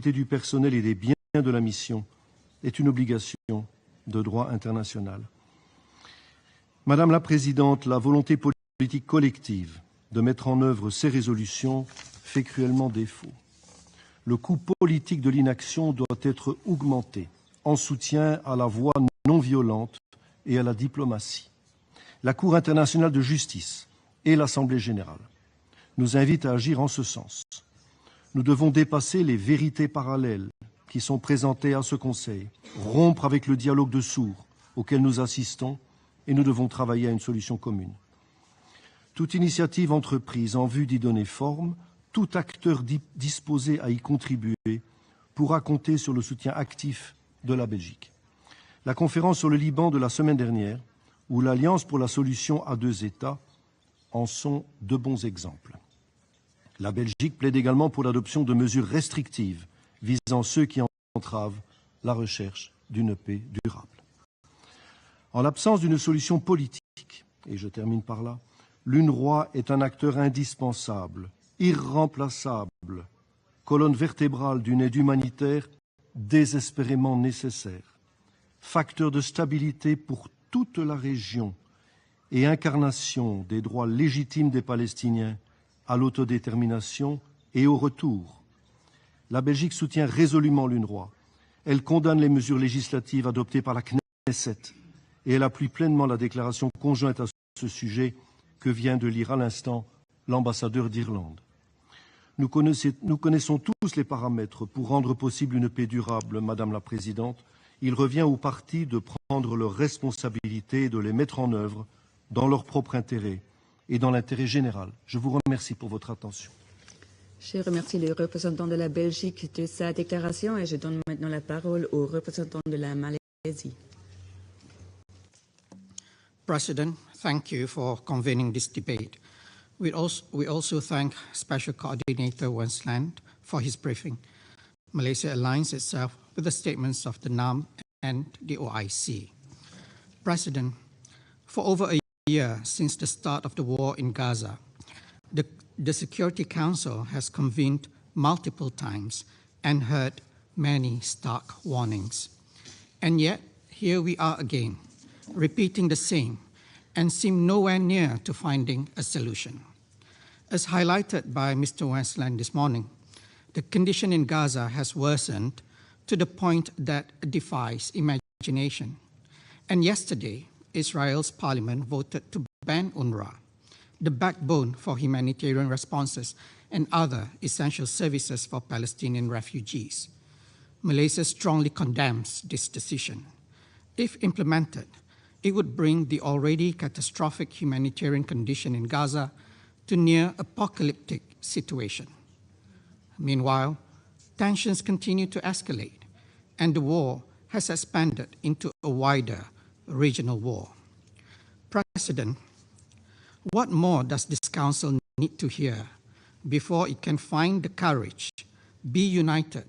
du personnel et des biens de la mission est une obligation de droit international. Madame la Présidente, la volonté politique collective de mettre en œuvre ces résolutions fait cruellement défaut. Le coût politique de l'inaction doit être augmenté en soutien à la voie non violente et à la diplomatie. La Cour internationale de justice et l'Assemblée générale nous invitent à agir en ce sens. Nous devons dépasser les vérités parallèles qui sont présentées à ce Conseil, rompre avec le dialogue de sourds auquel nous assistons et nous devons travailler à une solution commune. Toute initiative entreprise en vue d'y donner forme, tout acteur disposé à y contribuer pourra compter sur le soutien actif de la Belgique. La conférence sur le Liban de la semaine dernière, ou l'Alliance pour la solution à deux États, en sont de bons exemples. La Belgique plaide également pour l'adoption de mesures restrictives visant ceux qui entravent la recherche d'une paix durable. En l'absence d'une solution politique, et je termine par là, l'UNRWA est un acteur indispensable, irremplaçable, colonne vertébrale d'une aide humanitaire désespérément nécessaire, facteur de stabilité pour toute la région et incarnation des droits légitimes des Palestiniens à l'autodétermination et au retour. La Belgique soutient résolument l'UNRWA. Elle condamne les mesures législatives adoptées par la Knesset et elle appuie pleinement la déclaration conjointe à ce sujet que vient de lire à l'instant l'ambassadeur d'Irlande. Nous connaissons tous les paramètres pour rendre possible une paix durable, Madame la Présidente. Il revient aux partis de prendre leurs responsabilités et de les mettre en œuvre dans leur propre intérêt et dans l'intérêt général. Je vous remercie pour votre attention. Je remercie le représentant de la Belgique de sa déclaration et je donne maintenant la parole au représentant de la Malaisie. President, thank you for convening this debate. We also thank Special Coordinator Wensland for his briefing. Malaysia aligns itself with the statements of the NAM and the OIC. President, for over a year since the start of the war in Gaza, the Security Council has convened multiple times and heard many stark warnings. And yet, here we are again, repeating the same, and seem nowhere near to finding a solution. As highlighted by Mr. Westland this morning, the condition in Gaza has worsened to the point that defies imagination. And yesterday, Israel's parliament voted to ban UNRWA, the backbone for humanitarian responses and other essential services for Palestinian refugees. Malaysia strongly condemns this decision. If implemented, it would bring the already catastrophic humanitarian condition in Gaza to near apocalyptic situation. Meanwhile, tensions continue to escalate, and the war has expanded into a wider regional war. President, what more does this Council need to hear before it can find the courage, be united,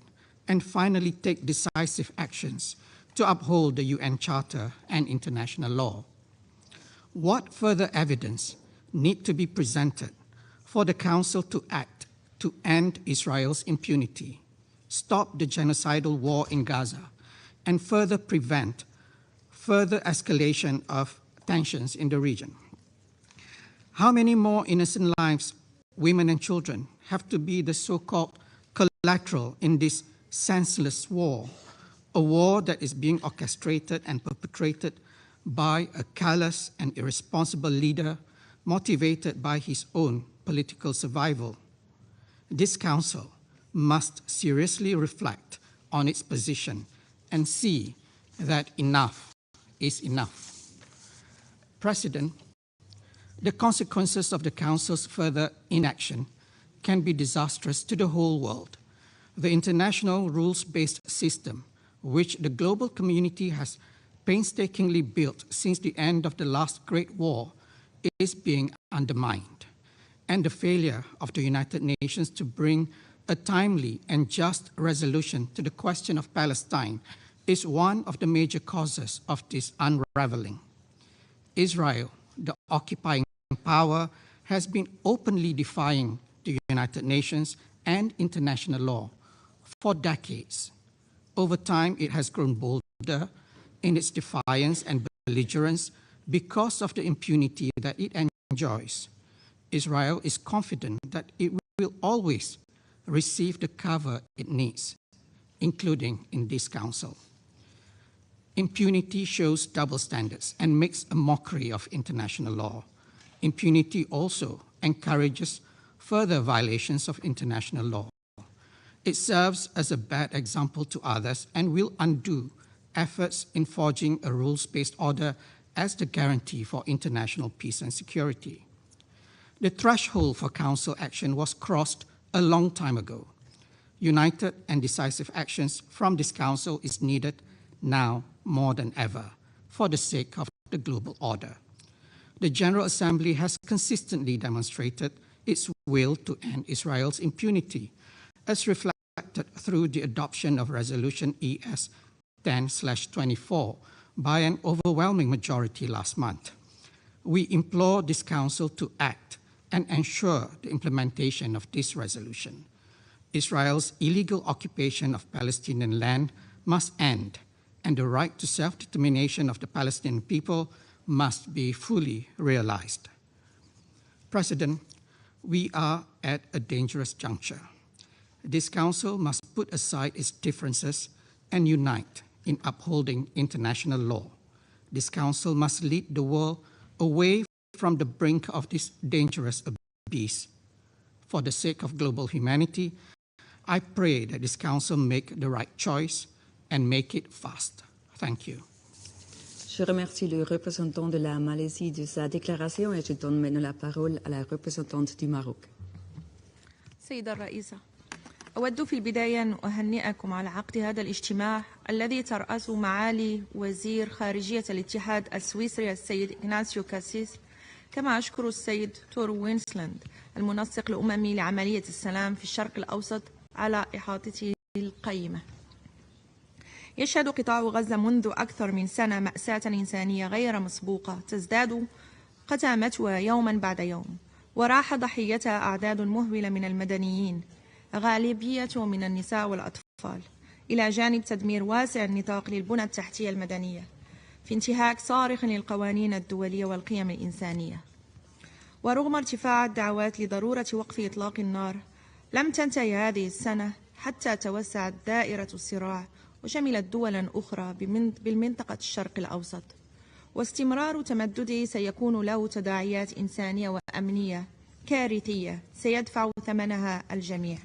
and finally take decisive actions to uphold the UN Charter and international law? What further evidence need to be presented for the Council to act to end Israel's impunity, stop the genocidal war in Gaza, and further prevent further escalation of tensions in the region? How many more innocent lives, women and children, have to be the so-called collateral in this senseless war, a war that is being orchestrated and perpetrated by a callous and irresponsible leader motivated by his own political survival? This Council must seriously reflect on its position and see that enough is enough. President, the consequences of the Council's further inaction can be disastrous to the whole world. The international rules-based system, which the global community has painstakingly built since the end of the last Great War, is being undermined. And the failure of the United Nations to bring a timely and just resolution to the question of Palestine is one of the major causes of this unraveling. Israel, the occupying power, has been openly defying the United Nations and international law for decades. Over time, it has grown bolder in its defiance and belligerence because of the impunity that it enjoys. Israel is confident that it will always receive the cover it needs, including in this Council. Impunity shows double standards and makes a mockery of international law. Impunity also encourages further violations of international law. It serves as a bad example to others and will undo efforts in forging a rules-based order as the guarantee for international peace and security. The threshold for Council action was crossed a long time ago. United and decisive actions from this Council is needed now more than ever for the sake of the global order. The General Assembly has consistently demonstrated its will to end Israel's impunity, as reflected through the adoption of Resolution ES 10/24 by an overwhelming majority last month. We implore this Council to act and ensure the implementation of this resolution. Israel's illegal occupation of Palestinian land must end, and the right to self-determination of the Palestinian people must be fully realized. President, we are at a dangerous juncture. This Council must put aside its differences and unite in upholding international law. This Council must lead the world away from the brink of this dangerous abyss. For the sake of global humanity, I pray that this Council make the right choice and make it fast. Thank you. Je remercie le représentant de la Malaisie de sa déclaration et je donne maintenant la parole à la représentante du Maroc. سيدة الرئيسة، أود في البداية أن أهنئكم على عقد هذا الاجتماع الذي ترأسه معالي وزير خارجية الاتحاد السويسري السيد إغناسيو كاسيس، كما أشكر السيد تور وينسلاند المنسق الأممي لعملية السلام في الشرق الأوسط على إحاطته القيمة. يشهد قطاع غزة منذ أكثر من سنة مأساة إنسانية غير مسبوقة تزداد قتامتها يوما بعد يوم، وراح ضحيتها أعداد مهولة من المدنيين غالبيتهم من النساء والأطفال، إلى جانب تدمير واسع النطاق للبنى التحتية المدنية في انتهاك صارخ للقوانين الدولية والقيم الإنسانية. ورغم ارتفاع الدعوات لضرورة وقف إطلاق النار، لم تنتهي هذه السنة حتى توسعت دائرة الصراع وشملت دولا أخرى بالمنطقة الشرق الأوسط، واستمرار تمدده سيكون له تداعيات إنسانية وأمنية كارثية سيدفع ثمنها الجميع.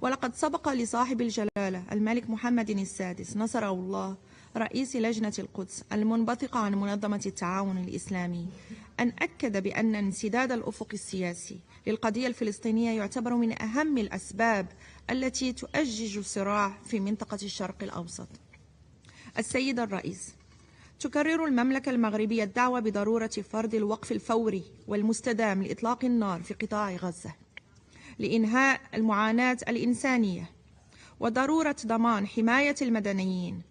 ولقد سبق لصاحب الجلالة الملك محمد السادس نصره الله رئيس لجنة القدس المنبثقة عن منظمة التعاون الإسلامي أن أكد بأن انسداد الأفق السياسي للقضية الفلسطينية يعتبر من أهم الأسباب التي تؤجج الصراع في منطقة الشرق الأوسط. السيد الرئيس، تكرر المملكة المغربية الدعوة بضرورة فرض الوقف الفوري والمستدام لإطلاق النار في قطاع غزة لإنهاء المعاناة الإنسانية، وضرورة ضمان حماية المدنيين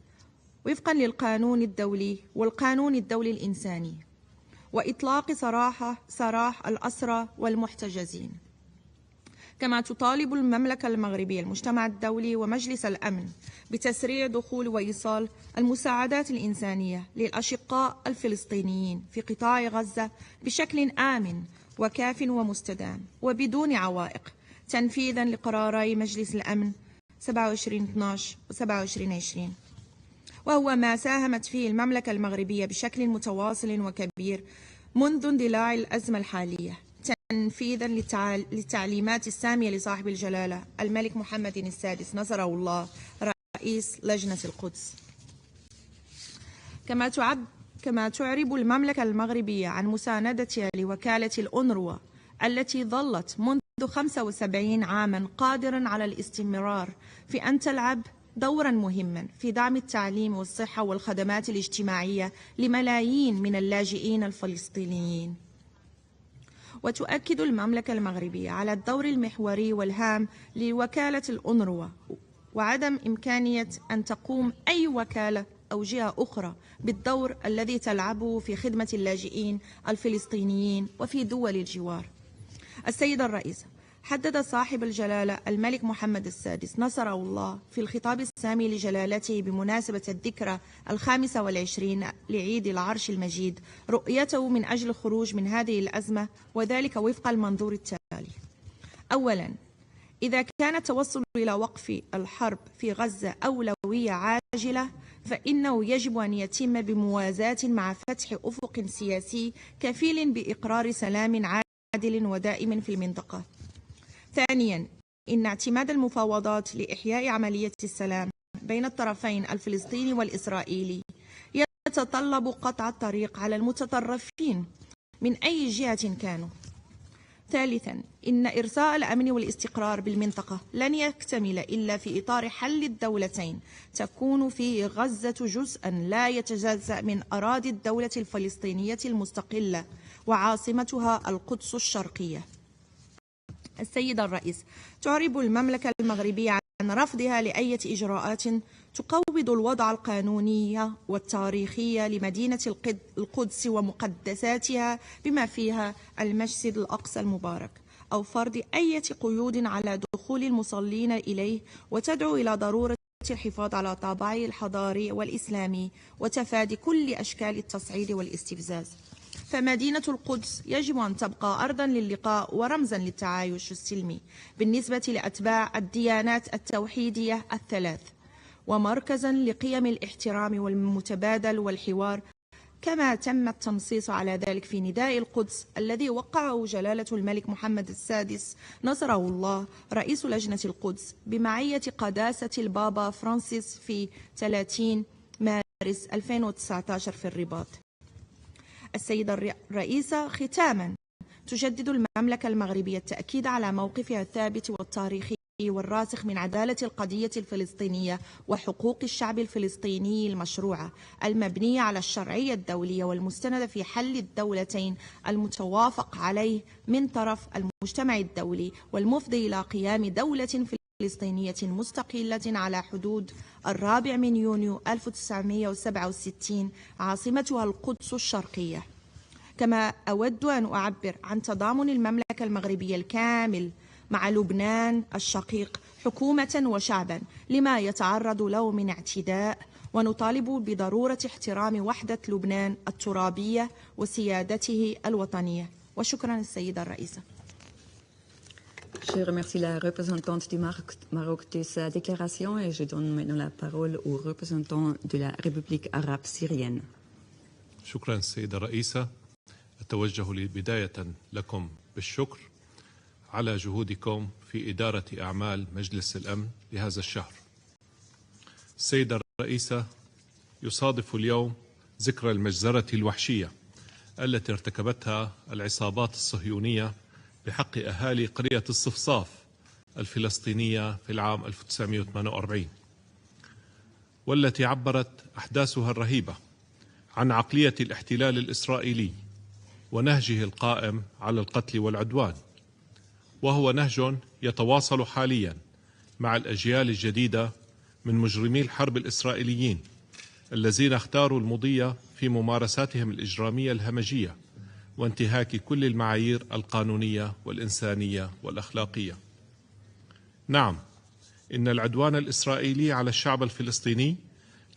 وفقا للقانون الدولي والقانون الدولي الإنساني، وإطلاق سراح الأسرى والمحتجزين. كما تطالب المملكة المغربية المجتمع الدولي ومجلس الأمن بتسريع دخول وإيصال المساعدات الإنسانية للأشقاء الفلسطينيين في قطاع غزة بشكل آمن وكاف ومستدام وبدون عوائق، تنفيذا لقراري مجلس الأمن 2712 و 2720، وهو ما ساهمت فيه المملكة المغربية بشكل متواصل وكبير منذ اندلاع الأزمة الحالية، تنفيذا للتعليمات السامية لصاحب الجلالة الملك محمد السادس نصره الله رئيس لجنة القدس. كما تعرب المملكة المغربية عن مساندتها لوكالة الأونروا التي ظلت منذ 75 عاما قادرا على الاستمرار في أن تلعب دورا مهما في دعم التعليم والصحة والخدمات الاجتماعية لملايين من اللاجئين الفلسطينيين. وتؤكد المملكة المغربية على الدور المحوري والهام لوكالة الأونروا وعدم إمكانية أن تقوم أي وكالة أو جهة أخرى بالدور الذي تلعبه في خدمة اللاجئين الفلسطينيين وفي دول الجوار. السيد الرئيس، حدد صاحب الجلالة الملك محمد السادس نصره الله في الخطاب السامي لجلالته بمناسبة الذكرى 25 لعيد العرش المجيد رؤيته من أجل الخروج من هذه الأزمة، وذلك وفق المنظور التالي: أولا، إذا كان التوصل إلى وقف الحرب في غزة أولوية عاجلة، فإنه يجب أن يتم بموازاة مع فتح أفق سياسي كفيل بإقرار سلام عادل ودائم في المنطقة. ثانيا، إن اعتماد المفاوضات لإحياء عملية السلام بين الطرفين الفلسطيني والإسرائيلي يتطلب قطع الطريق على المتطرفين من أي جهة كانوا. ثالثا، إن إرساء الأمن والاستقرار بالمنطقة لن يكتمل إلا في إطار حل الدولتين تكون فيه غزة جزءا لا يتجزأ من أراضي الدولة الفلسطينية المستقلة وعاصمتها القدس الشرقية. السيد الرئيس، تعرب المملكة المغربية عن رفضها لأي إجراءات تقوض الوضع القانوني والتاريخي لمدينة القدس ومقدساتها بما فيها المسجد الأقصى المبارك، أو فرض أي قيود على دخول المصلين إليه، وتدعو إلى ضرورة الحفاظ على طابعه الحضاري والإسلامي وتفادي كل أشكال التصعيد والاستفزاز. فمدينة القدس يجب أن تبقى أرضا للقاء ورمزا للتعايش السلمي بالنسبة لأتباع الديانات التوحيدية الثلاث، ومركزا لقيم الاحترام والمتبادل والحوار، كما تم التنصيص على ذلك في نداء القدس الذي وقعه جلالة الملك محمد السادس نصره الله رئيس لجنة القدس بمعية قداسة البابا فرانسيس في 30 مارس 2019 في الرباط. السيدة الرئيسة، ختاما، تجدد المملكة المغربية التأكيد على موقفها الثابت والتاريخي والراسخ من عدالة القضية الفلسطينية وحقوق الشعب الفلسطيني المشروعة المبنية على الشرعية الدولية والمستندة في حل الدولتين المتوافق عليه من طرف المجتمع الدولي، والمفضي إلى قيام دولة فلسطينية مستقلة على حدود 4 يونيو 1967 عاصمتها القدس الشرقية. كما أود أن أعبر عن تضامن المملكة المغربية الكامل مع لبنان الشقيق حكومة وشعبا لما يتعرض له من اعتداء، ونطالب بضرورة احترام وحدة لبنان الترابية وسيادته الوطنية. وشكرا السيدة الرئيسة. Je remercie la représentante du Maroc de sa déclaration et je donne maintenant la parole au représentant de la République arabe syrienne. شكرا السيدة الرئيسة. أتوجه بداية لكم بالشكر على جهودكم في إدارة أعمال مجلس الأمن لهذا الشهر. السيدة الرئيسة، يصادف اليوم ذكرى المجزرة الوحشية التي ارتكبتها العصابات الصهيونية بحق أهالي قرية الصفصاف الفلسطينية في العام 1948، والتي عبرت أحداثها الرهيبة عن عقلية الاحتلال الإسرائيلي ونهجه القائم على القتل والعدوان، وهو نهج يتواصل حاليا مع الأجيال الجديدة من مجرمي الحرب الإسرائيليين الذين اختاروا المضي في ممارساتهم الإجرامية الهمجية وانتهاك كل المعايير القانونية والإنسانية والأخلاقية. نعم، إن العدوان الإسرائيلي على الشعب الفلسطيني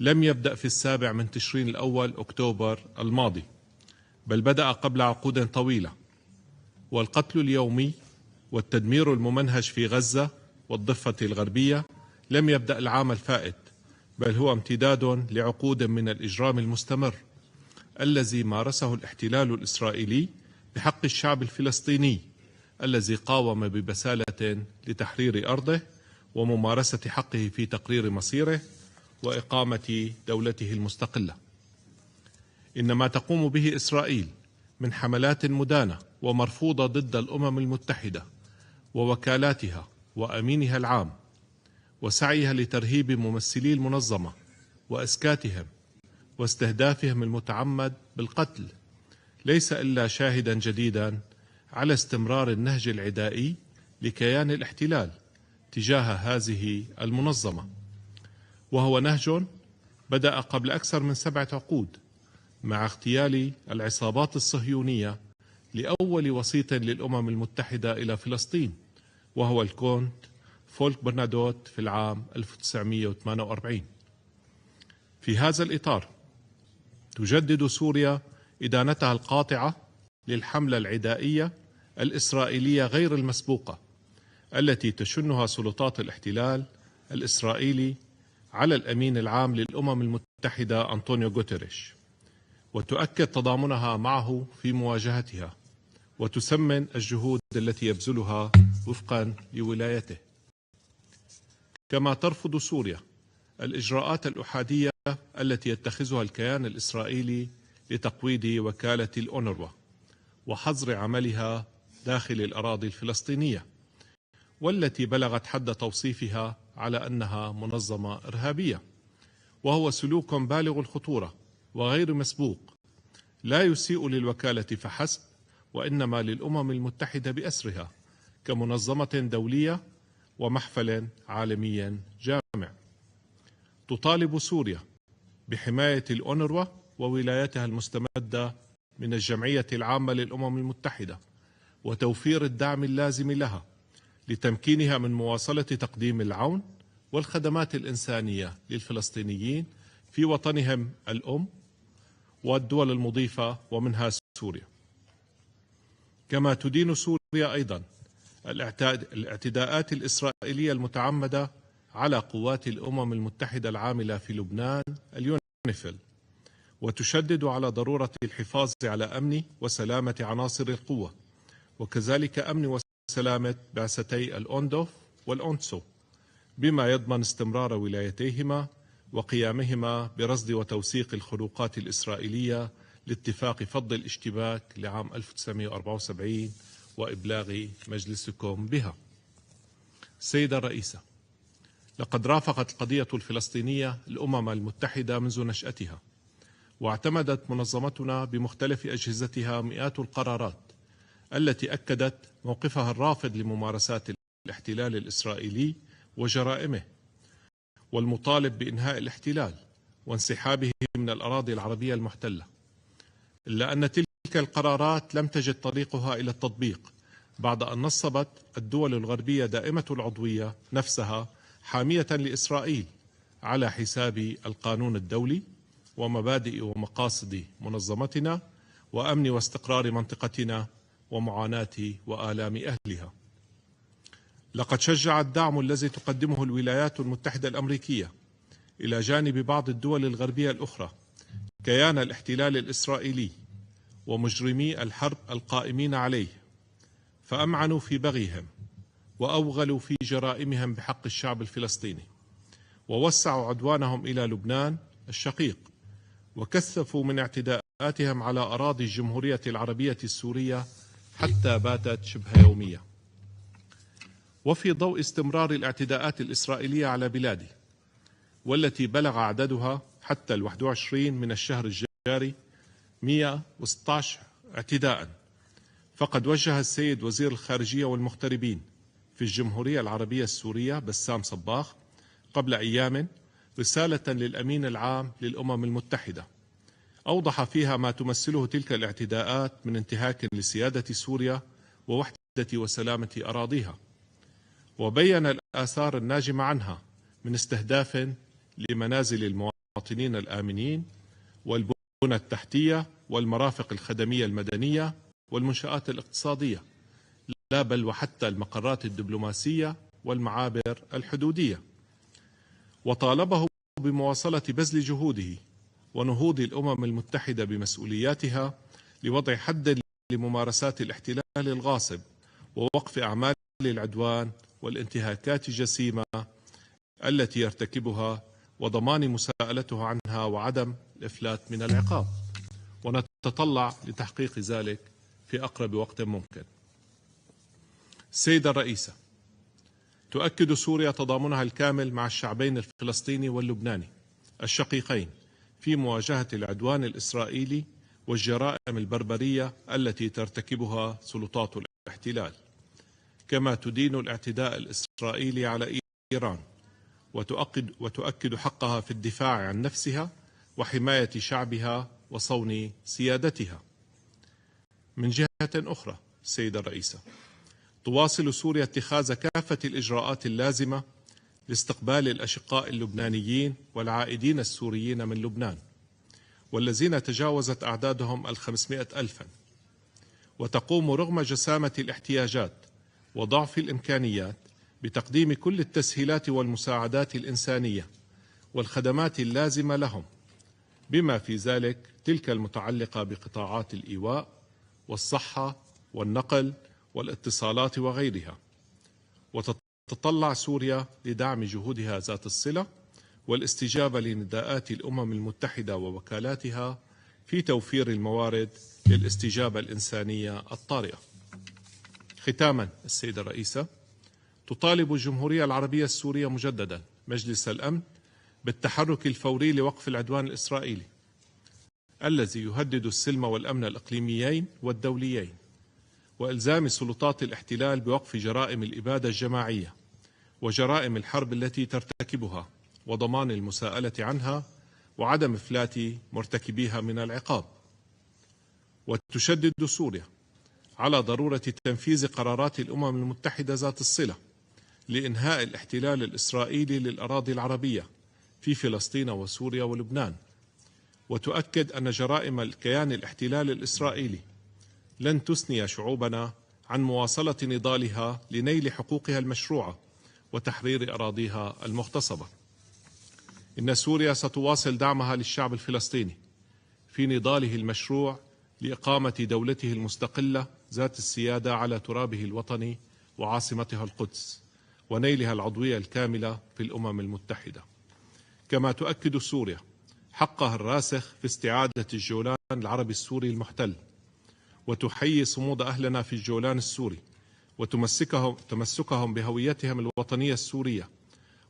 لم يبدأ في 7 من تشرين الأول أكتوبر الماضي، بل بدأ قبل عقود طويلة، والقتل اليومي والتدمير الممنهج في غزة والضفة الغربية لم يبدأ العام الفائت، بل هو امتداد لعقود من الإجرام المستمر الذي مارسه الاحتلال الإسرائيلي بحق الشعب الفلسطيني الذي قاوم ببسالة لتحرير أرضه وممارسة حقه في تقرير مصيره وإقامة دولته المستقلة. إن ما تقوم به إسرائيل من حملات مدانة ومرفوضة ضد الأمم المتحدة ووكالاتها وأمينها العام، وسعيها لترهيب ممثلي المنظمة وإسكاتهم واستهدافهم المتعمد بالقتل، ليس إلا شاهدا جديدا على استمرار النهج العدائي لكيان الاحتلال تجاه هذه المنظمة، وهو نهج بدأ قبل أكثر من 7 عقود مع اغتيال العصابات الصهيونية لأول وسيط للأمم المتحدة إلى فلسطين وهو الكونت فولك برنادوت في العام 1948. في هذا الإطار تجدد سوريا إدانتها القاطعة للحملة العدائية الإسرائيلية غير المسبوقة التي تشنها سلطات الاحتلال الإسرائيلي على الأمين العام للأمم المتحدة أنطونيو غوتيريش، وتؤكد تضامنها معه في مواجهتها، وتسمن الجهود التي يبذلها وفقا لولايته. كما ترفض سوريا الإجراءات الأحادية التي يتخذها الكيان الإسرائيلي لتقويض وكالة الأونروا وحظر عملها داخل الأراضي الفلسطينية، والتي بلغت حد توصيفها على أنها منظمة إرهابية، وهو سلوك بالغ الخطورة وغير مسبوق لا يسيء للوكالة فحسب، وإنما للأمم المتحدة بأسرها كمنظمة دولية ومحفل عالمي جامع. تطالب سوريا بحماية الأونروا وولايتها المستمدة من الجمعية العامة للأمم المتحدة، وتوفير الدعم اللازم لها لتمكينها من مواصلة تقديم العون والخدمات الإنسانية للفلسطينيين في وطنهم الأم والدول المضيفة ومنها سوريا. كما تدين سوريا أيضا الاعتداءات الإسرائيلية المتعمدة على قوات الأمم المتحدة العاملة في لبنان اليونيفيل، وتشدد على ضرورة الحفاظ على أمن وسلامة عناصر القوة، وكذلك أمن وسلامة بعثتي الأوندوف والأونسو، بما يضمن استمرار ولايتيهما وقيامهما برصد وتوثيق الخروقات الإسرائيلية لاتفاق فض الاشتباك لعام 1974 وإبلاغ مجلسكم بها. سيدة الرئيسة، لقد رافقت القضية الفلسطينية الأمم المتحدة منذ نشأتها، واعتمدت منظمتنا بمختلف أجهزتها مئات القرارات التي أكدت موقفها الرافض لممارسات الاحتلال الإسرائيلي وجرائمه، والمطالب بإنهاء الاحتلال وانسحابه من الأراضي العربية المحتلة، إلا أن تلك القرارات لم تجد طريقها إلى التطبيق بعد أن نصبت الدول الغربية دائمة العضوية نفسها حامية لإسرائيل على حساب القانون الدولي ومبادئ ومقاصد منظمتنا وأمن واستقرار منطقتنا ومعاناة وآلام أهلها. لقد شجع الدعم الذي تقدمه الولايات المتحدة الأمريكية إلى جانب بعض الدول الغربية الأخرى كيان الاحتلال الإسرائيلي ومجرمي الحرب القائمين عليه، فأمعنوا في بغيهم وأوغلوا في جرائمهم بحق الشعب الفلسطيني، ووسعوا عدوانهم إلى لبنان الشقيق، وكثفوا من اعتداءاتهم على أراضي الجمهورية العربية السورية حتى باتت شبه يومية. وفي ضوء استمرار الاعتداءات الإسرائيلية على بلادي، والتي بلغ عددها حتى 21 من الشهر الجاري 116 اعتداء، فقد وجه السيد وزير الخارجية والمغتربين في الجمهورية العربية السورية بسام صباغ قبل أيام رسالة للأمين العام للأمم المتحدة أوضح فيها ما تمثله تلك الاعتداءات من انتهاك لسيادة سوريا ووحدة وسلامة أراضيها، وبين الآثار الناجمة عنها من استهداف لمنازل المواطنين الآمنين والبنى التحتية والمرافق الخدمية المدنية والمنشآت الاقتصادية، لا بل وحتى المقرات الدبلوماسية والمعابر الحدودية، وطالبه بمواصلة بذل جهوده ونهوض الأمم المتحدة بمسؤولياتها لوضع حد لممارسات الاحتلال الغاصب ووقف أعمال العدوان والانتهاكات الجسيمة التي يرتكبها وضمان مساءلته عنها وعدم الإفلات من العقاب، ونتطلع لتحقيق ذلك في أقرب وقت ممكن. السيدة الرئيسة، تؤكد سوريا تضامنها الكامل مع الشعبين الفلسطيني واللبناني الشقيقين في مواجهة العدوان الإسرائيلي والجرائم البربرية التي ترتكبها سلطات الاحتلال، كما تدين الاعتداء الإسرائيلي على إيران وتؤكد حقها في الدفاع عن نفسها وحماية شعبها وصون سيادتها. من جهة أخرى، السيدة الرئيسة، تواصل سوريا اتخاذ كافة الإجراءات اللازمة لاستقبال الأشقاء اللبنانيين والعائدين السوريين من لبنان، والذين تجاوزت أعدادهم 500 ألفا، وتقوم رغم جسامة الاحتياجات وضعف الإمكانيات بتقديم كل التسهيلات والمساعدات الإنسانية والخدمات اللازمة لهم، بما في ذلك تلك المتعلقة بقطاعات الإيواء والصحة والنقل والاتصالات وغيرها. وتتطلع سوريا لدعم جهودها ذات الصلة والاستجابة لنداءات الأمم المتحدة ووكالاتها في توفير الموارد للاستجابة الإنسانية الطارئة. ختاما، السيدة الرئيسة، تطالب الجمهورية العربية السورية مجددا مجلس الأمن بالتحرك الفوري لوقف العدوان الإسرائيلي الذي يهدد السلم والأمن الإقليميين والدوليين، وإلزام سلطات الاحتلال بوقف جرائم الإبادة الجماعية وجرائم الحرب التي ترتكبها، وضمان المساءلة عنها وعدم إفلات مرتكبيها من العقاب. وتشدد سوريا على ضرورة تنفيذ قرارات الأمم المتحدة ذات الصلة لإنهاء الاحتلال الإسرائيلي للأراضي العربية في فلسطين وسوريا ولبنان، وتؤكد أن جرائم الكيان الاحتلال الإسرائيلي لن تثني شعوبنا عن مواصلة نضالها لنيل حقوقها المشروعة وتحرير أراضيها المغتصبة. إن سوريا ستواصل دعمها للشعب الفلسطيني في نضاله المشروع لإقامة دولته المستقلة ذات السيادة على ترابه الوطني وعاصمتها القدس، ونيلها العضوية الكاملة في الأمم المتحدة. كما تؤكد سوريا حقها الراسخ في استعادة الجولان العربي السوري المحتل، وتحيي صمود أهلنا في الجولان السوري وتمسكهم بهويتهم الوطنية السورية،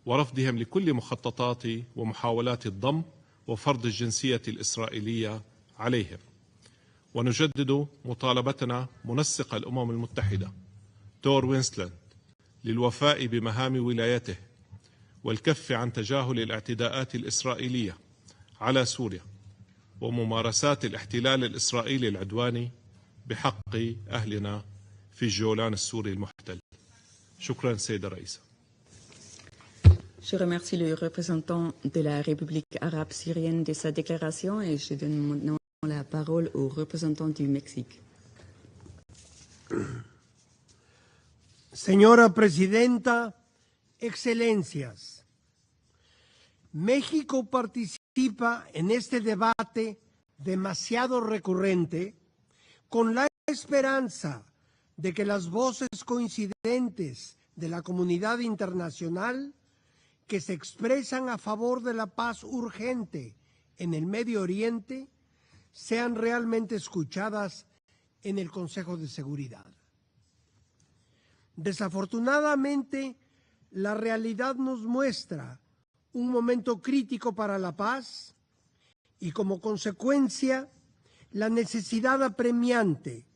ورفضهم لكل مخططات ومحاولات الضم وفرض الجنسية الإسرائيلية عليهم. ونجدد مطالبتنا منسق الأمم المتحدة تور وينسلاند للوفاء بمهام ولايته والكف عن تجاهل الاعتداءات الإسرائيلية على سوريا وممارسات الاحتلال الإسرائيلي العدواني بحق أهلنا في الجولان السوري المحتل. شكرا سيدة الرئيسة. Je remercie le représentant de la République arabe syrienne de sa déclaration et je donne maintenant la parole au représentant du Mexique. Señora Presidenta, Excelencias, México participa en este debate demasiado recurrente con la esperanza de que las voces coincidentes de la comunidad internacional que se expresan a favor de la paz urgente en el Medio Oriente sean realmente escuchadas en el Consejo de Seguridad. Desafortunadamente, la realidad nos muestra un momento crítico para la paz y, como consecuencia, la necesidad apremiante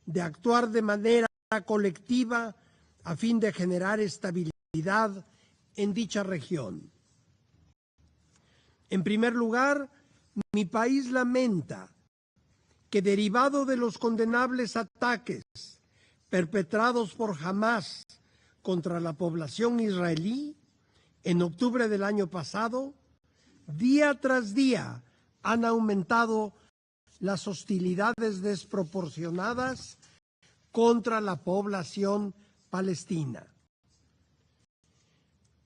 de actuar de manera colectiva a fin de generar estabilidad en dicha región. En primer lugar, mi país lamenta que, derivado de los condenables ataques perpetrados por Hamás contra la población israelí en octubre del año pasado, día tras día han aumentado las hostilidades desproporcionadas contra la población palestina.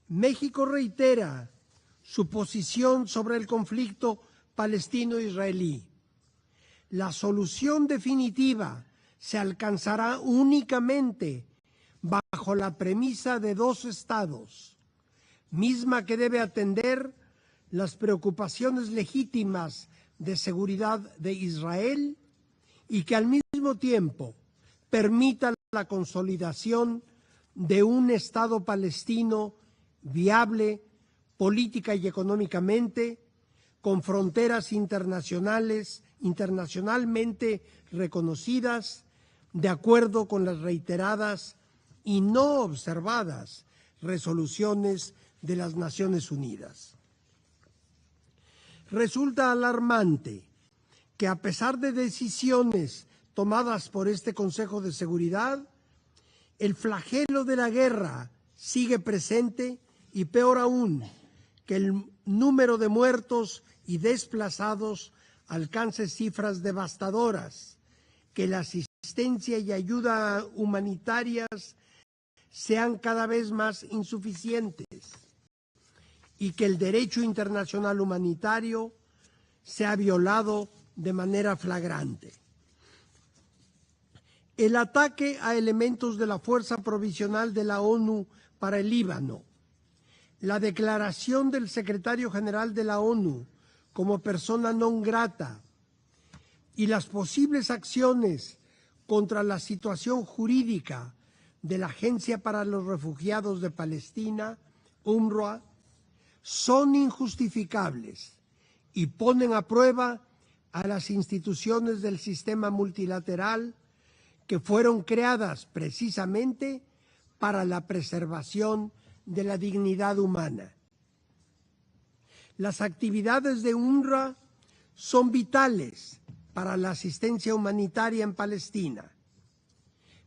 México reitera su posición sobre el conflicto palestino-israelí. La solución definitiva se alcanzará únicamente bajo la premisa de dos estados, misma que debe atender las preocupaciones legítimas de seguridad de Israel y que al mismo tiempo permita la consolidación de un Estado palestino viable política y económicamente, con fronteras internacionalmente reconocidas, de acuerdo con las reiteradas y no observadas resoluciones de las Naciones Unidas. Resulta alarmante que, a pesar de decisiones tomadas por este Consejo de Seguridad el flagelo de la guerra sigue presente y peor aún, que el número de muertos y desplazados alcance cifras devastadoras, que la asistencia y ayuda humanitarias sean cada vez más insuficientes y que el derecho internacional humanitario sea violado de manera flagrante. El ataque a elementos de la Fuerza Provisional de la ONU para el Líbano, la declaración del secretario general de la ONU como persona non grata y las posibles acciones contra la situación jurídica de la Agencia para los Refugiados de Palestina, UNRWA, son injustificables y ponen a prueba a las instituciones del sistema multilateral que fueron creadas precisamente para la preservación de la dignidad humana. Las actividades de UNRWA son vitales para la asistencia humanitaria en Palestina.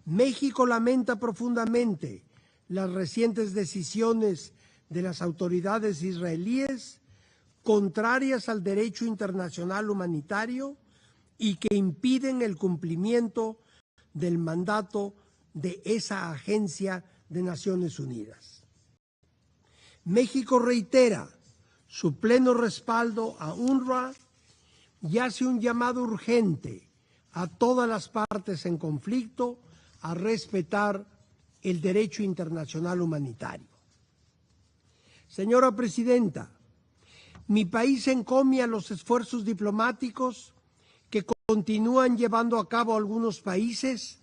México lamenta profundamente las recientes decisiones de las autoridades israelíes contrarias al derecho internacional humanitario y que impiden el cumplimiento del mandato de esa agencia de Naciones Unidas. México reitera su pleno respaldo a UNRWA y hace un llamado urgente a todas las partes en conflicto a respetar el derecho internacional humanitario. Señora Presidenta, mi país encomia los esfuerzos diplomáticos que continúan llevando a cabo algunos países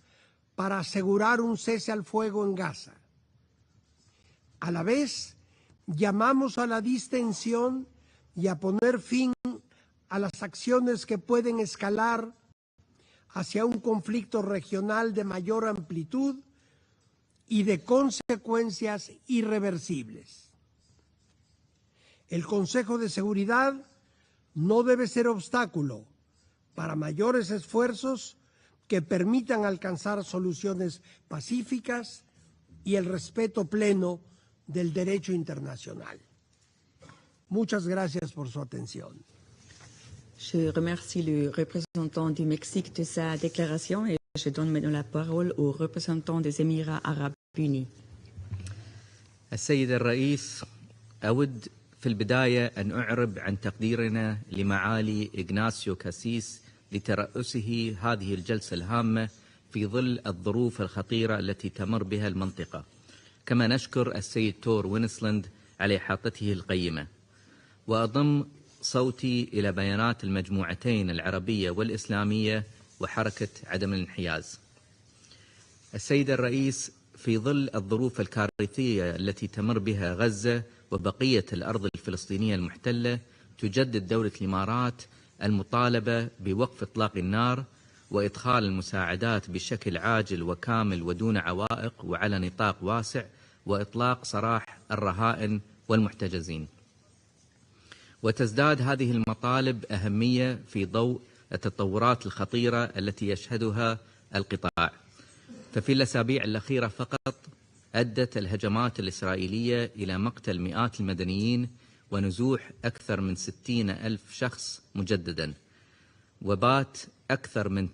para asegurar un cese al fuego en Gaza. A la vez, llamamos a la distensión y a poner fin a las acciones que pueden escalar hacia un conflicto regional de mayor amplitud y de consecuencias irreversibles. El Consejo de Seguridad no debe ser obstáculo para mayores esfuerzos que permitan alcanzar soluciones pacíficas y el respeto pleno del derecho internacional. Muchas gracias por su atención. Je remercie le représentant du Mexique de sa déclaration et je donne maintenant la parole au représentant des Émirats arabes unis. السيد الرئيس، أود في البداية أن أعرب عن تقديرنا لمعالي إغناسيو كاسيس لترأسه هذه الجلسة الهامة في ظل الظروف الخطيرة التي تمر بها المنطقة. كما نشكر السيد تور وينسلاند على إحاطته القيمة. وأضم صوتي إلى بيانات المجموعتين العربية والإسلامية وحركة عدم الانحياز. السيد الرئيس، في ظل الظروف الكارثية التي تمر بها غزة وبقية الأرض الفلسطينية المحتلة، تجدد دولة الإمارات المطالبة بوقف إطلاق النار وإدخال المساعدات بشكل عاجل وكامل ودون عوائق وعلى نطاق واسع، وإطلاق سراح الرهائن والمحتجزين. وتزداد هذه المطالب أهمية في ضوء التطورات الخطيرة التي يشهدها القطاع. ففي الأسابيع الأخيرة فقط أدت الهجمات الإسرائيلية إلى مقتل مئات المدنيين ونزوح أكثر من 60,000 شخص مجددا، وبات أكثر من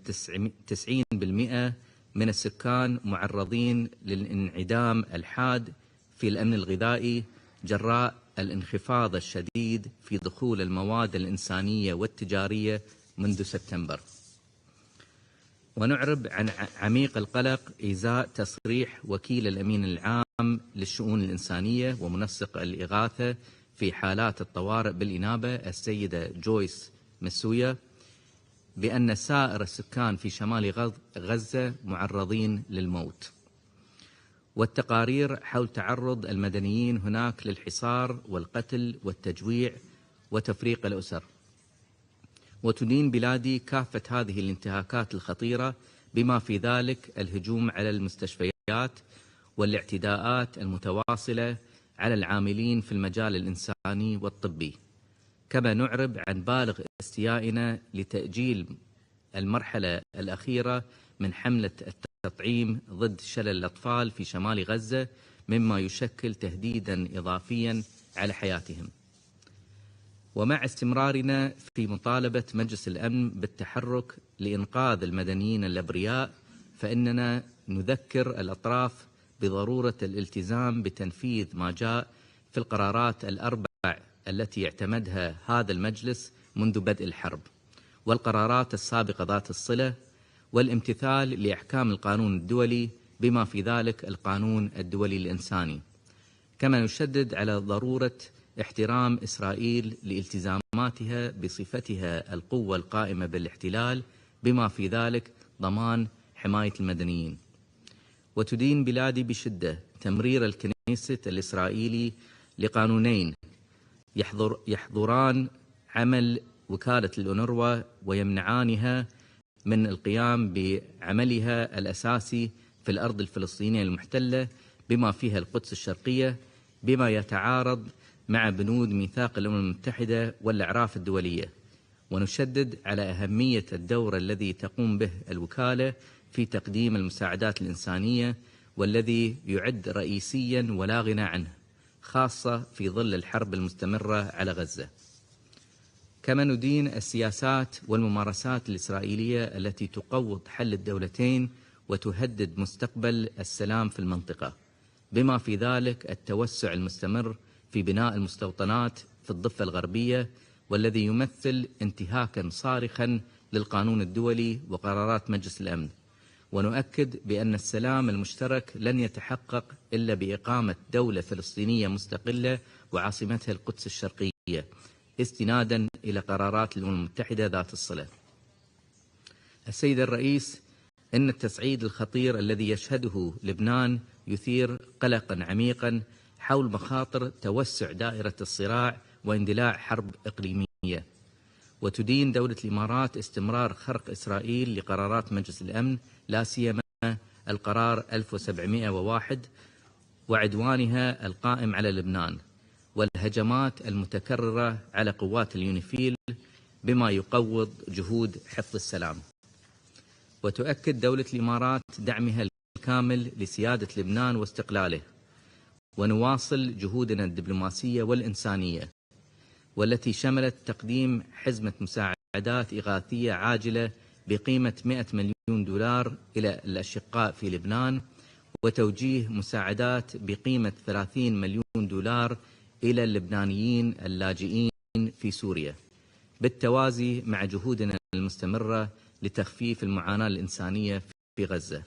90% من السكان معرضين للانعدام الحاد في الأمن الغذائي جراء الانخفاض الشديد في دخول المواد الإنسانية والتجارية منذ سبتمبر. ونعرب عن عميق القلق إزاء تصريح وكيل الأمين العام للشؤون الإنسانية ومنسق الإغاثة في حالات الطوارئ بالإنابة السيدة جويس مسويا بأن سائر السكان في شمال غزة معرضين للموت. والتقارير حول تعرض المدنيين هناك للحصار والقتل والتجويع وتفريق الأسر. وتدين بلادي كافة هذه الانتهاكات الخطيرة بما في ذلك الهجوم على المستشفيات والاعتداءات المتواصلة على العاملين في المجال الإنساني والطبي. كما نعرب عن بالغ استيائنا لتأجيل المرحلة الأخيرة من حملة التطعيم ضد شلل الأطفال في شمال غزة، مما يشكل تهديدا إضافيا على حياتهم. ومع استمرارنا في مطالبة مجلس الأمن بالتحرك لإنقاذ المدنيين الأبرياء، فإننا نذكر الأطراف بضرورة الالتزام بتنفيذ ما جاء في القرارات الأربع التي اعتمدها هذا المجلس منذ بدء الحرب، والقرارات السابقة ذات الصلة، والامتثال لأحكام القانون الدولي بما في ذلك القانون الدولي الإنساني. كما نشدد على ضرورة احترام إسرائيل لالتزاماتها بصفتها القوة القائمة بالاحتلال، بما في ذلك ضمان حماية المدنيين. وتدين بلادي بشدة تمرير الكنيسة الإسرائيلي لقانونين يحظران عمل وكالة الأونروا ويمنعانها من القيام بعملها الأساسي في الأرض الفلسطينية المحتلة بما فيها القدس الشرقية، بما يتعارض مع بنود ميثاق الأمم المتحدة والأعراف الدولية. ونشدد على أهمية الدور الذي تقوم به الوكالة في تقديم المساعدات الإنسانية، والذي يعد رئيسيا ولا غنى عنه، خاصة في ظل الحرب المستمرة على غزة. كما ندين السياسات والممارسات الإسرائيلية التي تقوض حل الدولتين وتهدد مستقبل السلام في المنطقة، بما في ذلك التوسع المستمر في بناء المستوطنات في الضفة الغربية، والذي يمثل انتهاكا صارخا للقانون الدولي وقرارات مجلس الأمن. ونؤكد بأن السلام المشترك لن يتحقق إلا بإقامة دولة فلسطينية مستقلة وعاصمتها القدس الشرقية، استنادا إلى قرارات الأمم المتحدة ذات الصلة. السيد الرئيس، إن التصعيد الخطير الذي يشهده لبنان يثير قلقا عميقا حول مخاطر توسع دائرة الصراع واندلاع حرب إقليمية. وتدين دولة الإمارات استمرار خرق إسرائيل لقرارات مجلس الأمن، لا سيما القرار 1701 وعدوانها القائم على لبنان، والهجمات المتكررة على قوات اليونيفيل، بما يقوض جهود حفظ السلام. وتؤكد دولة الإمارات دعمها الكامل لسيادة لبنان واستقلاله. ونواصل جهودنا الدبلوماسية والإنسانية، والتي شملت تقديم حزمة مساعدات إغاثية عاجلة بقيمة 100 مليون دولار إلى الأشقاء في لبنان، وتوجيه مساعدات بقيمة 30 مليون دولار إلى اللبنانيين اللاجئين في سوريا، بالتوازي مع جهودنا المستمرة لتخفيف المعاناة الإنسانية في غزة.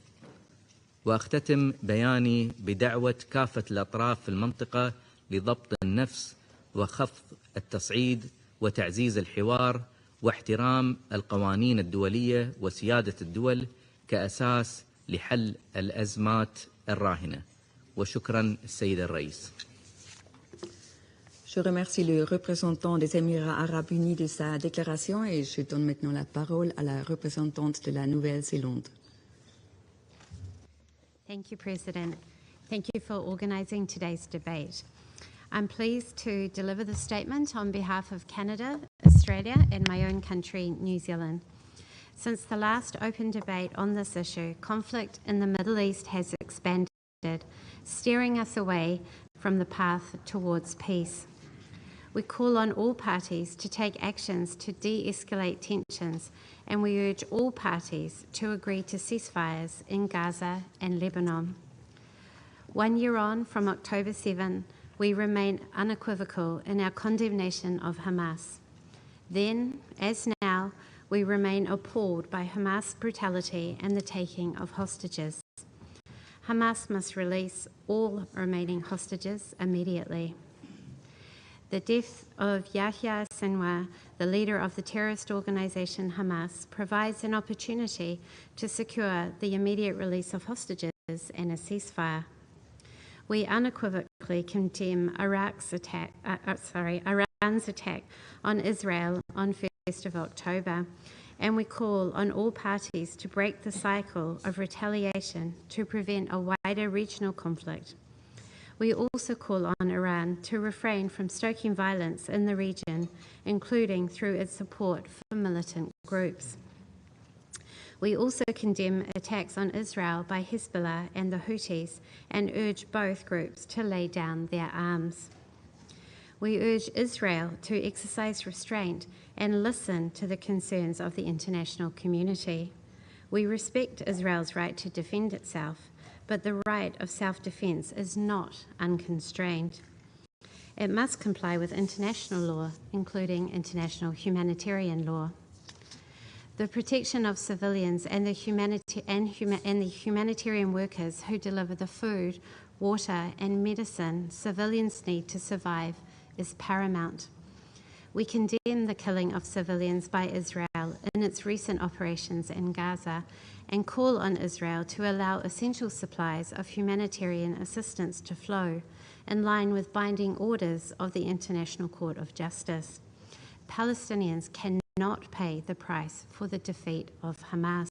وأختتم بياني بدعوة كافة الأطراف في المنطقة لضبط النفس وخفض التصعيد وتعزيز الحوار واحترام القوانين الدولية وسيادة الدول كأساس لحل الأزمات الراهنة. وشكرا السيد الرئيس. Je remercie le représentant des Émirats arabes unis de sa déclaration et je donne maintenant la parole à la représentante de la Nouvelle-Zélande. Thank you, President. Thank you for organising today's debate. I'm pleased to deliver the statement on behalf of Canada, Australia and my own country, New Zealand. Since the last open debate on this issue, conflict in the Middle East has expanded, steering us away from the path towards peace. We call on all parties to take actions to de-escalate tensions, and we urge all parties to agree to ceasefires in Gaza and Lebanon. 1 year on from October 7, we remain unequivocal in our condemnation of Hamas. Then, as now, we remain appalled by Hamas brutality and the taking of hostages. Hamas must release all remaining hostages immediately. The death of Yahya Sinwar, the leader of the terrorist organisation Hamas, provides an opportunity to secure the immediate release of hostages and a ceasefire. We unequivocally condemn Iran's attack on Israel on 1st of October, and we call on all parties to break the cycle of retaliation to prevent a wider regional conflict. We also call on Iran to refrain from stoking violence in the region, including through its support for militant groups. We also condemn attacks on Israel by Hezbollah and the Houthis and urge both groups to lay down their arms. We urge Israel to exercise restraint and listen to the concerns of the international community. We respect Israel's right to defend itself, but the right of self-defense is not unconstrained. It must comply with international law, including international humanitarian law. The protection of civilians and the humanitarian workers who deliver the food, water, and medicine civilians need to survive is paramount. We condemn the killing of civilians by Israel in its recent operations in Gaza and call on Israel to allow essential supplies of humanitarian assistance to flow in line with binding orders of the International Court of Justice. Palestinians cannot pay the price for the defeat of Hamas.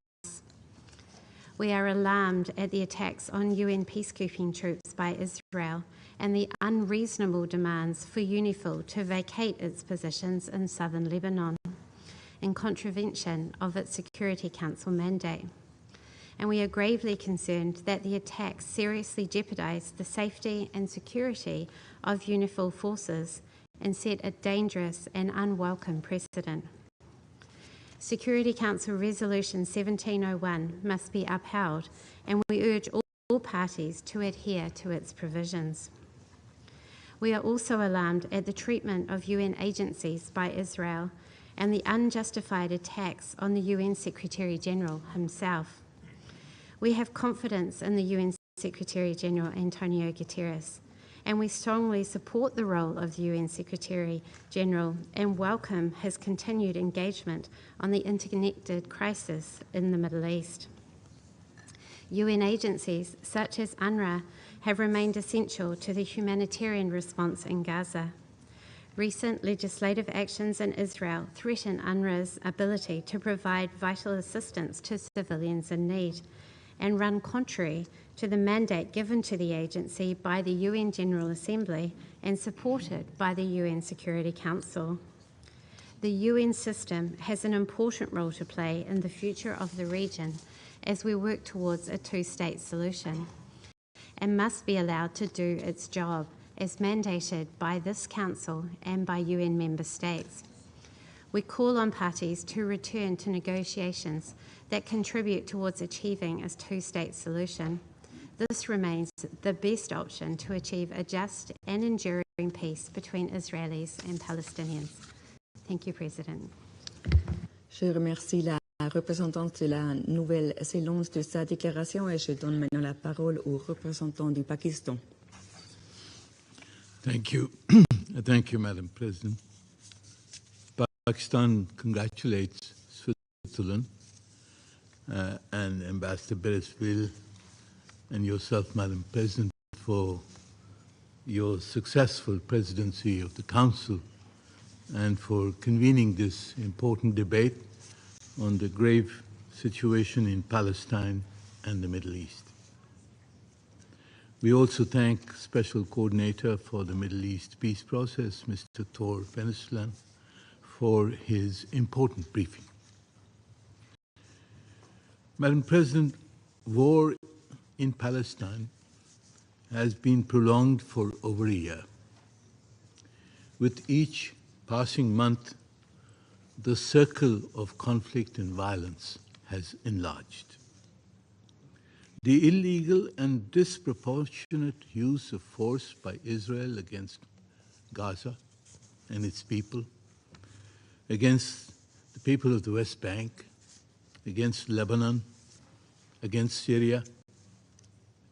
We are alarmed at the attacks on UN peacekeeping troops by Israel and the unreasonable demands for UNIFIL to vacate its positions in southern Lebanon in contravention of its Security Council mandate. And we are gravely concerned that the attacks seriously jeopardize the safety and security of UNIFIL forces and set a dangerous and unwelcome precedent. Security Council Resolution 1701 must be upheld, and we urge all parties to adhere to its provisions. We are also alarmed at the treatment of UN agencies by Israel and the unjustified attacks on the UN Secretary-General himself. We have confidence in the UN Secretary-General Antonio Guterres, and we strongly support the role of the UN Secretary-General and welcome his continued engagement on the interconnected crisis in the Middle East. UN agencies such as UNRWA have remained essential to the humanitarian response in Gaza. Recent legislative actions in Israel threaten UNRWA's ability to provide vital assistance to civilians in need and run contrary to the mandate given to the agency by the UN General Assembly and supported by the UN Security Council. The UN system has an important role to play in the future of the region as we work towards a two-state solution, and must be allowed to do its job as mandated by this Council and by UN member states. We call on parties to return to negotiations that contribute towards achieving a two-state solution. This remains the best option to achieve a just and enduring peace between Israelis and Palestinians. Thank you, President. Je remercie la représentante de la Nouvelle-Zélande de sa déclaration et je donne maintenant la parole au représentant du Pakistan. Thank you. Thank you, Madam President. Pakistan congratulates Switzerland and Ambassador Beresville and yourself, Madam President, for your successful presidency of the Council and for convening this important debate on the grave situation in Palestine and the Middle East. We also thank Special Coordinator for the Middle East Peace Process, Mr. Thor Venesland, for his important briefing. Madam President, war in Palestine has been prolonged for over a year. With each passing month, the circle of conflict and violence has enlarged. The illegal and disproportionate use of force by Israel against Gaza and its people, against the people of the West Bank, against Lebanon, against Syria,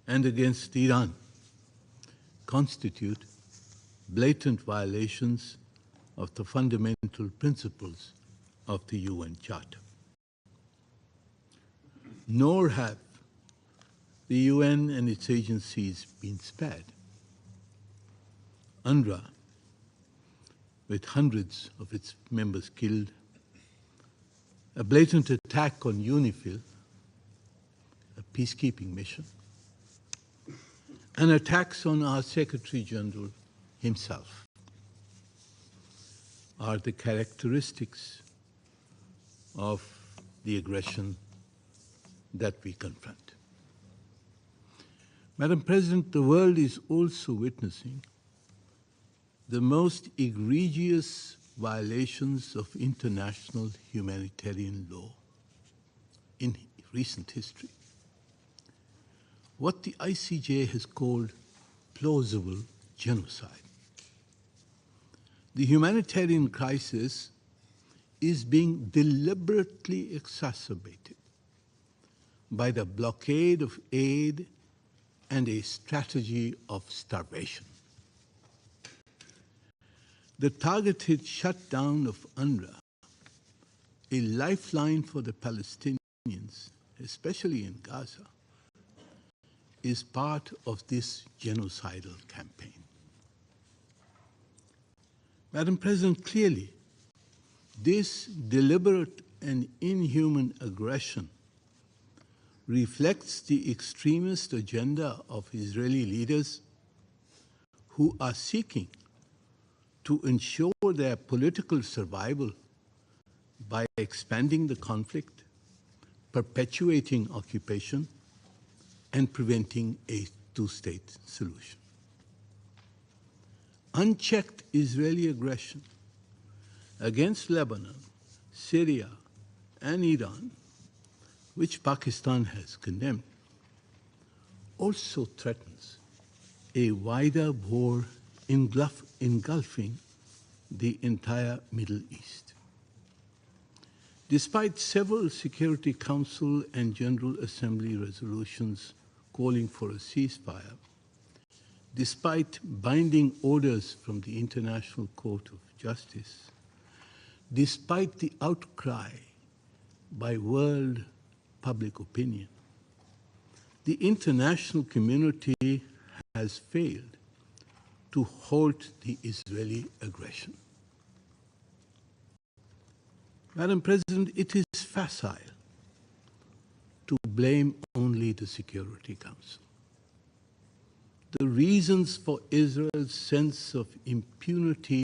and against Iran, constitute blatant violations of the fundamental principles of the UN Charter. Nor have the UN and its agencies been spared. UNRWA, with hundreds of its members killed, a blatant attack on UNIFIL, a peacekeeping mission, and attacks on our Secretary General himself are the characteristics of the aggression that we confront. Madam President, the world is also witnessing the most egregious violations of international humanitarian law in recent history. What the ICJ has called plausible genocide. The humanitarian crisis is being deliberately exacerbated by the blockade of aid and a strategy of starvation. The targeted shutdown of UNRWA, a lifeline for the Palestinians, especially in Gaza, is part of this genocidal campaign. Madam President, clearly, this deliberate and inhuman aggression reflects the extremist agenda of Israeli leaders who are seeking to ensure their political survival by expanding the conflict, perpetuating occupation, and preventing a two-state solution. Unchecked Israeli aggression against Lebanon, Syria, and Iran, which Pakistan has condemned, also threatens a wider war engulfing the entire Middle East. Despite several Security Council and General Assembly resolutions calling for a ceasefire, despite binding orders from the International Court of Justice, despite the outcry by world public opinion, the international community has failed to halt the Israeli aggression. Madam President, it is facile to blame only the Security Council. The reasons for Israel's sense of impunity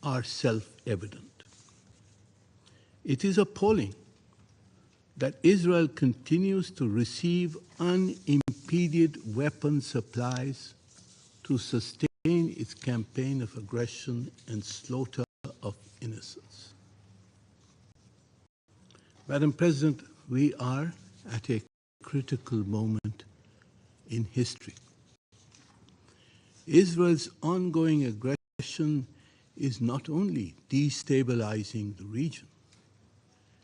are self-evident. It is appalling that Israel continues to receive unimpeded weapon supplies to sustain its campaign of aggression and slaughter of innocents. Madam President, we are at a critical moment in history. Israel's ongoing aggression is not only destabilizing the region,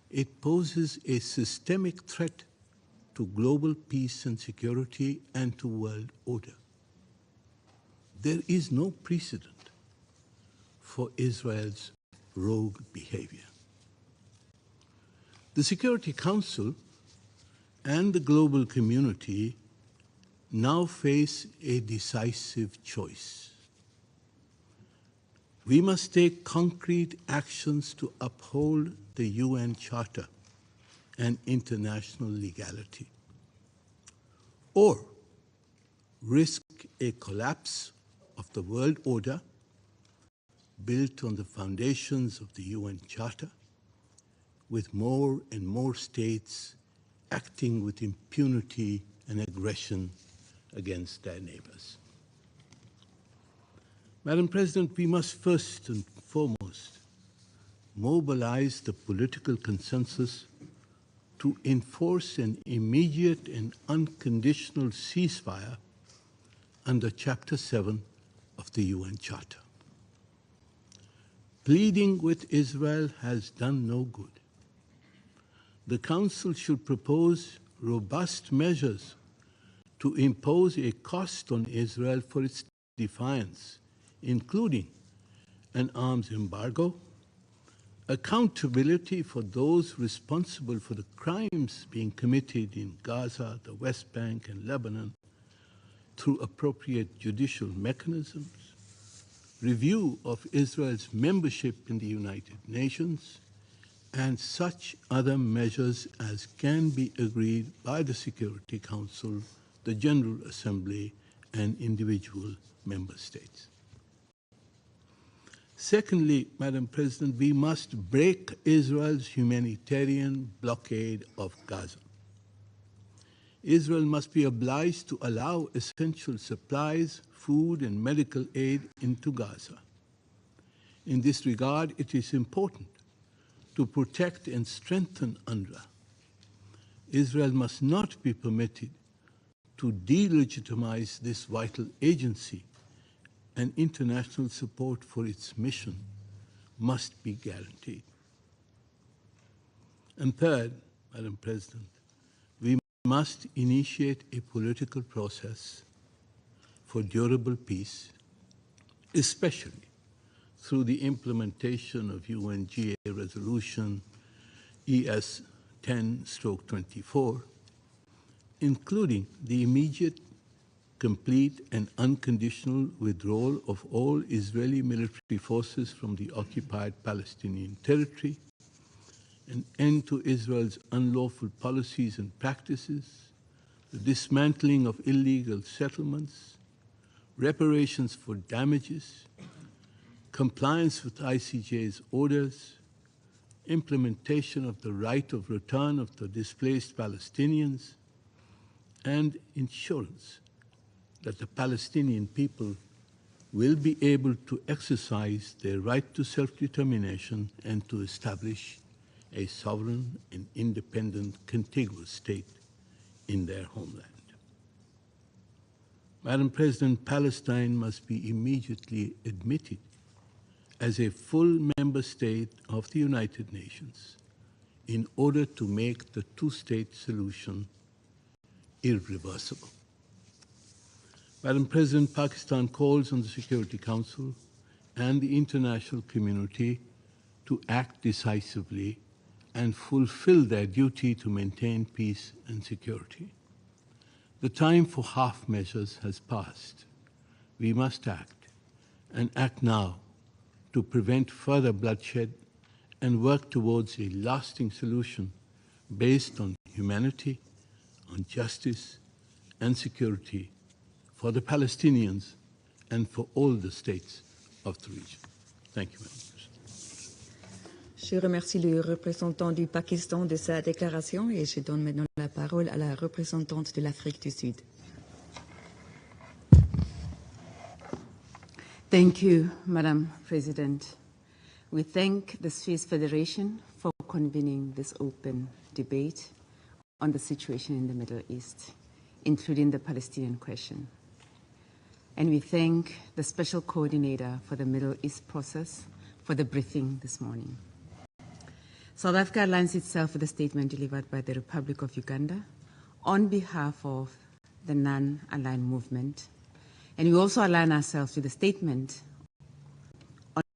it poses a systemic threat to global peace and security and to world order. There is no precedent for Israel's rogue behavior. The Security Council and the global community now face a decisive choice. We must take concrete actions to uphold the UN Charter and international legality, or risk a collapse of the world order built on the foundations of the UN Charter, with more and more states acting with impunity and aggression against their neighbors. Madam President, we must first and foremost mobilize the political consensus to enforce an immediate and unconditional ceasefire under Chapter 7 of the UN Charter. Pleading with Israel has done no good. The Council should propose robust measures to impose a cost on Israel for its defiance, including an arms embargo, accountability for those responsible for the crimes being committed in Gaza, the West Bank, and Lebanon through appropriate judicial mechanisms, review of Israel's membership in the United Nations, and such other measures as can be agreed by the Security Council, the General Assembly, and individual member states. Secondly, Madam President, we must break Israel's humanitarian blockade of Gaza. Israel must be obliged to allow essential supplies, food, and medical aid into Gaza. In this regard, it is important to protect and strengthen UNRWA. Israel must not be permitted to delegitimize this vital agency, and international support for its mission must be guaranteed. And third, Madam President, we must initiate a political process for durable peace, especially through the implementation of UNGA Resolution ES 10/24, including the immediate, complete, and unconditional withdrawal of all Israeli military forces from the occupied Palestinian territory, an end to Israel's unlawful policies and practices, the dismantling of illegal settlements, reparations for damages, compliance with ICJ's orders, implementation of the right of return of the displaced Palestinians, and ensurance that the Palestinian people will be able to exercise their right to self-determination and to establish a sovereign and independent contiguous state in their homeland. Madam President, Palestine must be immediately admitted as a full member state of the United Nations in order to make the two-state solution irreversible. Madam President, Pakistan calls on the Security Council and the international community to act decisively and fulfill their duty to maintain peace and security. The time for half measures has passed. We must act, and act now, to prevent further bloodshed and work towards a lasting solution based on humanity, on justice and security for the Palestinians and for all the states of the region. Thank you, Madam President. Je remercie le représentant du Pakistan de sa déclaration et je donne maintenant la parole à la représentante de l'Afrique du Sud. Thank you, Madam President. We thank the Swiss Federation for convening this open debate on the situation in the Middle East, including the Palestinian question. And we thank the Special Coordinator for the Middle East process for the briefing this morning. South Africa aligns itself with the statement delivered by the Republic of Uganda on behalf of the non-aligned movement. And we also align ourselves with the statement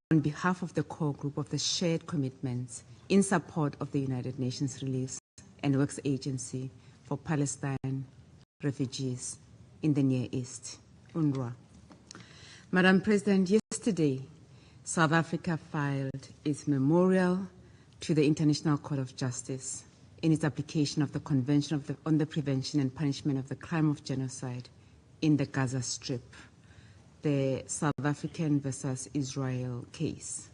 on behalf of the core group of the shared commitments in support of the United Nations Relief and Works Agency for Palestine refugees in the Near East, UNRWA. Madam President, yesterday, South Africa filed its memorial to the International Court of Justice in its application of the Convention on the Prevention and Punishment of the Crime of Genocide in the Gaza Strip, the South African versus Israel case.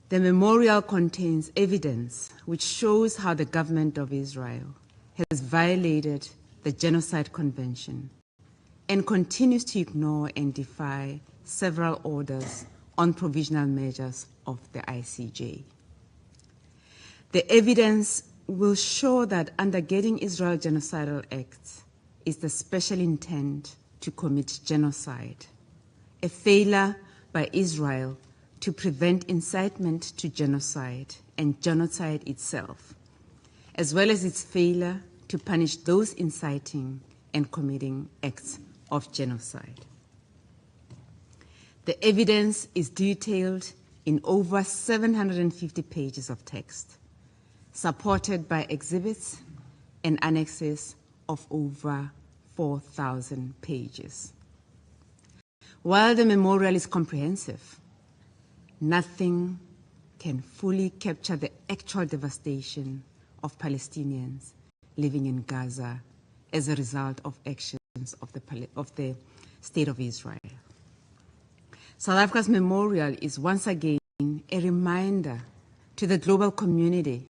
The memorial contains evidence which shows how the government of Israel has violated the Genocide Convention and continues to ignore and defy several orders on provisional measures of the ICJ. The evidence will show that undergirding Israel's genocidal acts is the special intent to commit genocide, a failure by Israel to prevent incitement to genocide and genocide itself, as well as its failure to punish those inciting and committing acts of genocide. The evidence is detailed in over 750 pages of text, supported by exhibits and annexes of over 4,000 pages. While the memorial is comprehensive, nothing can fully capture the actual devastation of Palestinians living in Gaza as a result of actions of the State of Israel. South Africa's memorial is once again a reminder to the global community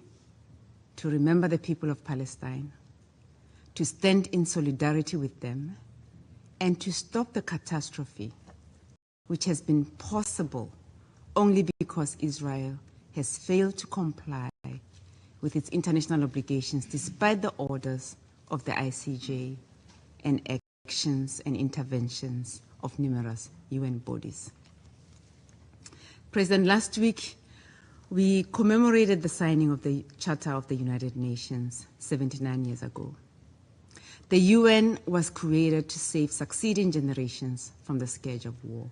to remember the people of Palestine, to stand in solidarity with them, and to stop the catastrophe, which has been possible only because Israel has failed to comply with its international obligations despite the orders of the ICJ and actions and interventions of numerous UN bodies. President, last week we commemorated the signing of the Charter of the United Nations 79 years ago. The UN was created to save succeeding generations from the scourge of war.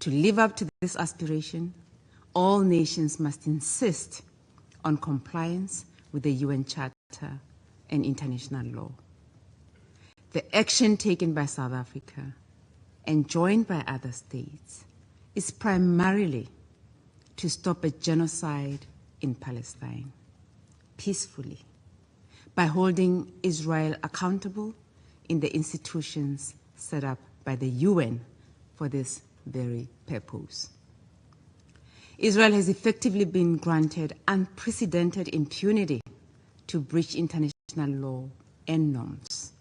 To live up to this aspiration, all nations must insist on compliance with the UN Charter and international law. The action taken by South Africa and joined by other states is primarily to stop a genocide in Palestine peacefully, by holding Israel accountable in the institutions set up by the UN for this very purpose. Israel has effectively been granted unprecedented impunity to breach international law and norms,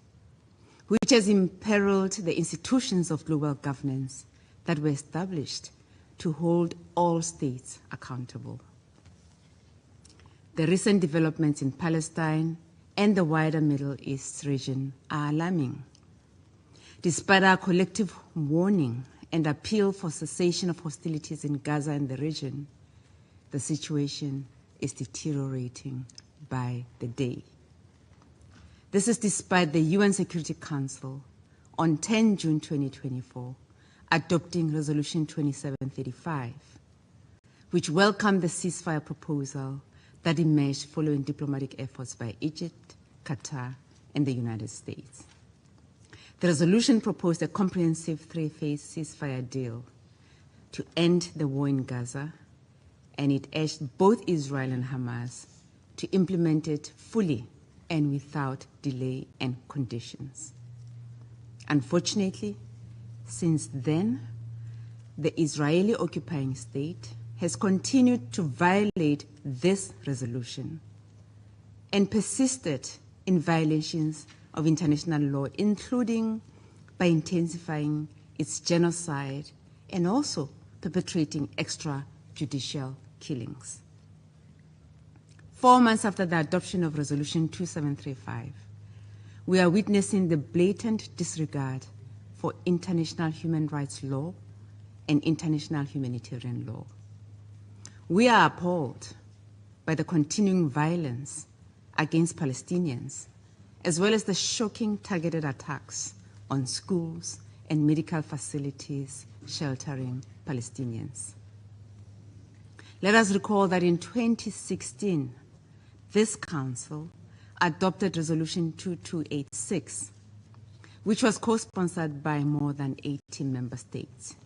which has imperiled the institutions of global governance that were established to hold all states accountable. The recent developments in Palestine and the wider Middle East region are alarming. Despite our collective warning and appeal for cessation of hostilities in Gaza and the region, the situation is deteriorating by the day. This is despite the UN Security Council on 10 June 2024 adopting Resolution 2735, which welcomed the ceasefire proposal that emerged following diplomatic efforts by Egypt, Qatar, and the United States. The resolution proposed a comprehensive three-phase ceasefire deal to end the war in Gaza, and it urged both Israel and Hamas to implement it fully and without delay and conditions. Unfortunately, since then, the Israeli occupying state has continued to violate this resolution and persisted in violations of international law, including by intensifying its genocide and also perpetrating extrajudicial killings. 4 months after the adoption of Resolution 2735, we are witnessing the blatant disregard for international human rights law and international humanitarian law. We are appalled by the continuing violence against Palestinians, as well as the shocking targeted attacks on schools and medical facilities sheltering Palestinians. Let us recall that in 2016, this Council adopted Resolution 2286, which was co-sponsored by more than 80 member states.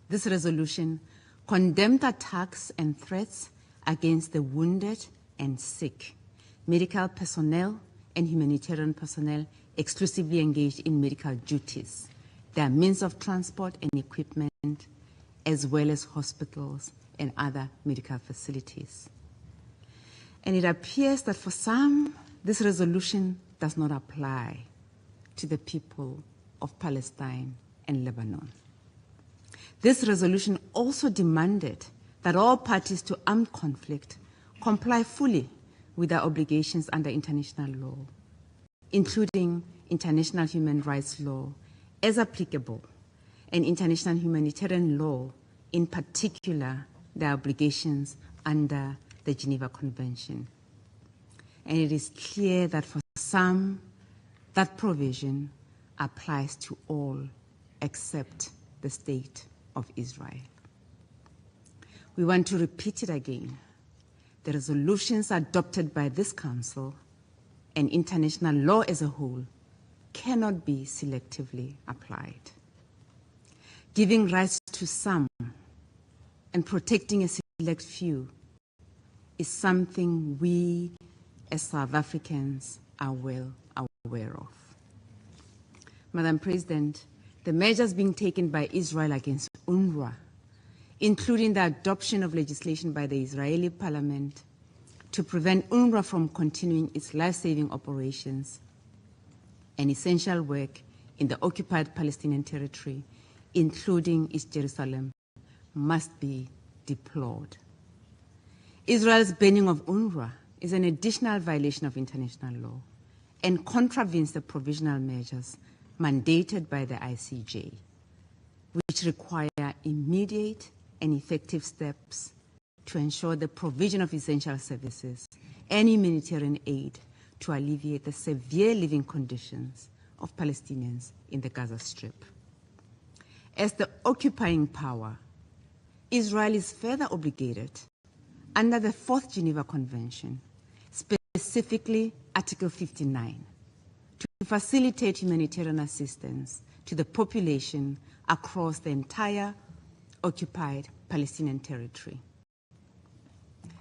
This resolution condemned attacks and threats against the wounded and sick, medical personnel and humanitarian personnel exclusively engaged in medical duties, their means of transport and equipment, as well as hospitals and other medical facilities. And it appears that for some, this resolution does not apply to the people of Palestine and Lebanon. This resolution also demanded that all parties to armed conflict comply fully with their obligations under international law, including international human rights law as applicable and international humanitarian law, in particular their obligations under the Geneva Convention. And it is clear that for some, that provision applies to all except the state of Israel. We want to repeat it again. The resolutions adopted by this Council and international law as a whole cannot be selectively applied. Giving rights to some and protecting a select few is something we as South Africans are well aware of. Madam President, the measures being taken by Israel against UNRWA, including the adoption of legislation by the Israeli parliament to prevent UNRWA from continuing its life-saving operations and essential work in the occupied Palestinian territory, including East Jerusalem, must be deplored. Israel's banning of UNRWA is an additional violation of international law and contravenes the provisional measures mandated by the ICJ, which require immediate and effective steps to ensure the provision of essential services and humanitarian aid to alleviate the severe living conditions of Palestinians in the Gaza Strip. As the occupying power, Israel is further obligated under the Fourth Geneva Convention, specifically Article 59, to facilitate humanitarian assistance to the population across the entire occupied Palestinian territory.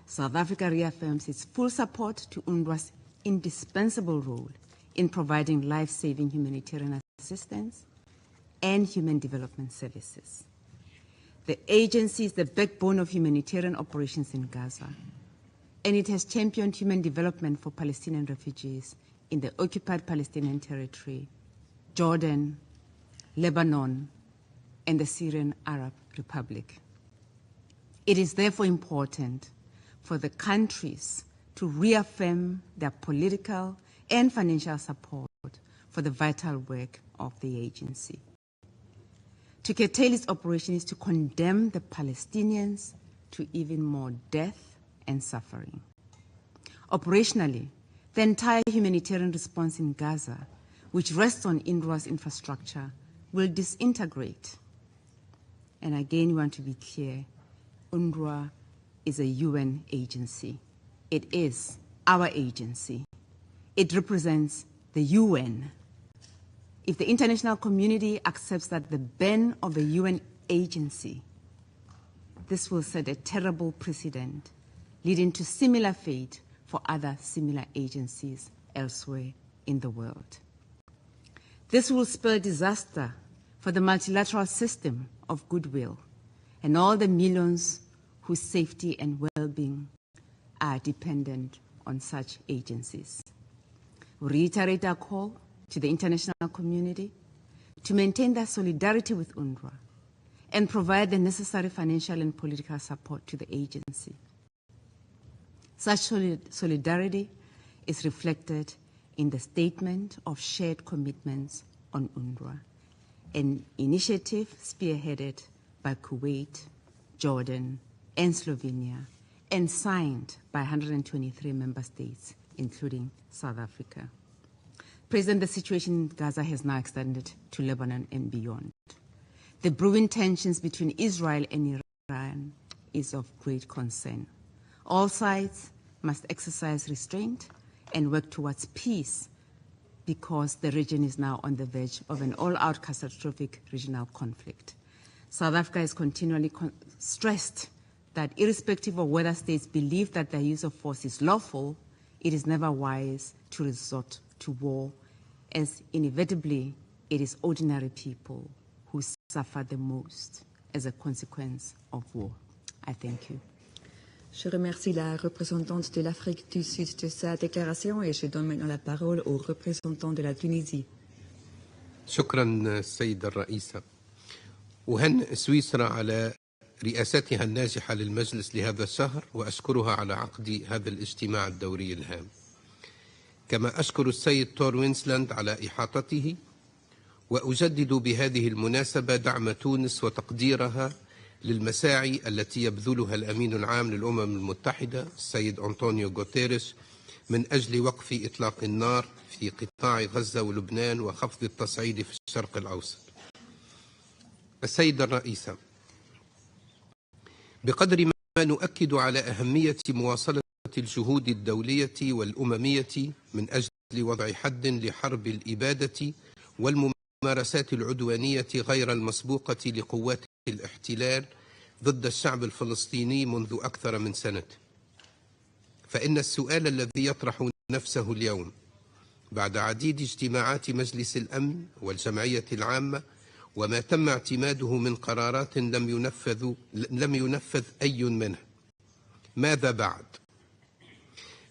South Africa reaffirms its full support to UNRWA's indispensable role in providing life-saving humanitarian assistance and human development services. The agency is the backbone of humanitarian operations in Gaza, and it has championed human development for Palestinian refugees in the occupied Palestinian territory, Jordan, Lebanon, and the Syrian Arab Republic. It is therefore important for the countries to reaffirm their political and financial support for the vital work of the agency. To curtail its operation is to condemn the Palestinians to even more death and suffering. Operationally, the entire humanitarian response in Gaza, which rests on UNRWA's infrastructure, will disintegrate. And again, we want to be clear, UNRWA is a UN agency. It is our agency. It represents the UN. If the international community accepts that the ban of a UN agency, this will set a terrible precedent, leading to similar fate for other similar agencies elsewhere in the world. This will spell disaster for the multilateral system of goodwill and all the millions whose safety and well-being are dependent on such agencies. We reiterate our call to the international community to maintain their solidarity with UNRWA and provide the necessary financial and political support to the agency. Such solidarity is reflected in the Statement of Shared Commitments on UNRWA, an initiative spearheaded by Kuwait, Jordan, and Slovenia, and signed by 123 member states, including South Africa. President, the situation in Gaza has now extended to Lebanon and beyond. The brewing tensions between Israel and Iran is of great concern. All sides must exercise restraint and work towards peace because the region is now on the verge of an all-out catastrophic regional conflict. South Africa has continually stressed that irrespective of whether states believe that their use of force is lawful, it is never wise to resort to war, as inevitably it is ordinary people who suffer the most as a consequence of war. I thank you. Je remercie la représentante de l'Afrique du Sud de sa déclaration et je donne maintenant la parole au représentant de la Tunisie. شكرا السيدة الرئيسة. أهنئ سويسرا على رئاستها الناجحة للمجلس لهذا الشهر وأشكرها على عقد هذا الاجتماع الدوري الهام. كما أشكر السيد تور وينسلاند على إحاطته وأجدد بهذه المناسبة دعم تونس وتقديرها للمساعي التي يبذلها الأمين العام للأمم المتحدة السيد أنطونيو غوتيريش من أجل وقف إطلاق النار في قطاع غزة ولبنان وخفض التصعيد في الشرق الأوسط. السيدة الرئيسة، بقدر ما نؤكد على أهمية مواصلة الجهود الدولية والأممية من أجل وضع حد لحرب الإبادة والممارسات العدوانية غير المسبوقة لقوات الاحتلال ضد الشعب الفلسطيني منذ أكثر من سنة، فإن السؤال الذي يطرح نفسه اليوم بعد عديد اجتماعات مجلس الأمن والجمعية العامة وما تم اعتماده من قرارات لم ينفذ أي منها، ماذا بعد؟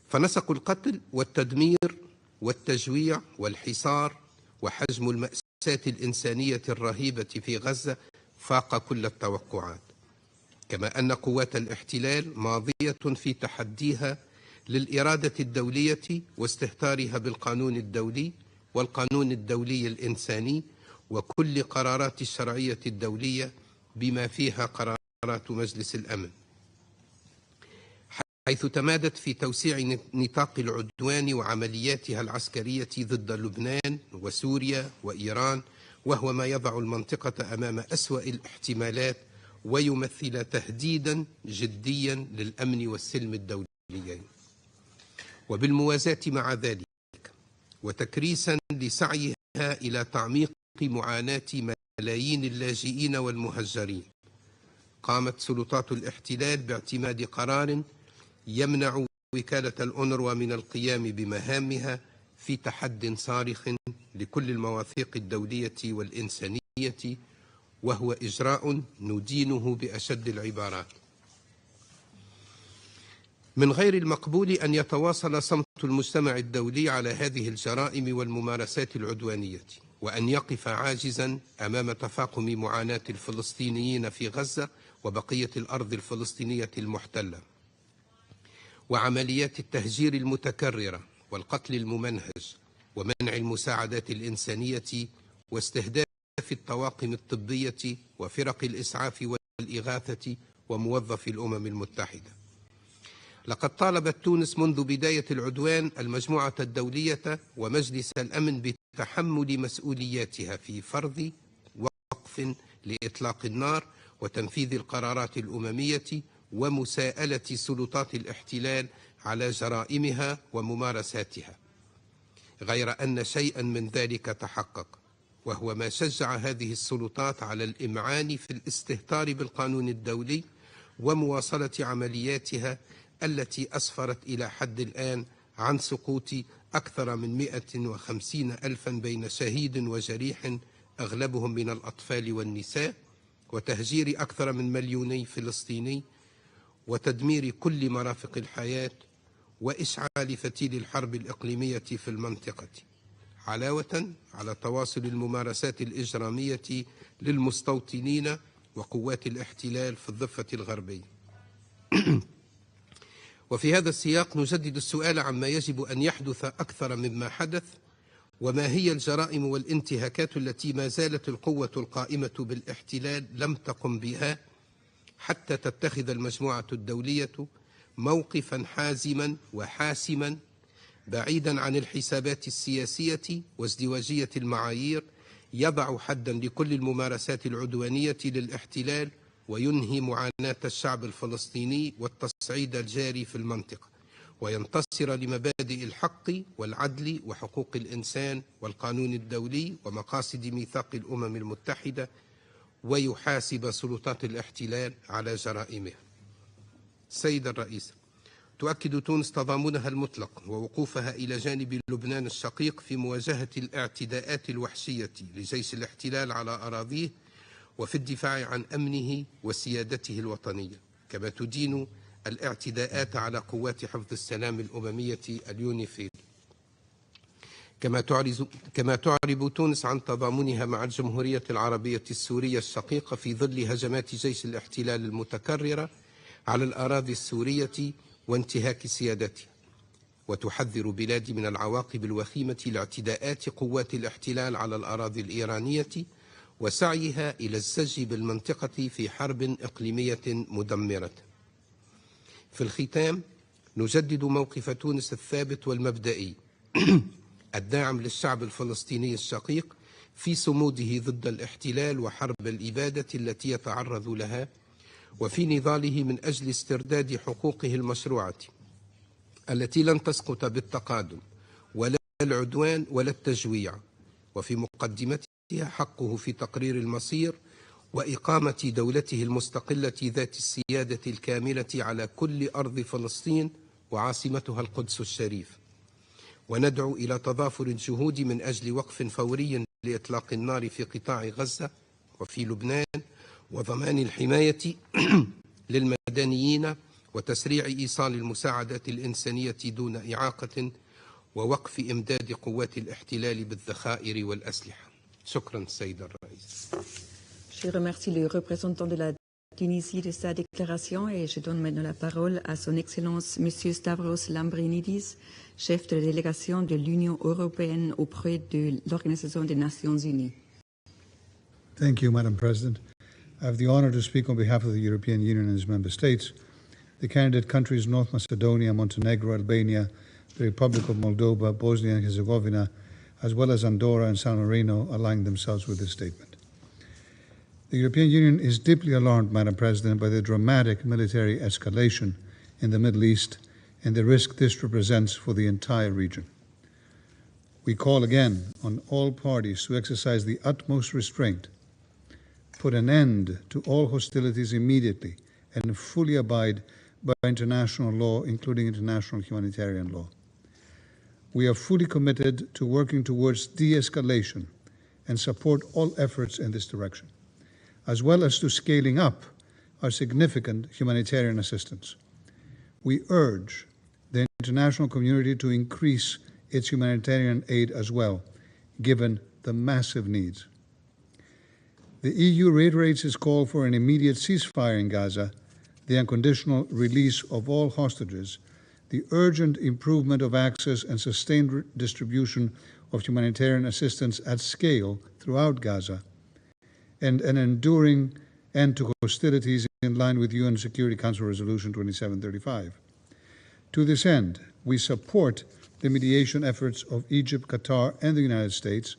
فنسق القتل والتدمير والتجويع والحصار وحجم المأساة الإنسانية الرهيبة في غزة فاق كل التوقعات، كما أن قوات الاحتلال ماضية في تحديها للإرادة الدولية واستهتارها بالقانون الدولي والقانون الدولي الإنساني وكل قرارات الشرعية الدولية بما فيها قرارات مجلس الأمن، حيث تمادت في توسيع نطاق العدوان وعملياتها العسكرية ضد لبنان وسوريا وإيران، وهو ما يضع المنطقة أمام أسوأ الاحتمالات ويمثل تهديدا جديا للأمن والسلم الدوليين. وبالموازاة مع ذلك وتكريسا لسعيها إلى تعميق معاناة ملايين اللاجئين والمهجرين، قامت سلطات الاحتلال باعتماد قرار يمنع وكالة الأونروا من القيام بمهامها في تحد صارخ لكل المواثيق الدولية والإنسانية، وهو إجراء ندينه بأشد العبارات. من غير المقبول أن يتواصل صمت المجتمع الدولي على هذه الجرائم والممارسات العدوانية، وأن يقف عاجزا أمام تفاقم معاناة الفلسطينيين في غزة وبقية الأرض الفلسطينية المحتلة، وعمليات التهجير المتكررة والقتل الممنهج ومنع المساعدات الإنسانية واستهداف الطواقم الطبية وفرق الإسعاف والإغاثة وموظفي الأمم المتحدة. لقد طالبت تونس منذ بداية العدوان المجموعة الدولية ومجلس الأمن بتحمل مسؤولياتها في فرض وقف لإطلاق النار وتنفيذ القرارات الأممية ومساءلة سلطات الاحتلال على جرائمها وممارساتها، غير أن شيئا من ذلك تحقق، وهو ما شجع هذه السلطات على الإمعان في الاستهتار بالقانون الدولي ومواصلة عملياتها التي أسفرت إلى حد الآن عن سقوط أكثر من 150 ألفا بين شهيد وجريح أغلبهم من الأطفال والنساء، وتهجير أكثر من 2,000,000 فلسطيني، وتدمير كل مرافق الحياة، وإشعال فتيل الحرب الإقليمية في المنطقة، علاوة على تواصل الممارسات الإجرامية للمستوطنين وقوات الاحتلال في الضفة الغربية. وفي هذا السياق نجدد السؤال عما يجب أن يحدث أكثر مما حدث، وما هي الجرائم والانتهاكات التي ما زالت القوة القائمة بالاحتلال لم تقم بها حتى تتخذ المجموعة الدولية موقفا حازما وحاسما بعيدا عن الحسابات السياسية وازدواجية المعايير، يضع حدا لكل الممارسات العدوانية للاحتلال وينهي معاناة الشعب الفلسطيني والتصعيد الجاري في المنطقة، وينتصر لمبادئ الحق والعدل وحقوق الإنسان والقانون الدولي ومقاصد ميثاق الأمم المتحدة، ويحاسب سلطات الاحتلال على جرائمها. السيد الرئيس، تؤكد تونس تضامنها المطلق ووقوفها إلى جانب لبنان الشقيق في مواجهة الاعتداءات الوحشية لجيش الاحتلال على أراضيه وفي الدفاع عن أمنه وسيادته الوطنية، كما تدين الاعتداءات على قوات حفظ السلام الأممية اليونيفيل. كما تعرب تونس عن تضامنها مع الجمهورية العربية السورية الشقيقة في ظل هجمات جيش الاحتلال المتكررة على الأراضي السورية وانتهاك سيادتها، وتحذر بلادي من العواقب الوخيمة لاعتداءات قوات الاحتلال على الأراضي الإيرانية وسعيها إلى الزج بالمنطقة في حرب إقليمية مدمرة. في الختام نجدد موقف تونس الثابت والمبدئي الداعم للشعب الفلسطيني الشقيق في صموده ضد الاحتلال وحرب الإبادة التي يتعرض لها، وفي نضاله من أجل استرداد حقوقه المشروعة التي لن تسقط بالتقادم ولا العدوان ولا التجويع، وفي مقدمتها حقه في تقرير المصير وإقامة دولته المستقلة ذات السيادة الكاملة على كل أرض فلسطين وعاصمتها القدس الشريف. وندعو إلى تضافر الجهود من أجل وقف فوري لإطلاق النار في قطاع غزة وفي لبنان، وضمان الحماية للمدنيين وتسريع إيصال المساعدات الإنسانية دون إعاقة ووقف إمداد قوات الاحتلال بالذخائر والأسلحة. شكرا سيد الرئيس. Je remercie le représentant de la Tunisie de sa déclaration et je donne maintenant la parole à son Excellence Monsieur Stavros Lambrinidis, chef de la délégation de l'Union européenne auprès de l'Organisation des Nations Unies. Thank you, Madam President. I have the honor to speak on behalf of the European Union and its member states. The candidate countries North Macedonia, Montenegro, Albania, the Republic of Moldova, Bosnia and Herzegovina, as well as Andorra and San Marino, align themselves with this statement. The European Union is deeply alarmed, Madam President, by the dramatic military escalation in the Middle East and the risk this represents for the entire region. We call again on all parties to exercise the utmost restraint, put an end to all hostilities immediately, and fully abide by international law, including international humanitarian law. We are fully committed to working towards de-escalation and support all efforts in this direction, as well as to scaling up our significant humanitarian assistance. We urge the international community to increase its humanitarian aid as well, given the massive needs. The EU reiterates its call for an immediate ceasefire in Gaza, the unconditional release of all hostages, the urgent improvement of access and sustained distribution of humanitarian assistance at scale throughout Gaza, and an enduring end to hostilities in line with UN Security Council Resolution 2735. To this end, we support the mediation efforts of Egypt, Qatar, and the United States.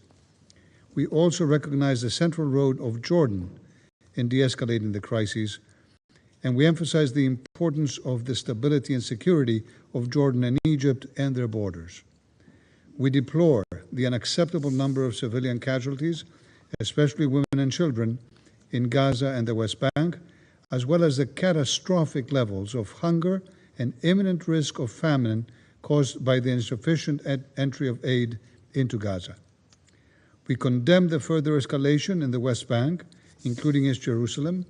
We also recognize the central role of Jordan in de-escalating the crises, and we emphasize the importance of the stability and security of Jordan and Egypt and their borders. We deplore the unacceptable number of civilian casualties, especially women and children, in Gaza and the West Bank, as well as the catastrophic levels of hunger and imminent risk of famine caused by the insufficient entry of aid into Gaza. We condemn the further escalation in the West Bank, including East Jerusalem,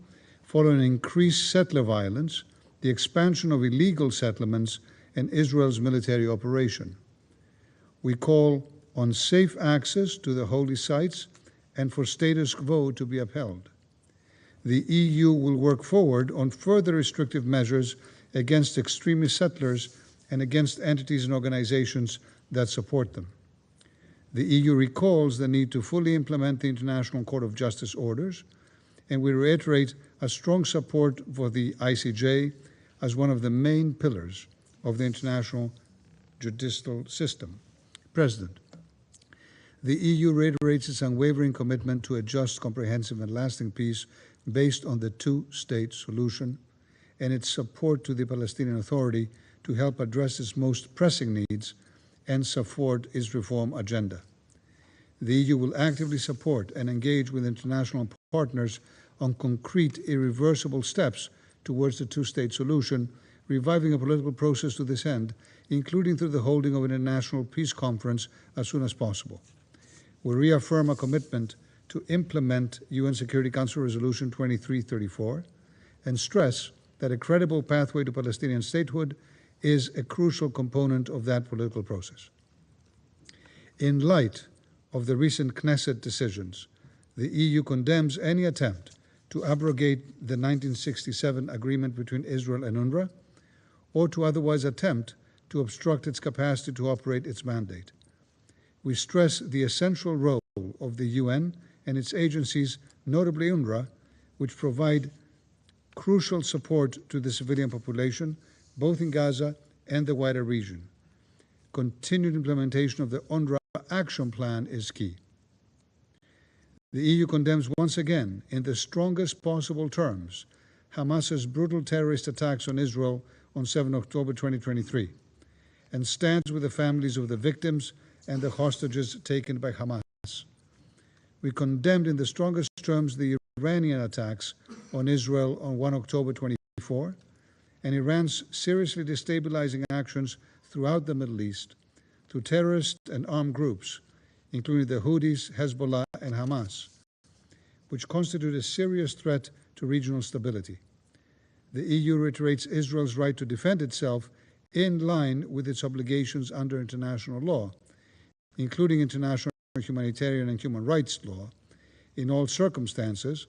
following increased settler violence, the expansion of illegal settlements, and Israel's military operation. We call on safe access to the holy sites and for status quo to be upheld. The EU will work forward on further restrictive measures against extremist settlers and against entities and organizations that support them. The EU recalls the need to fully implement the International Court of Justice orders, and we reiterate a strong support for the ICJ as one of the main pillars of the international judicial system. President, the EU reiterates its unwavering commitment to a just, comprehensive, and lasting peace based on the two-state solution and its support to the Palestinian Authority to help address its most pressing needs and support its reform agenda. The EU will actively support and engage with international partners on concrete, irreversible steps towards the two-state solution, reviving a political process to this end, including through the holding of an international peace conference as soon as possible. We reaffirm our commitment to implement UN Security Council Resolution 2334 and stress that a credible pathway to Palestinian statehood is a crucial component of that political process. In light of the recent Knesset decisions, the EU condemns any attempt to abrogate the 1967 agreement between Israel and UNRWA, or to otherwise attempt to obstruct its capacity to operate its mandate. We stress the essential role of the UN and its agencies, notably UNRWA, which provide crucial support to the civilian population, both in Gaza and the wider region. Continued implementation of the UNRWA Action Plan is key. The EU condemns once again, in the strongest possible terms, Hamas's brutal terrorist attacks on Israel on 7 October 2023, and stands with the families of the victims and the hostages taken by Hamas. We condemned in the strongest terms the Iranian attacks on Israel on 1 October 24 and Iran's seriously destabilizing actions throughout the Middle East through terrorist and armed groups, including the Houthis, Hezbollah, and Hamas, which constitute a serious threat to regional stability. The EU reiterates Israel's right to defend itself in line with its obligations under international law, including international humanitarian and human rights law, in all circumstances,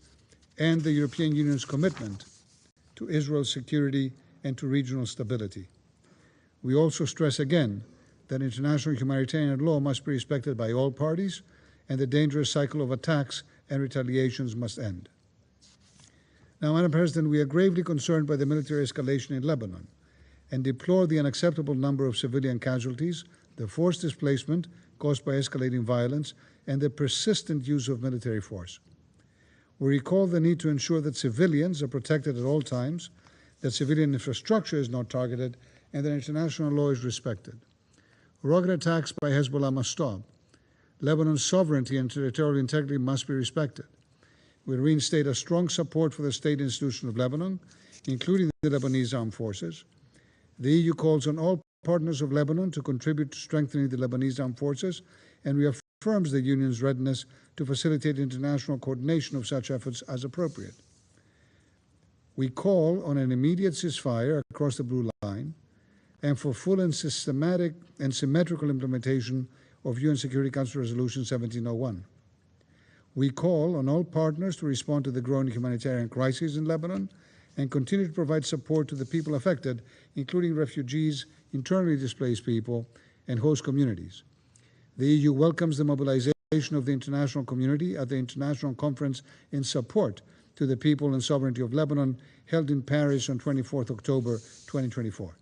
and the European Union's commitment to Israel's security and to regional stability. We also stress again that international humanitarian law must be respected by all parties, and the dangerous cycle of attacks and retaliations must end. Now, Madam President, we are gravely concerned by the military escalation in Lebanon and deplore the unacceptable number of civilian casualties, the forced displacement caused by escalating violence, and the persistent use of military force. We recall the need to ensure that civilians are protected at all times, that civilian infrastructure is not targeted, and that international law is respected. Rocket attacks by Hezbollah must stop. Lebanon's sovereignty and territorial integrity must be respected. We reinstate a strong support for the state institution of Lebanon, including the Lebanese armed forces. The EU calls on all partners of Lebanon to contribute to strengthening the Lebanese armed forces and reaffirms the Union's readiness to facilitate international coordination of such efforts as appropriate. We call on an immediate ceasefire across the Blue Line and for full and systematic and symmetrical implementation of UN Security Council Resolution 1701. We call on all partners to respond to the growing humanitarian crisis in Lebanon and continue to provide support to the people affected, including refugees, internally displaced people, and host communities. The EU welcomes the mobilization of the international community at the International Conference in Support to the People and Sovereignty of Lebanon, held in Paris on 24 October 2024.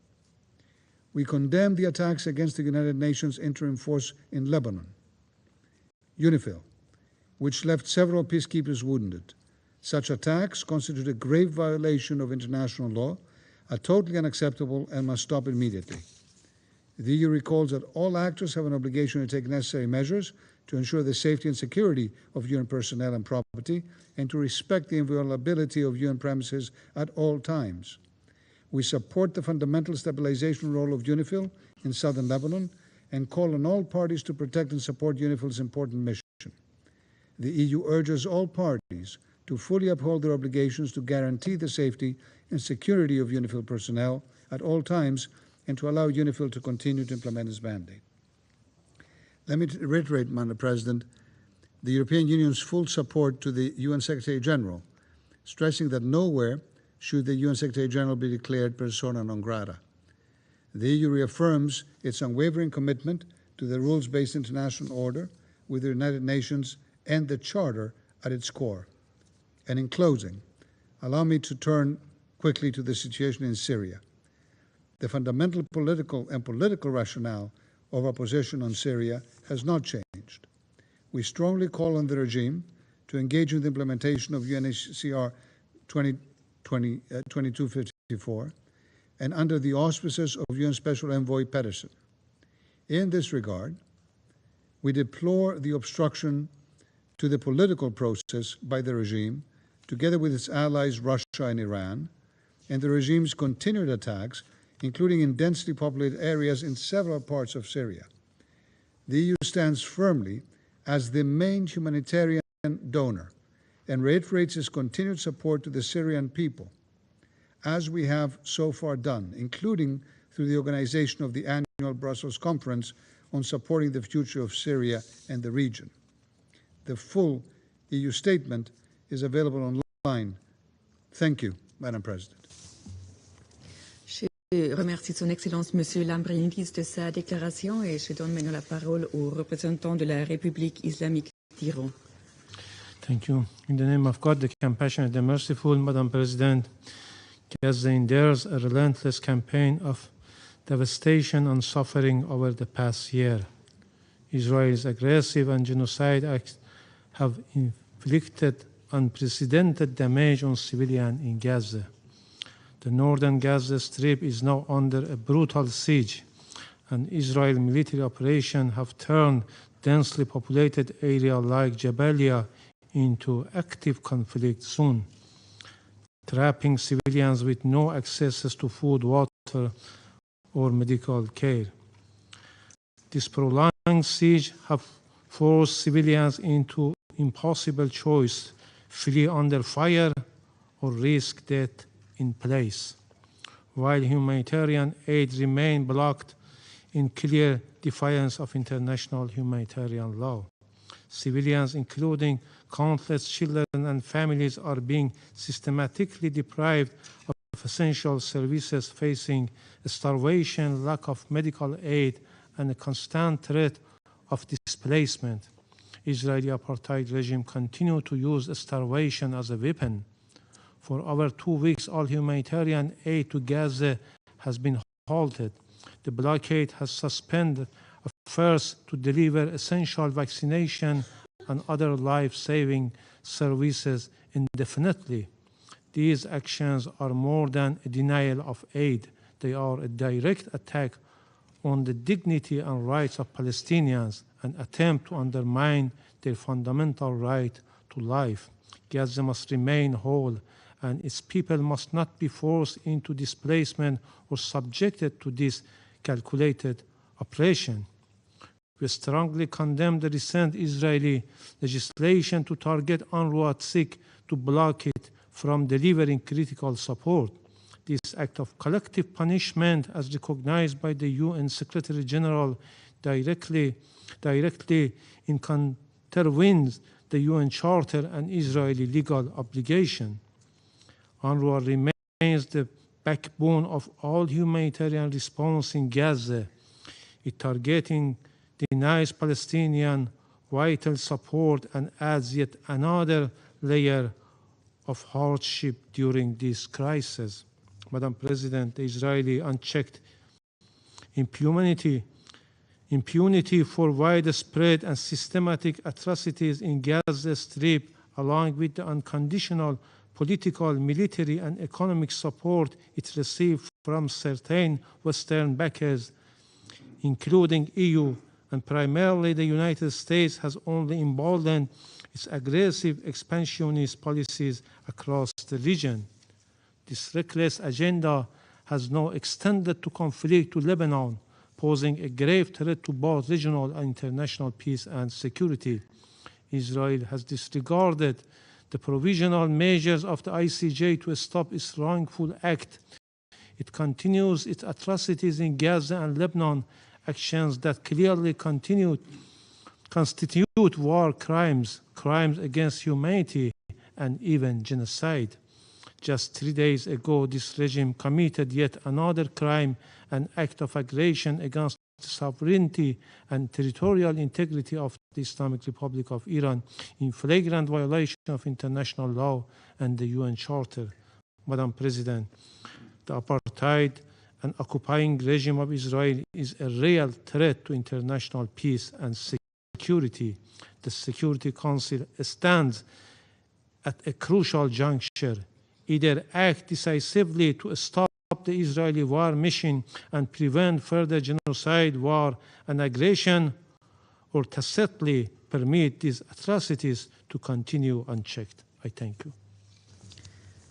We condemn the attacks against the United Nations Interim Force in Lebanon, UNIFIL, which left several peacekeepers wounded. Such attacks constitute a grave violation of international law, are totally unacceptable, and must stop immediately. The EU recalls that all actors have an obligation to take necessary measures to ensure the safety and security of UN personnel and property, and to respect the inviolability of UN premises at all times. We support the fundamental stabilization role of UNIFIL in southern Lebanon and call on all parties to protect and support UNIFIL's important mission. The EU urges all parties to fully uphold their obligations to guarantee the safety and security of UNIFIL personnel at all times and to allow UNIFIL to continue to implement its mandate. Let me reiterate, Madam President, the European Union's full support to the UN Secretary General, stressing that nowhere should the UN Secretary General be declared persona non grata. The EU reaffirms its unwavering commitment to the rules-based international order with the United Nations and the Charter at its core. And in closing, allow me to turn quickly to the situation in Syria. The fundamental political rationale of our position on Syria has not changed. We strongly call on the regime to engage in the implementation of UNHCR 2254 and under the auspices of UN Special Envoy Pedersen. In this regard, we deplore the obstruction to the political process by the regime, together with its allies Russia and Iran, and the regime's continued attacks, including in densely populated areas in several parts of Syria. The EU stands firmly as the main humanitarian donor and reiterates its continued support to the Syrian people, as we have so far done, including through the organization of the annual Brussels Conference on supporting the future of Syria and the region. The full EU statement is available online. Thank you, Madam President. Je remercie Son Excellence Monsieur Lambrinidis de sa déclaration et je donne maintenant la parole au représentant de la République islamique d'Iran. Thank you. In the name of God, the compassionate, the merciful, Madam President, Gaza endures a relentless campaign of devastation and suffering over the past year. Israel's aggressive and genocide acts have inflicted unprecedented damage on civilians in Gaza. The northern Gaza Strip is now under a brutal siege, and Israeli military operations have turned densely populated areas like Jabalia into active conflict zone, trapping civilians with no access to food, water, or medical care. This prolonged siege has forced civilians into impossible choice: flee under fire or risk death in place, while humanitarian aid remains blocked in clear defiance of international humanitarian law. Civilians, including countless children and families, are being systematically deprived of essential services, facing starvation, lack of medical aid, and a constant threat of displacement. Israeli apartheid regime continue to use starvation as a weapon. For over 2 weeks, all humanitarian aid to Gaza has been halted. The blockade has suspended efforts to deliver essential vaccination and other life-saving services indefinitely. These actions are more than a denial of aid. They are a direct attack on the dignity and rights of Palestinians, an attempt to undermine their fundamental right to life. Gaza must remain whole, and its people must not be forced into displacement or subjected to this calculated oppression. We strongly condemn the recent Israeli legislation to target UNRWA, seek to block it from delivering critical support. This act of collective punishment, as recognized by the UN Secretary General, directly contravenes the UN Charter and Israeli legal obligation. UNRWA remains the backbone of all humanitarian response in Gaza. It denies Palestinian vital support and adds yet another layer of hardship during this crisis. Madam President, the Israeli unchecked impunity for widespread and systematic atrocities in Gaza Strip, along with the unconditional political, military, and economic support it received from certain Western backers, including EU and primarily the United States, has only emboldened its aggressive expansionist policies across the region. This reckless agenda has now extended to conflict to Lebanon, posing a grave threat to both regional and international peace and security. Israel has disregarded the provisional measures of the ICJ to stop its wrongful act. It continues its atrocities in Gaza and Lebanon, actions that clearly constitute war crimes, crimes against humanity, and even genocide. Just 3 days ago, this regime committed yet another crime, an act of aggression against the sovereignty and territorial integrity of the Islamic Republic of Iran, in flagrant violation of international law and the UN Charter. Madam President, the apartheid and occupying regime of Israel is a real threat to international peace and security. The Security Council stands at a crucial juncture. Either act decisively to stop the Israeli war mission and prevent further genocide, war, and aggression, or tacitly permit these atrocities to continue unchecked. I thank you.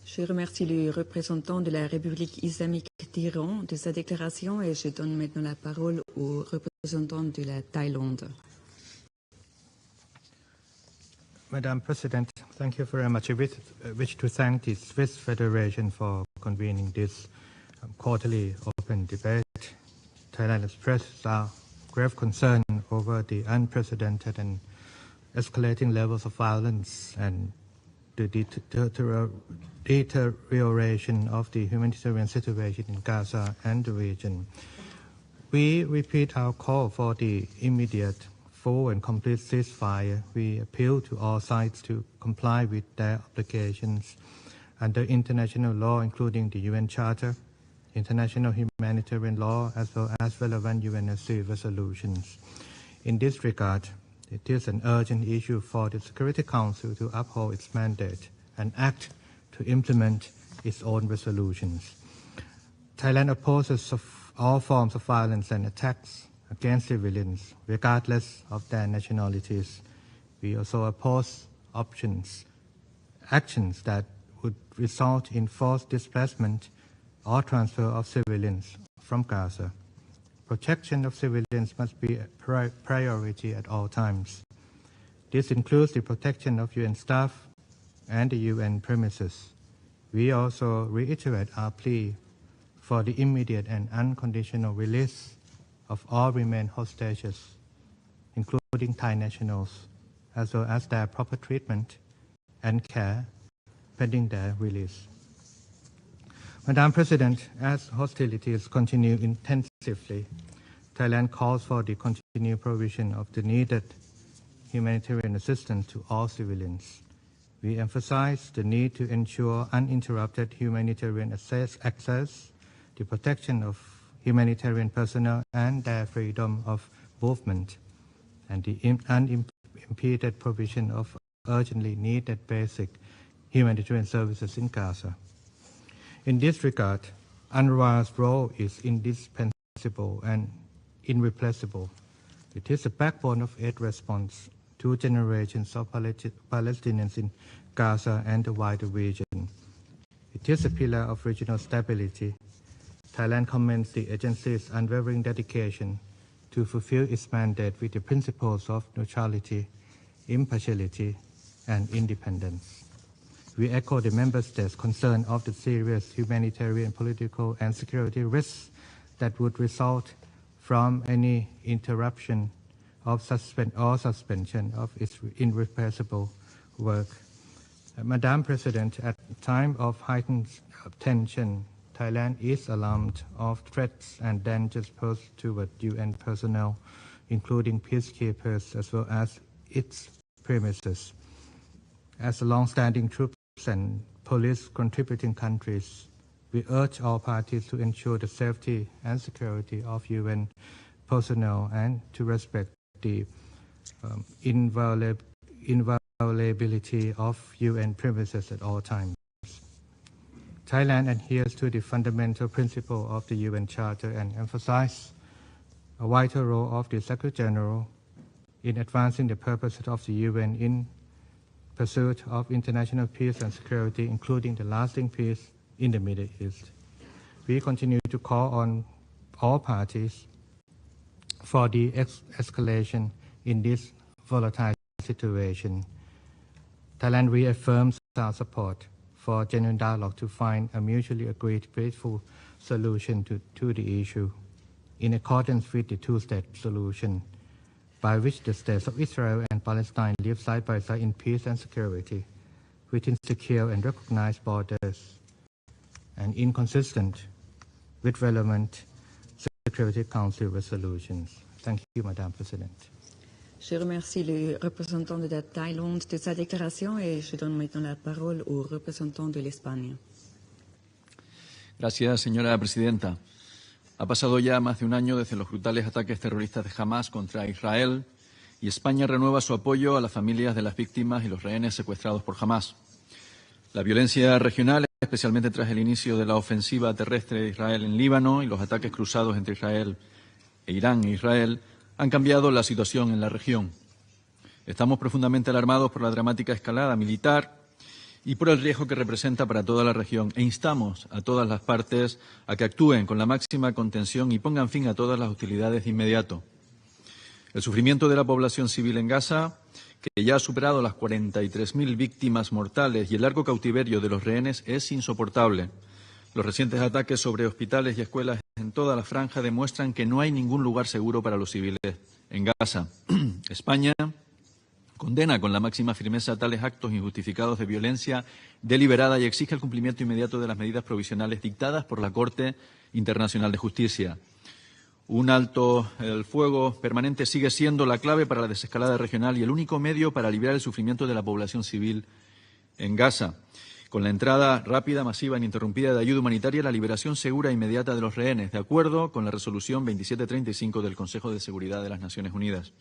Je remercie le représentant de la République islamique d'Iran de sa déclaration et je donne maintenant la parole au représentant de la Thaïlande. Madam President, thank you very much. I wish to thank the Swiss Federation for convening this quarterly open debate. Thailand expressed our grave concern over the unprecedented and escalating levels of violence and the deterioration of the humanitarian situation in Gaza and the region. We repeat our call for the immediate, full and complete ceasefire. We appeal to all sides to comply with their obligations under international law, including the UN Charter, international humanitarian law, as well as relevant UNSC resolutions. In this regard, it is an urgent issue for the Security Council to uphold its mandate and act to implement its own resolutions. Thailand opposes all forms of violence and attacks against civilians, regardless of their nationalities. We also oppose actions that would result in forced displacement or transfer of civilians from Gaza. Protection of civilians must be a priority at all times. This includes the protection of UN staff and the UN premises. We also reiterate our plea for the immediate and unconditional release of all remaining hostages, including Thai nationals, as well as their proper treatment and care pending their release. Madam President, as hostilities continue intensively, Thailand calls for the continued provision of the needed humanitarian assistance to all civilians. We emphasize the need to ensure uninterrupted humanitarian access, the protection of humanitarian personnel and their freedom of movement, and the unimpeded provision of urgently needed basic humanitarian services in Gaza. In this regard, UNRWA's role is indispensable and irreplaceable. It is the backbone of aid response to generations of Palestinians in Gaza and the wider region. It is a pillar of regional stability. Thailand commends the agency's unwavering dedication to fulfill its mandate with the principles of neutrality, impartiality, and independence. We echo the Member States' concern of the serious humanitarian, political, and security risks that would result from any interruption of suspension of its irreplaceable work. Madam President, at a time of heightened tension, Thailand is alarmed of threats and dangers posed toward UN personnel, including peacekeepers, as well as its premises. As a long-standing troops and police contributing countries, we urge all parties to ensure the safety and security of UN personnel and to respect the inviolability of UN premises at all times. Thailand adheres to the fundamental principle of the UN Charter and emphasizes a vital role of the Secretary General in advancing the purposes of the UN in pursuit of international peace and security, including the lasting peace in the Middle East. We continue to call on all parties for the escalation in this volatile situation. Thailand reaffirms our support for genuine dialogue to find a mutually agreed, peaceful solution to the issue, in accordance with the two-state solution, by which the states of Israel and Palestine live side by side in peace and security, within secure and recognized borders, and inconsistent with relevant Security Council resolutions. Thank you, Madam President. Je remercie le représentant de la Thaïlande de sa déclaration et je donne maintenant la parole au représentant de l'Espagne. Gracias, señora presidenta. Ha pasado ya más de un año desde los brutales ataques terroristas de Hamas contra Israel y España renueva su apoyo a las familias de las víctimas y los rehenes secuestrados por Hamas. La violencia regional, especialmente tras el inicio de la ofensiva terrestre de Israel en Líbano y los ataques cruzados entre Israel e Israel, han cambiado la situación en la región. Estamos profundamente alarmados por la dramática escalada militar y por el riesgo que representa para toda la región e instamos a todas las partes a que actúen con la máxima contención y pongan fin a todas las hostilidades de inmediato. El sufrimiento de la población civil en Gaza, que ya ha superado las 43.000 víctimas mortales y el largo cautiverio de los rehenes, es insoportable. Los recientes ataques sobre hospitales y escuelas en toda la franja demuestran que no hay ningún lugar seguro para los civiles en Gaza. España condena con la máxima firmeza tales actos injustificados de violencia deliberada y exige el cumplimiento inmediato de las medidas provisionales dictadas por la Corte Internacional de Justicia. Un alto el fuego permanente sigue siendo la clave para la desescalada regional y el único medio para aliviar el sufrimiento de la población civil en Gaza. Con la entrada rápida, masiva e ininterrumpida de ayuda humanitaria y la liberación segura e inmediata de los rehenes, de acuerdo con la resolución 2735 del Consejo de Seguridad de las Naciones Unidas.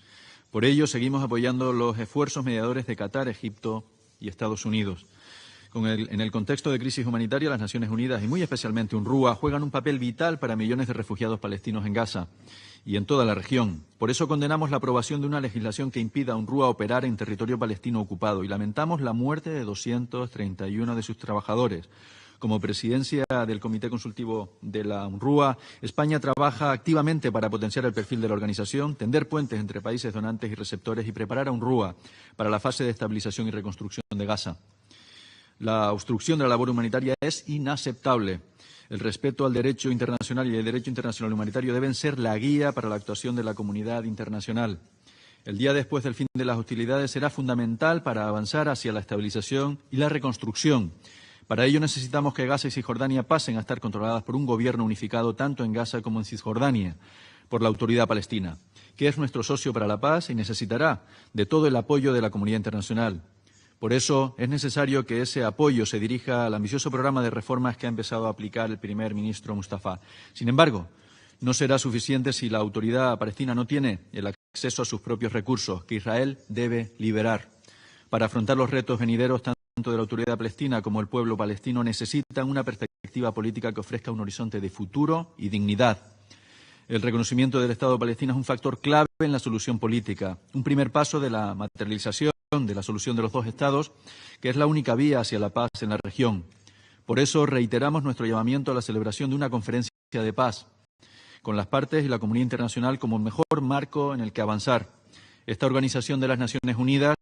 Por ello, seguimos apoyando los esfuerzos mediadores de Qatar, Egipto y Estados Unidos. En el contexto de crisis humanitaria, las Naciones Unidas y muy especialmente UNRWA juegan un papel vital para millones de refugiados palestinos en Gaza y en toda la región. Por eso condenamos la aprobación de una legislación que impida a UNRWA operar en territorio palestino ocupado y lamentamos la muerte de 231 de sus trabajadores. Como presidencia del Comité Consultivo de la UNRWA, España trabaja activamente para potenciar el perfil de la organización, tender puentes entre países donantes y receptores y preparar a UNRWA para la fase de estabilización y reconstrucción de Gaza. La obstrucción de la labor humanitaria es inaceptable. El respeto al derecho internacional y el derecho internacional humanitario deben ser la guía para la actuación de la comunidad internacional. El día después del fin de las hostilidades será fundamental para avanzar hacia la estabilización y la reconstrucción. Para ello necesitamos que Gaza y Cisjordania pasen a estar controladas por un gobierno unificado tanto en Gaza como en Cisjordania, por la autoridad palestina, que es nuestro socio para la paz y necesitará de todo el apoyo de la comunidad internacional. Por eso es necesario que ese apoyo se dirija al ambicioso programa de reformas que ha empezado a aplicar el primer ministro Mustafa. Sin embargo, no será suficiente si la autoridad palestina no tiene el acceso a sus propios recursos, que Israel debe liberar. Para afrontar los retos venideros, tanto de la autoridad palestina como el pueblo palestino necesitan una perspectiva política que ofrezca un horizonte de futuro y dignidad. El reconocimiento del Estado palestino es un factor clave en la solución política, un primer paso de la materialización de la solución de los dos Estados, que es la única vía hacia la paz en la región. Por eso reiteramos nuestro llamamiento a la celebración de una conferencia de paz, con las partes y la comunidad internacional como el mejor marco en el que avanzar. Esta Organización de las Naciones Unidas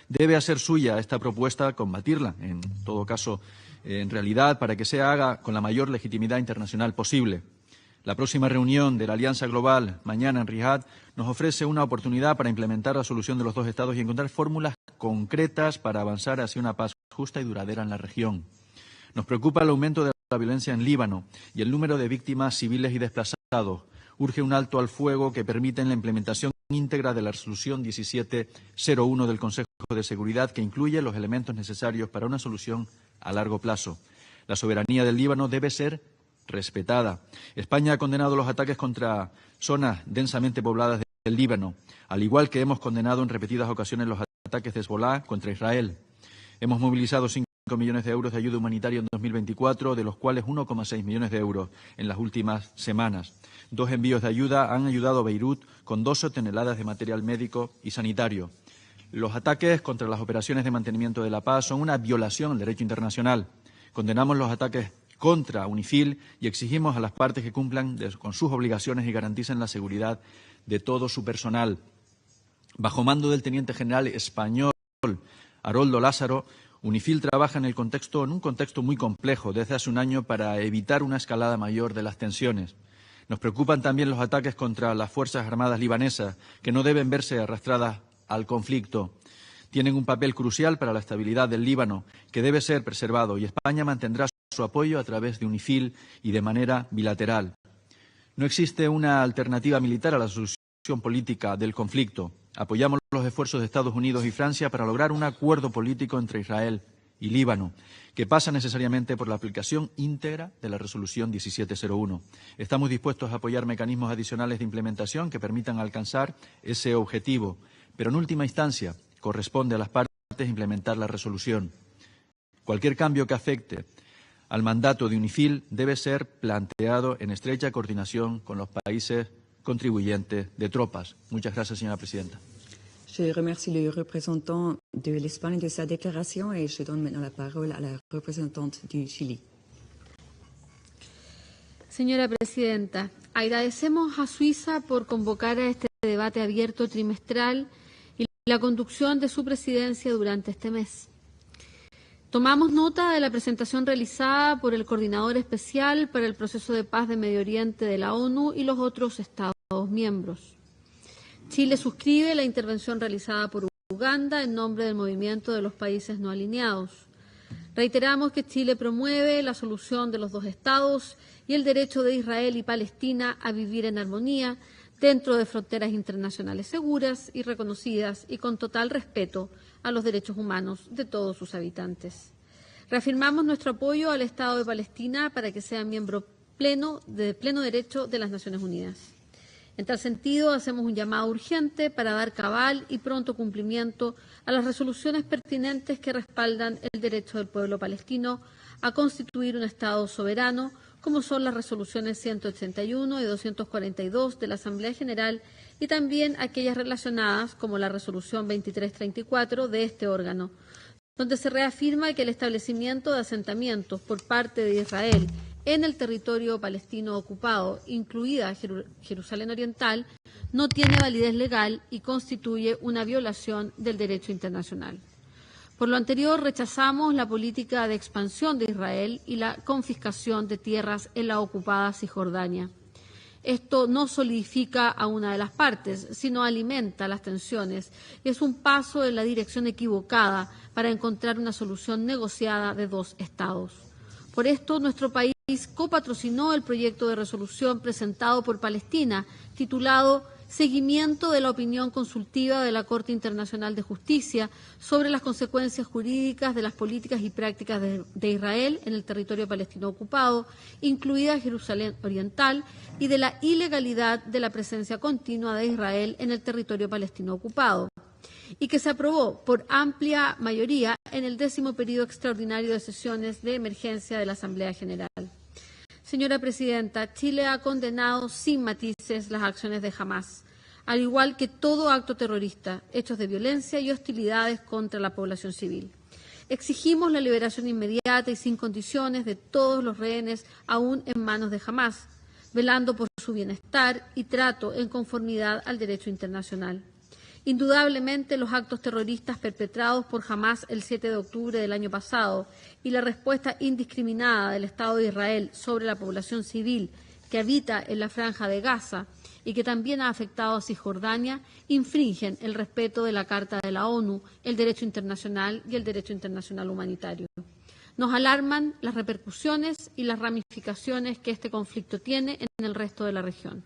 debe hacer suya esta propuesta, combatirla, en todo caso, en realidad, para que se haga con la mayor legitimidad internacional posible. La próxima reunión de la Alianza Global, mañana en Riyadh, nos ofrece una oportunidad para implementar la solución de los dos Estados y encontrar fórmulas concretas para avanzar hacia una paz justa y duradera en la región. Nos preocupa el aumento de la violencia en Líbano y el número de víctimas civiles y desplazados. Urge un alto al fuego que permita la implementación íntegra de la resolución 1701 del Consejo de Seguridad, que incluye los elementos necesarios para una solución a largo plazo. La soberanía del Líbano debe ser respetada. España ha condenado los ataques contra zonas densamente pobladas del Líbano, al igual que hemos condenado en repetidas ocasiones los ataques de Hezbolá contra Israel. Hemos movilizado 5 millones de euros de ayuda humanitaria en 2024, de los cuales 1,6 millones de euros en las últimas semanas. 2 envíos de ayuda han ayudado a Beirut con 12 toneladas de material médico y sanitario. Los ataques contra las operaciones de mantenimiento de la paz son una violación al derecho internacional. Condenamos los ataques contra UNIFIL y exigimos a las partes que cumplan con sus obligaciones y garanticen la seguridad de todo su personal. Bajo mando del teniente general español Haroldo Lázaro, UNIFIL trabaja en un contexto muy complejo desde hace un año para evitar una escalada mayor de las tensiones. Nos preocupan también los ataques contra las Fuerzas Armadas libanesas, que no deben verse arrastradas al conflicto. Tienen un papel crucial para la estabilidad del Líbano, que debe ser preservado, y España mantendrá su apoyo a través de UNIFIL y de manera bilateral. No existe una alternativa militar a la solución política del conflicto. Apoyamos los esfuerzos de Estados Unidos y Francia para lograr un acuerdo político entre Israel y Líbano, que pasa necesariamente por la aplicación íntegra de la resolución 1701. Estamos dispuestos a apoyar mecanismos adicionales de implementación que permitan alcanzar ese objetivo, pero en última instancia corresponde a las partes implementar la resolución. Cualquier cambio que afecte al mandato de UNIFIL debe ser planteado en estrecha coordinación con los países contribuyentes de tropas. Muchas gracias, señora presidenta. Je remercie le représentant de l'Espagne de sa déclaration et je donne maintenant la parole à la représentante du Chili. Señora presidenta, agradecemos a Suiza por convocar a este debate abierto trimestral y la conducción de su presidencia durante este mes. Tomamos nota de la presentación realizada por el Coordinador Especial para el Proceso de Paz de Medio Oriente de la ONU y los otros Estados miembros. Chile suscribe la intervención realizada por Uganda en nombre del Movimiento de los Países No Alineados. Reiteramos que Chile promueve la solución de los dos Estados y el derecho de Israel y Palestina a vivir en armonía dentro de fronteras internacionales seguras y reconocidas y con total respeto a los derechos humanos de todos sus habitantes. Reafirmamos nuestro apoyo al Estado de Palestina para que sea miembro de pleno derecho de las Naciones Unidas. En tal sentido, hacemos un llamado urgente para dar cabal y pronto cumplimiento a las resoluciones pertinentes que respaldan el derecho del pueblo palestino a constituir un Estado soberano, como son las resoluciones 181 y 242 de la Asamblea General y también aquellas relacionadas como la resolución 2334 de este órgano, donde se reafirma que el establecimiento de asentamientos por parte de Israel en el territorio palestino ocupado, incluida Jerusalén Oriental, no tiene validez legal y constituye una violación del derecho internacional. Por lo anterior, rechazamos la política de expansión de Israel y la confiscación de tierras en la ocupada Cisjordania. Esto no solidifica a una de las partes, sino alimenta las tensiones y es un paso en la dirección equivocada para encontrar una solución negociada de dos estados. Por esto, nuestro país copatrocinó el proyecto de resolución presentado por Palestina, titulado Seguimiento de la opinión consultiva de la Corte Internacional de Justicia sobre las consecuencias jurídicas de las políticas y prácticas de Israel en el territorio palestino ocupado, incluida Jerusalén Oriental, y de la ilegalidad de la presencia continua de Israel en el territorio palestino ocupado, y que se aprobó por amplia mayoría en el 10º periodo extraordinario de sesiones de emergencia de la Asamblea General. Señora Presidenta, Chile ha condenado sin matices las acciones de Hamás, al igual que todo acto terrorista, hechos de violencia y hostilidades contra la población civil. Exigimos la liberación inmediata y sin condiciones de todos los rehenes aún en manos de Hamás, velando por su bienestar y trato en conformidad al derecho internacional. Indudablemente, los actos terroristas perpetrados por Hamás el 7 de octubre del año pasado y la respuesta indiscriminada del Estado de Israel sobre la población civil que habita en la Franja de Gaza y que también ha afectado a Cisjordania, infringen el respeto de la Carta de la ONU, el derecho internacional y el derecho internacional humanitario. Nos alarman las repercusiones y las ramificaciones que este conflicto tiene en el resto de la región.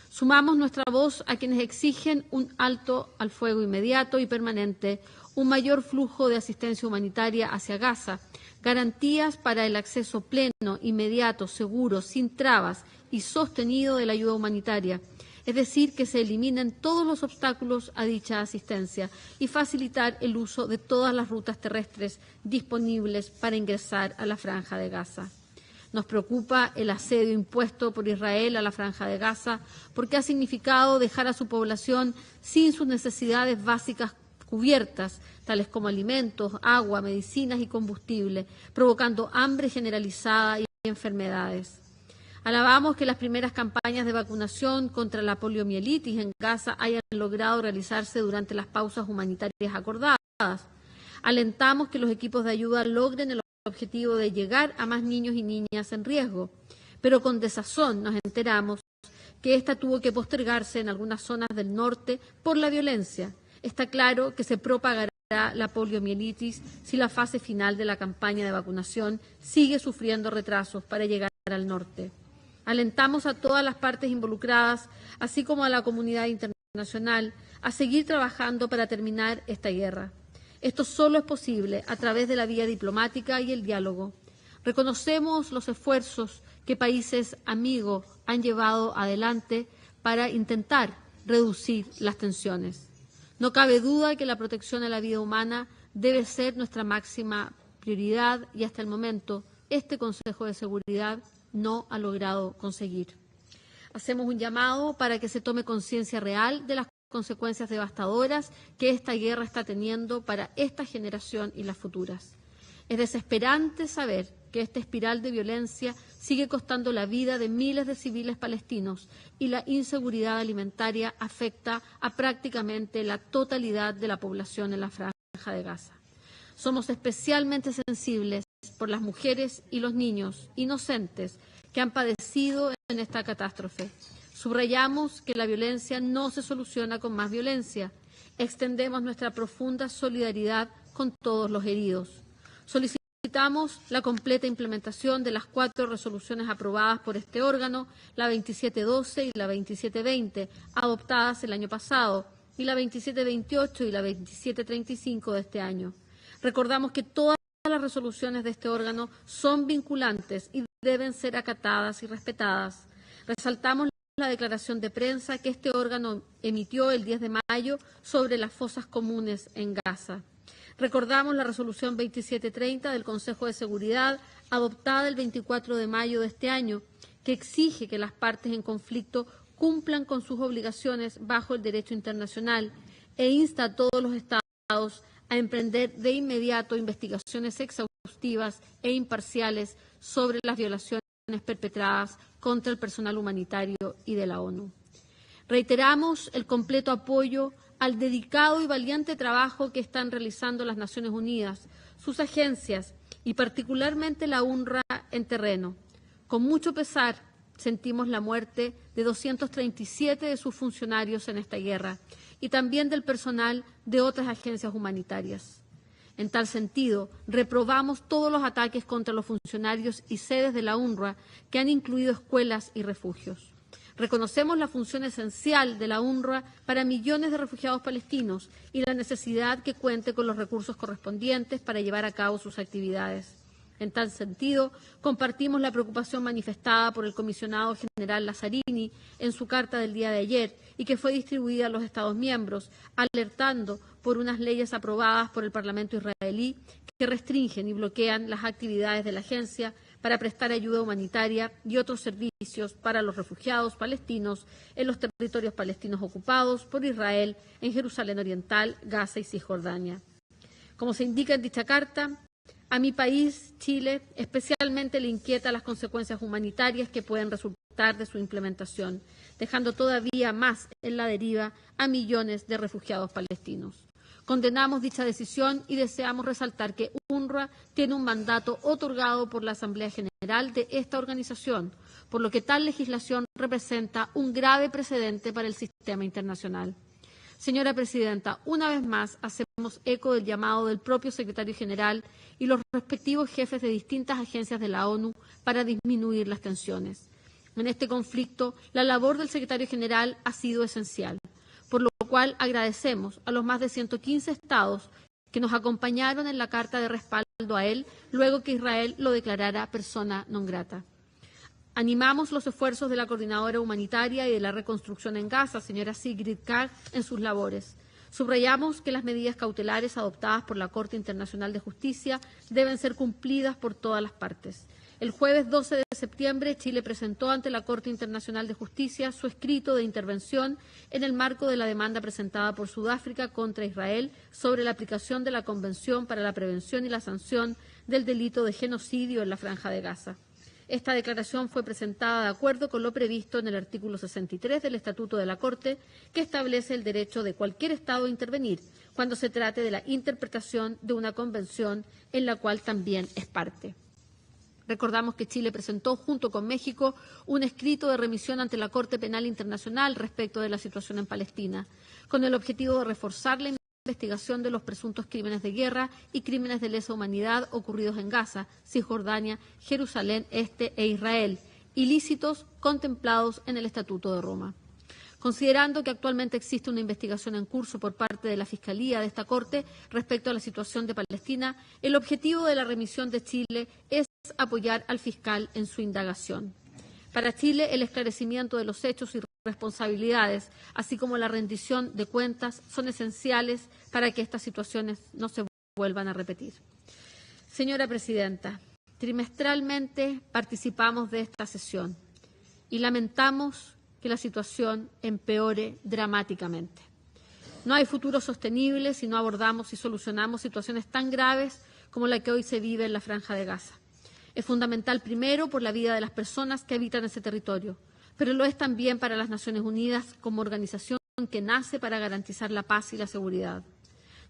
Sumamos nuestra voz a quienes exigen un alto al fuego inmediato y permanente, un mayor flujo de asistencia humanitaria hacia Gaza, garantías para el acceso pleno, inmediato, seguro, sin trabas y sostenido de la ayuda humanitaria, es decir, que se eliminen todos los obstáculos a dicha asistencia y facilitar el uso de todas las rutas terrestres disponibles para ingresar a la Franja de Gaza. Nos preocupa el asedio impuesto por Israel a la Franja de Gaza porque ha significado dejar a su población sin sus necesidades básicas cubiertas, tales como alimentos, agua, medicinas y combustible, provocando hambre generalizada y enfermedades. Alabamos que las primeras campañas de vacunación contra la poliomielitis en Gaza hayan logrado realizarse durante las pausas humanitarias acordadas. Alentamos que los equipos de ayuda logren el objetivo de llegar a más niños y niñas en riesgo, pero con desazón nos enteramos que esta tuvo que postergarse en algunas zonas del norte por la violencia. Está claro que se propagará la poliomielitis si la fase final de la campaña de vacunación sigue sufriendo retrasos para llegar al norte. Alentamos a todas las partes involucradas, así como a la comunidad internacional, a seguir trabajando para terminar esta guerra. Esto solo es posible a través de la vía diplomática y el diálogo. Reconocemos los esfuerzos que países amigos han llevado adelante para intentar reducir las tensiones. No cabe duda que la protección a la vida humana debe ser nuestra máxima prioridad y hasta el momento este Consejo de Seguridad no ha logrado conseguir. Hacemos un llamado para que se tome conciencia real de las consecuencias devastadoras que esta guerra está teniendo para esta generación y las futuras. Es desesperante saber que esta espiral de violencia sigue costando la vida de miles de civiles palestinos y la inseguridad alimentaria afecta a prácticamente la totalidad de la población en la Franja de Gaza. Somos especialmente sensibles por las mujeres y los niños inocentes que han padecido en esta catástrofe. Subrayamos que la violencia no se soluciona con más violencia. Extendemos nuestra profunda solidaridad con todos los heridos. Solicitamos la completa implementación de las 4 resoluciones aprobadas por este órgano, la 2712 y la 2720, adoptadas el año pasado, y la 2728 y la 2735 de este año. Recordamos que todas las resoluciones de este órgano son vinculantes y deben ser acatadas y respetadas. Resaltamos la declaración de prensa que este órgano emitió el 10 de mayo sobre las fosas comunes en Gaza. Recordamos la resolución 2730 del Consejo de Seguridad, adoptada el 24 de mayo de este año, que exige que las partes en conflicto cumplan con sus obligaciones bajo el derecho internacional e insta a todos los estados a emprender de inmediato investigaciones exhaustivas e imparciales sobre las violaciones perpetradas contra el personal humanitario y de la ONU. Reiteramos el completo apoyo al dedicado y valiente trabajo que están realizando las Naciones Unidas, sus agencias y particularmente la UNRWA en terreno. Con mucho pesar sentimos la muerte de 237 de sus funcionarios en esta guerra y también del personal de otras agencias humanitarias. En tal sentido, reprobamos todos los ataques contra los funcionarios y sedes de la UNRWA que han incluido escuelas y refugios. Reconocemos la función esencial de la UNRWA para millones de refugiados palestinos y la necesidad que cuente con los recursos correspondientes para llevar a cabo sus actividades. En tal sentido, compartimos la preocupación manifestada por el comisionado general Lazzarini en su carta del día de ayer y que fue distribuida a los Estados miembros, alertando por unas leyes aprobadas por el Parlamento israelí que restringen y bloquean las actividades de la agencia para prestar ayuda humanitaria y otros servicios para los refugiados palestinos en los territorios palestinos ocupados por Israel en Jerusalén Oriental, Gaza y Cisjordania. Como se indica en dicha carta, a mi país, Chile, especialmente le inquieta las consecuencias humanitarias que pueden resultar de su implementación, dejando todavía más en la deriva a millones de refugiados palestinos. Condenamos dicha decisión y deseamos resaltar que UNRWA tiene un mandato otorgado por la Asamblea General de esta organización, por lo que tal legislación representa un grave precedente para el sistema internacional. Señora Presidenta, una vez más hacemos eco del llamado del propio Secretario General y los respectivos jefes de distintas agencias de la ONU para disminuir las tensiones. En este conflicto, la labor del Secretario General ha sido esencial, por lo cual agradecemos a los más de 115 estados que nos acompañaron en la carta de respaldo a él luego que Israel lo declarara persona non grata. Animamos los esfuerzos de la Coordinadora Humanitaria y de la Reconstrucción en Gaza, señora Sigrid Kaag, en sus labores. Subrayamos que las medidas cautelares adoptadas por la Corte Internacional de Justicia deben ser cumplidas por todas las partes. El jueves 12 de septiembre, Chile presentó ante la Corte Internacional de Justicia su escrito de intervención en el marco de la demanda presentada por Sudáfrica contra Israel sobre la aplicación de la Convención para la Prevención y la Sanción del Delito de Genocidio en la Franja de Gaza. Esta declaración fue presentada de acuerdo con lo previsto en el artículo 63 del Estatuto de la Corte, que establece el derecho de cualquier Estado a intervenir cuando se trate de la interpretación de una convención en la cual también es parte. Recordamos que Chile presentó, junto con México, un escrito de remisión ante la Corte Penal Internacional respecto de la situación en Palestina, con el objetivo de reforzar la investigación de los presuntos crímenes de guerra y crímenes de lesa humanidad ocurridos en Gaza, Cisjordania, Jerusalén Este e Israel, ilícitos contemplados en el Estatuto de Roma. Considerando que actualmente existe una investigación en curso por parte de la Fiscalía de esta Corte respecto a la situación de Palestina, el objetivo de la remisión de Chile es apoyar al fiscal en su indagación. Para Chile, el esclarecimiento de los hechos y responsabilidades, así como la rendición de cuentas, son esenciales para que estas situaciones no se vuelvan a repetir. Señora Presidenta, trimestralmente participamos de esta sesión y lamentamos que la situación empeore dramáticamente. No hay futuro sostenible si no abordamos y solucionamos situaciones tan graves como la que hoy se vive en la Franja de Gaza. Es fundamental, primero, por la vida de las personas que habitan ese territorio, pero lo es también para las Naciones Unidas como organización que nace para garantizar la paz y la seguridad.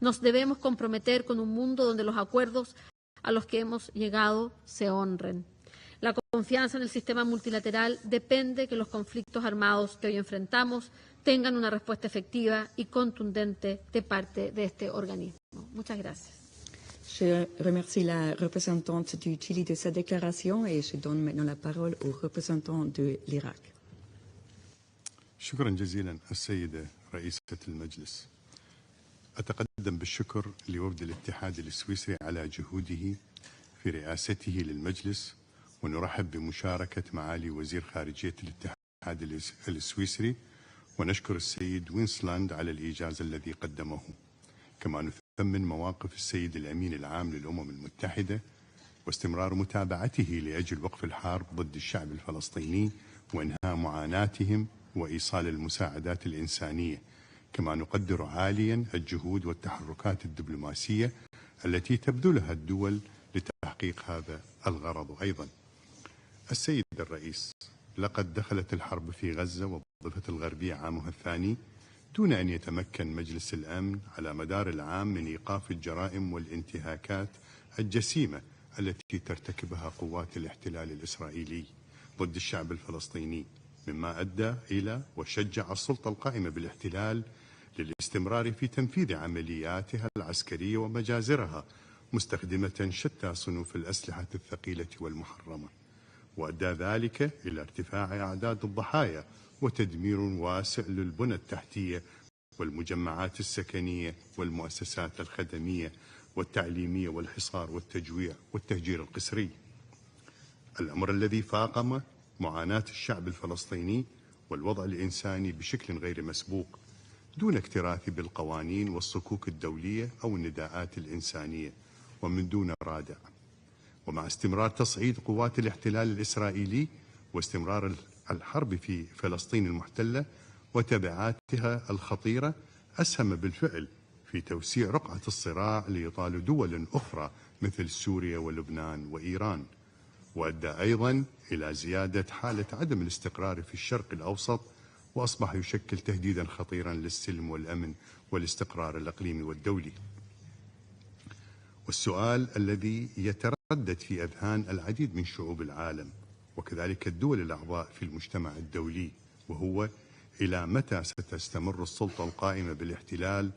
Nos debemos comprometer con un mundo donde los acuerdos a los que hemos llegado se honren. La confianza en el sistema multilateral depende de que los conflictos armados que hoy enfrentamos tengan una respuesta efectiva y contundente de parte de este organismo. Muchas gracias. Je remercie la représentante du Chili de sa déclaration et je donne maintenant la parole au représentant de l'Irak. شكرا جزيلا السيدة رئيسة المجلس. أتقدم بالشكر لوفد الاتحاد السويسري على جهوده في رئاسته للمجلس، ونرحب بمشاركة معالي وزير خارجية الاتحاد السويسري، ونشكر السيد وينسلاند على الإيجاز الذي قدمه. كما نثمن مواقف السيد الأمين العام للأمم المتحدة واستمرار متابعته لأجل وقف الحرب ضد الشعب الفلسطيني وإنهاء معاناتهم وإيصال المساعدات الإنسانية. كما نقدر عاليا الجهود والتحركات الدبلوماسية التي تبذلها الدول لتحقيق هذا الغرض. أيضا السيد الرئيس، لقد دخلت الحرب في غزة والضفة الغربية عامها الثاني دون أن يتمكن مجلس الأمن على مدار العام من إيقاف الجرائم والانتهاكات الجسيمة التي ترتكبها قوات الاحتلال الإسرائيلي ضد الشعب الفلسطيني، مما أدى إلى وشجع السلطة القائمة بالاحتلال للاستمرار في تنفيذ عملياتها العسكرية ومجازرها، مستخدمة شتى صنوف الأسلحة الثقيلة والمحرمة، وأدى ذلك إلى ارتفاع أعداد الضحايا وتدمير واسع للبنى التحتية والمجمعات السكنية والمؤسسات الخدمية والتعليمية والحصار والتجويع والتهجير القسري. الأمر الذي فاقم معاناة الشعب الفلسطيني والوضع الإنساني بشكل غير مسبوق، دون اكتراث بالقوانين والصكوك الدولية أو النداءات الإنسانية، ومن دون رادع. ومع استمرار تصعيد قوات الاحتلال الإسرائيلي واستمرار الحرب في فلسطين المحتلة وتبعاتها الخطيرة، أسهم بالفعل في توسيع رقعة الصراع لإيطال دول أخرى مثل سوريا ولبنان وإيران، وأدى أيضا إلى زيادة حالة عدم الاستقرار في الشرق الأوسط، وأصبح يشكل تهديدا خطيرا للسلم والأمن والاستقرار الإقليمي والدولي. والسؤال الذي يتردد في أذهان العديد من شعوب العالم وكذلك الدول الأعضاء في المجتمع الدولي، وهو: إلى متى ستستمر السلطة القائمة بالاحتلال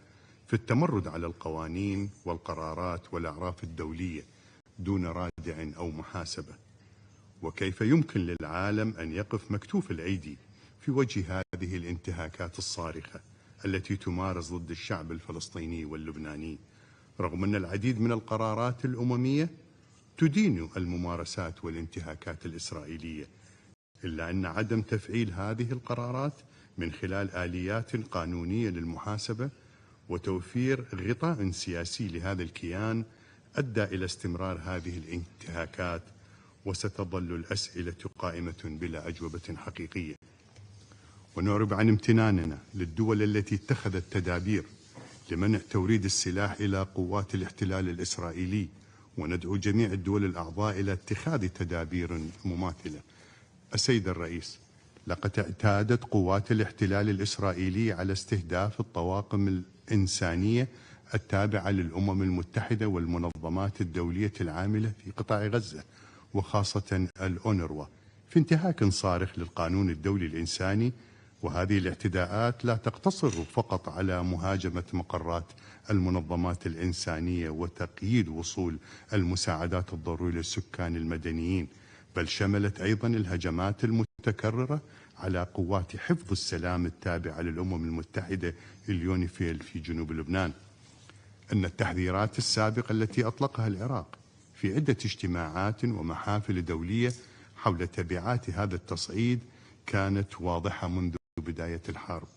في التمرد على القوانين والقرارات والأعراف الدولية دون رادع أو محاسبة؟ وكيف يمكن للعالم أن يقف مكتوف الأيدي في وجه هذه الانتهاكات الصارخة التي تمارس ضد الشعب الفلسطيني واللبناني، رغم أن العديد من القرارات الأممية تدين الممارسات والانتهاكات الإسرائيلية، إلا أن عدم تفعيل هذه القرارات من خلال آليات قانونية للمحاسبة وتوفير غطاء سياسي لهذا الكيان أدى إلى استمرار هذه الانتهاكات، وستظل الأسئلة قائمة بلا أجوبة حقيقية. ونعرب عن امتناننا للدول التي اتخذت تدابير لمنع توريد السلاح إلى قوات الاحتلال الإسرائيلي، وندعو جميع الدول الأعضاء إلى اتخاذ تدابير مماثلة. السيد الرئيس، لقد اعتادت قوات الاحتلال الإسرائيلي على استهداف الطواقم الإنسانية التابعة للأمم المتحدة والمنظمات الدولية العاملة في قطاع غزة، وخاصة الأونروا، في انتهاك صارخ للقانون الدولي الإنساني. وهذه الاعتداءات لا تقتصر فقط على مهاجمة مقرات المنظمات الإنسانية وتقييد وصول المساعدات الضرورية للسكان المدنيين، بل شملت أيضا الهجمات المتكررة على قوات حفظ السلام التابعة للأمم المتحدة اليونيفيل في جنوب لبنان. أن التحذيرات السابقة التي أطلقها العراق في عدة اجتماعات ومحافل دولية حول تبعات هذا التصعيد كانت واضحة منذ بداية الحرب،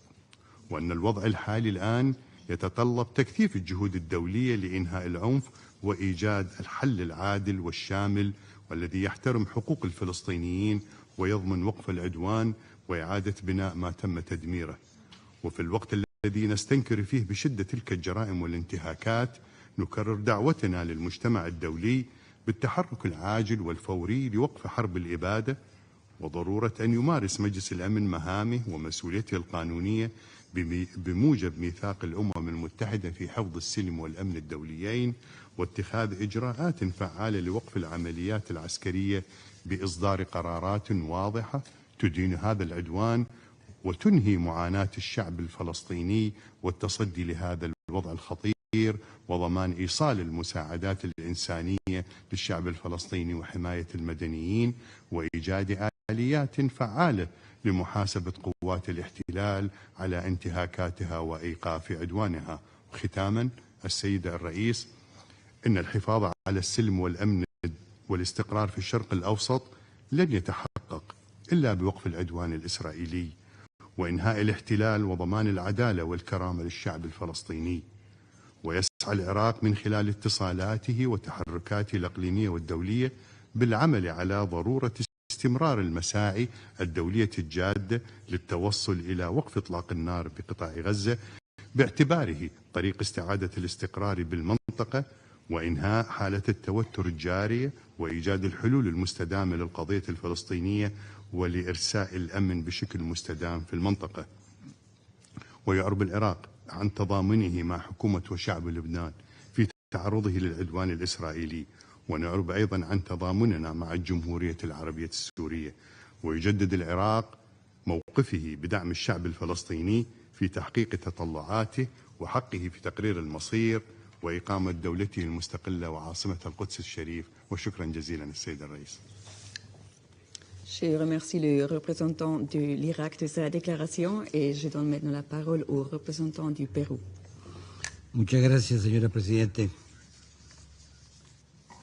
وأن الوضع الحالي الآن يتطلب تكثيف الجهود الدولية لإنهاء العنف وإيجاد الحل العادل والشامل والذي يحترم حقوق الفلسطينيين ويضمن وقف العدوان وإعادة بناء ما تم تدميره. وفي الوقت الذي نستنكر فيه بشدة تلك الجرائم والانتهاكات، نكرر دعوتنا للمجتمع الدولي بالتحرك العاجل والفوري لوقف حرب الإبادة، وضرورة أن يمارس مجلس الأمن مهامه ومسؤوليته القانونية بموجب ميثاق الأمم المتحدة في حفظ السلم والأمن الدوليين، واتخاذ إجراءات فعالة لوقف العمليات العسكرية بإصدار قرارات واضحة تدين هذا العدوان وتنهي معاناة الشعب الفلسطيني، والتصدي لهذا الوضع الخطير وضمان إيصال المساعدات الإنسانية للشعب الفلسطيني وحماية المدنيين، وإيجاد آليات فعالة لمحاسبة قوات الاحتلال على انتهاكاتها وإيقاف عدوانها. ختاما، السيد الرئيس، إن الحفاظ على السلم والأمن والاستقرار في الشرق الأوسط لن يتحقق إلا بوقف العدوان الإسرائيلي وإنهاء الاحتلال وضمان العدالة والكرامة للشعب الفلسطيني. ويسعى العراق من خلال اتصالاته وتحركاته الإقليمية والدولية بالعمل على ضرورة استمرار المساعي الدولية الجادة للتوصل إلى وقف إطلاق النار بقطاع غزة باعتباره طريق استعادة الاستقرار بالمنطقة وإنهاء حالة التوتر الجارية وإيجاد الحلول المستدامة للقضية الفلسطينية ولإرساء الأمن بشكل مستدام في المنطقة. ويعرب العراق عن تضامنه مع حكومة وشعب لبنان في تعرضه للعدوان الإسرائيلي، ونعرب أيضا عن تضامننا مع الجمهورية العربية السورية. ويجدد العراق موقفه بدعم الشعب الفلسطيني في تحقيق تطلعاته وحقه في تقرير المصير وإقامة دولته المستقلة وعاصمة القدس الشريف. وشكرا جزيلا السيد الرئيس. Je remercie le représentant de l'Irak de sa déclaration et je donne maintenant la parole au représentant du Pérou. Muchas gracias, señora Presidente.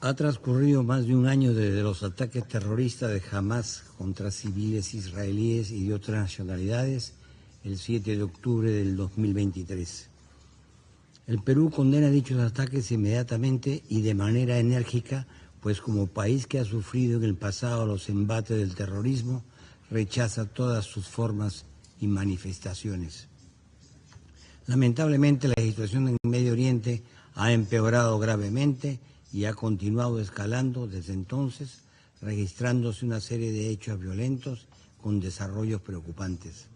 Ha transcurrido más de un año desde los ataques terroristas de Hamas contra civiles israelíes y de otras nacionalidades el 7 de octubre del 2023. El Perú condena dichos ataques inmediatamente y de manera enérgica, pues como país que ha sufrido en el pasado los embates del terrorismo, rechaza todas sus formas y manifestaciones. Lamentablemente, la situación en Medio Oriente ha empeorado gravemente y ha continuado escalando desde entonces, registrándose una serie de hechos violentos con desarrollos preocupantes.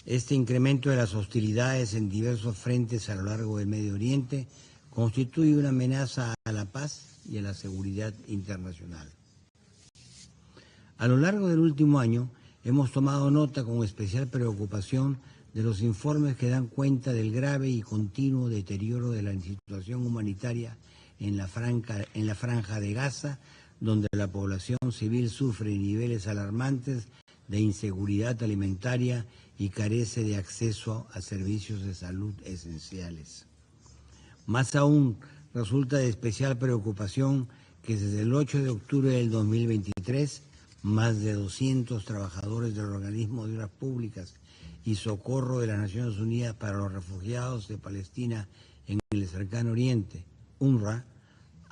Este incremento de las hostilidades en diversos frentes a lo largo del Medio Oriente constituye una amenaza a la paz y a la seguridad internacional. A lo largo del último año hemos tomado nota con especial preocupación de los informes que dan cuenta del grave y continuo deterioro de la situación humanitaria en la franja de Gaza, donde la población civil sufre niveles alarmantes de inseguridad alimentaria y carece de acceso a servicios de salud esenciales. Más aún, resulta de especial preocupación que desde el 8 de octubre del 2023, más de 200 trabajadores del Organismo de Obras Públicas y Socorro de las Naciones Unidas para los Refugiados de Palestina en el Cercano Oriente, UNRWA,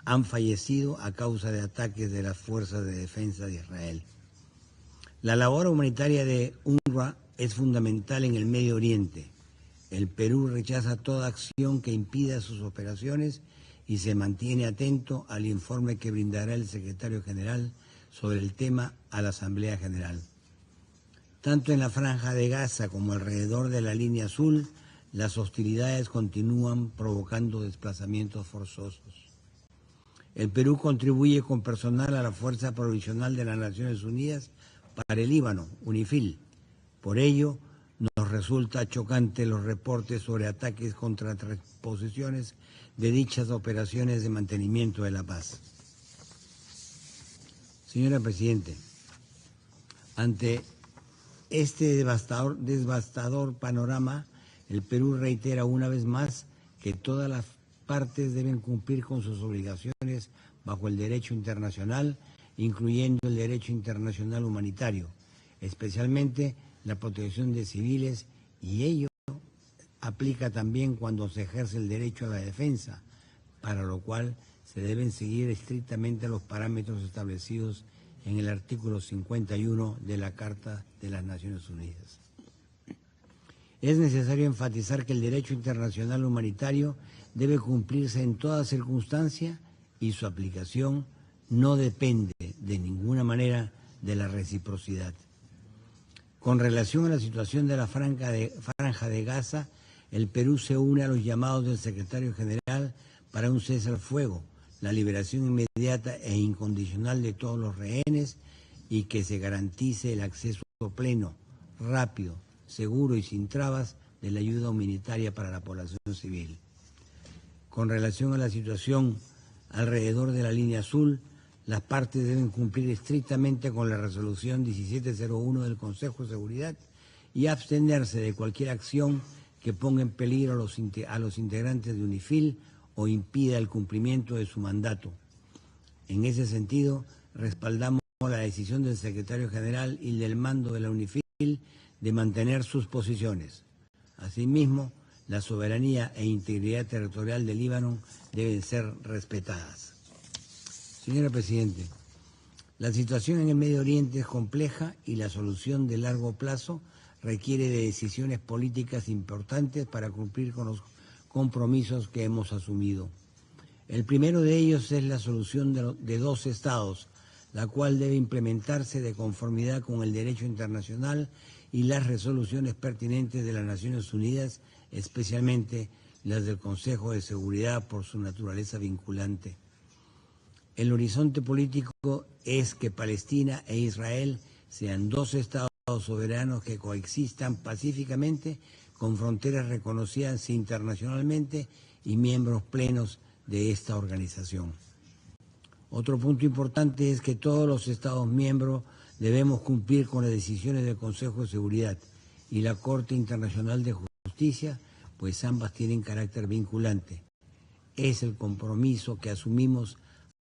han fallecido a causa de ataques de las Fuerzas de Defensa de Israel. La labor humanitaria de UNRWA es fundamental en el Medio Oriente. El Perú rechaza toda acción que impida sus operaciones y se mantiene atento al informe que brindará el secretario general sobre el tema a la Asamblea General. Tanto en la franja de Gaza como alrededor de la línea azul, las hostilidades continúan provocando desplazamientos forzosos. El Perú contribuye con personal a la Fuerza Provisional de las Naciones Unidas para el Líbano, UNIFIL. Por ello, nos resulta chocante los reportes sobre ataques contra posiciones de dichas operaciones de mantenimiento de la paz. Señora Presidente, ante este devastador panorama, el Perú reitera una vez más que todas las partes deben cumplir con sus obligaciones bajo el derecho internacional, incluyendo el derecho internacional humanitario, especialmente la protección de civiles, y ello aplica también cuando se ejerce el derecho a la defensa, para lo cual se deben seguir estrictamente los parámetros establecidos en el artículo 51 de la Carta de las Naciones Unidas. Es necesario enfatizar que el derecho internacional humanitario debe cumplirse en toda circunstancia y su aplicación no depende de ninguna manera de la reciprocidad. Con relación a la situación de la franja de Gaza, el Perú se une a los llamados del secretario general para un cese al fuego, la liberación inmediata e incondicional de todos los rehenes y que se garantice el acceso pleno, rápido, seguro y sin trabas de la ayuda humanitaria para la población civil. Con relación a la situación alrededor de la línea azul, las partes deben cumplir estrictamente con la resolución 1701 del Consejo de Seguridad y abstenerse de cualquier acción que ponga en peligro a los integrantes de UNIFIL o impida el cumplimiento de su mandato. En ese sentido, respaldamos la decisión del secretario general y del mando de la UNIFIL de mantener sus posiciones. Asimismo, la soberanía e integridad territorial del Líbano deben ser respetadas. Señora Presidente, la situación en el Medio Oriente es compleja y la solución de largo plazo requiere de decisiones políticas importantes para cumplir con los compromisos que hemos asumido. El primero de ellos es la solución de dos estados, la cual debe implementarse de conformidad con el derecho internacional y las resoluciones pertinentes de las Naciones Unidas, especialmente las del Consejo de Seguridad por su naturaleza vinculante. El horizonte político es que Palestina e Israel sean dos estados soberanos que coexistan pacíficamente con fronteras reconocidas internacionalmente y miembros plenos de esta organización. Otro punto importante es que todos los Estados miembros debemos cumplir con las decisiones del Consejo de Seguridad y la Corte Internacional de Justicia, pues ambas tienen carácter vinculante. Es el compromiso que asumimos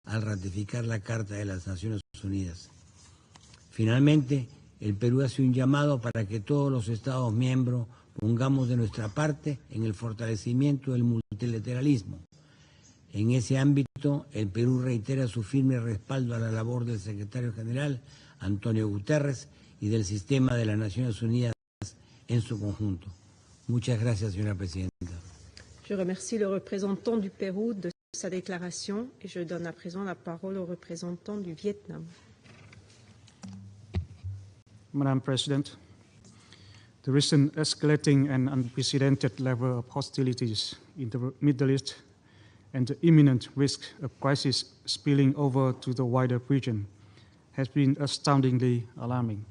al ratificar la Carta de las Naciones Unidas. Finalmente, el Perú hace un llamado para que todos los Estados miembros pongamos de nuestra parte en el fortalecimiento del multilateralismo. En ese ámbito, el Perú reitera su firme respaldo a la labor del secretario general, Antonio Guterres, y del sistema de las Naciones Unidas en su conjunto. Muchas gracias, señora presidenta. Je remercie le représentant du Pérou de sa déclaration et je donne à présent la parole au représentant du Vietnam. Madam President, the recent escalating and unprecedented level of hostilities in the Middle East and the imminent risk of crisis spilling over to the wider region has been astoundingly alarming.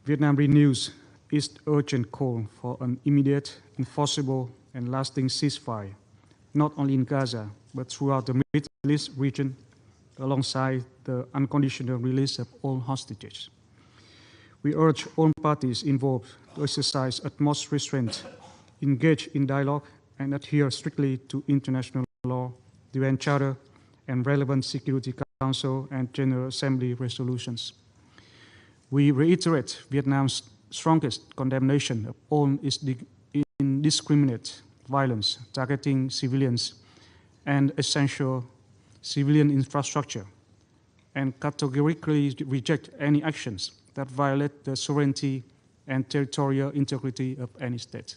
Vietnam renews its urgent call for an immediate, enforceable, and lasting ceasefire, not only in Gaza, but throughout the Middle East region, alongside the unconditional release of all hostages. We urge all parties involved to exercise utmost restraint, engage in dialogue, and adhere strictly to international law, the UN Charter, and relevant Security Council and General Assembly resolutions. We reiterate Vietnam's strongest condemnation of all its indiscriminate violence targeting civilians and essential civilian infrastructure, and categorically reject any actions that violate the sovereignty and territorial integrity of any state.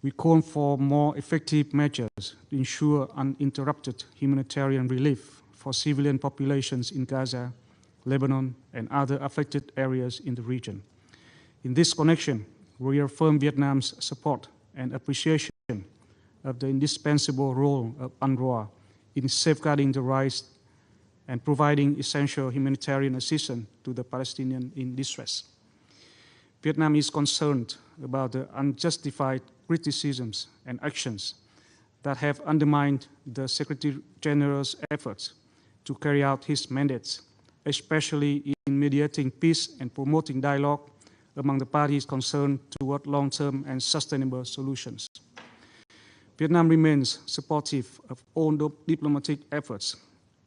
We call for more effective measures to ensure uninterrupted humanitarian relief for civilian populations in Gaza, Lebanon, and other affected areas in the region. In this connection, we reaffirm Vietnam's support and appreciation of the indispensable role of UNRWA in safeguarding the rights and providing essential humanitarian assistance to the Palestinians in distress. Vietnam is concerned about the unjustified criticisms and actions that have undermined the Secretary General's efforts to carry out his mandates, especially in mediating peace and promoting dialogue among the parties concerned toward long-term and sustainable solutions. Vietnam remains supportive of all diplomatic efforts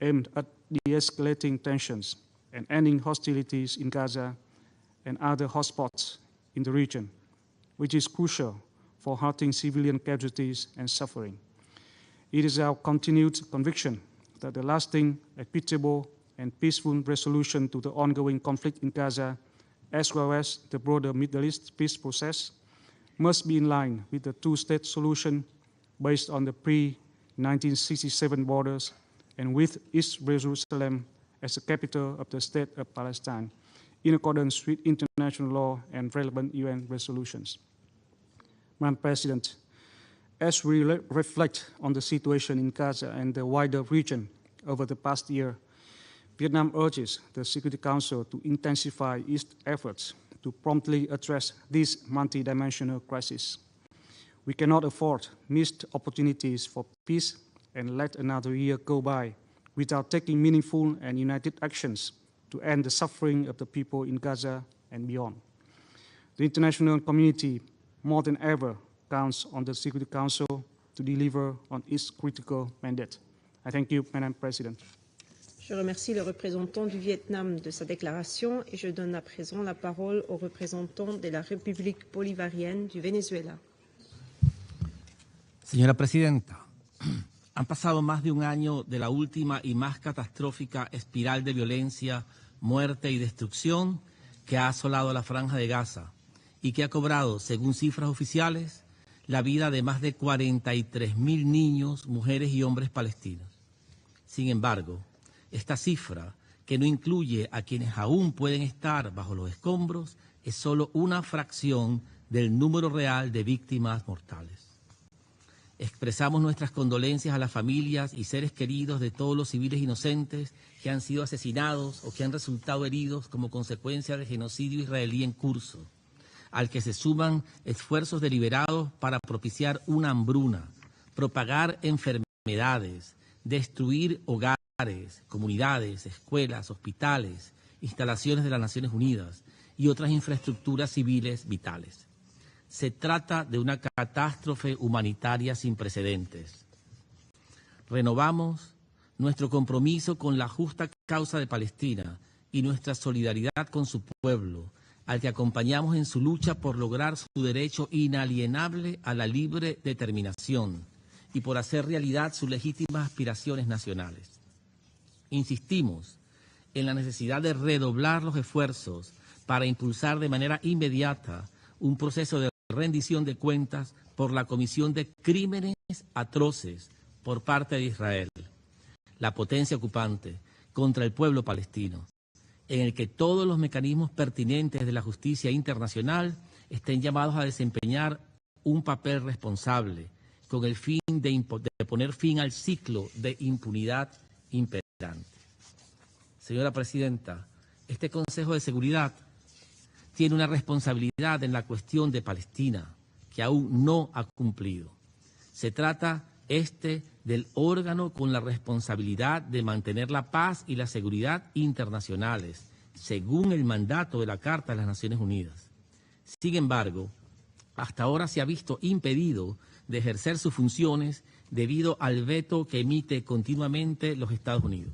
aimed at de-escalating tensions and ending hostilities in Gaza and other hotspots in the region, which is crucial for halting civilian casualties and suffering. It is our continued conviction that the lasting, equitable, and peaceful resolution to the ongoing conflict in Gaza, as well as the broader Middle East peace process, must be in line with the two-state solution based on the pre-1967 borders and with East Jerusalem as the capital of the State of Palestine, in accordance with international law and relevant UN resolutions. Madam President, as we reflect on the situation in Gaza and the wider region over the past year, Vietnam urges the Security Council to intensify its efforts to promptly address this multidimensional crisis. We cannot afford missed opportunities for peace and let another year go by without taking meaningful and united actions to end the suffering of the people in Gaza and beyond. The international community, more than ever, counts on the Security Council to deliver on its critical mandate. I thank you, Madam President. Je remercie le représentant du Vietnam de sa déclaration et je donne à présent la parole au représentant de la République bolivarienne du Venezuela. Señora Presidenta, han pasado más de un año de la última y más catastrófica espiral de violencia, muerte y destrucción que ha asolado la Franja de Gaza y que ha cobrado, según cifras oficiales, la vida de más de 43.000 niños, mujeres y hombres palestinos. Sin embargo, esta cifra que no incluye a quienes aún pueden estar bajo los escombros, es solo una fracción del número real de víctimas mortales. Expresamos nuestras condolencias a las familias y seres queridos de todos los civiles inocentes que han sido asesinados o que han resultado heridos como consecuencia del genocidio israelí en curso, al que se suman esfuerzos deliberados para propiciar una hambruna, propagar enfermedades, destruir hogares, comunidades, escuelas, hospitales, instalaciones de las Naciones Unidas y otras infraestructuras civiles vitales. Se trata de una catástrofe humanitaria sin precedentes. Renovamos nuestro compromiso con la justa causa de Palestina y nuestra solidaridad con su pueblo, al que acompañamos en su lucha por lograr su derecho inalienable a la libre determinación y por hacer realidad sus legítimas aspiraciones nacionales. Insistimos en la necesidad de redoblar los esfuerzos para impulsar de manera inmediata un proceso de rendición de cuentas por la comisión de crímenes atroces por parte de Israel, la potencia ocupante, contra el pueblo palestino, en el que todos los mecanismos pertinentes de la justicia internacional estén llamados a desempeñar un papel responsable con el fin de poner fin al ciclo de impunidad imperante. Señora Presidenta, este Consejo de Seguridad tiene una responsabilidad en la cuestión de Palestina que aún no ha cumplido. Se trata del órgano con la responsabilidad de mantener la paz y la seguridad internacionales, según el mandato de la Carta de las Naciones Unidas. Sin embargo, hasta ahora se ha visto impedido de ejercer sus funciones debido al veto que emite continuamente los Estados Unidos.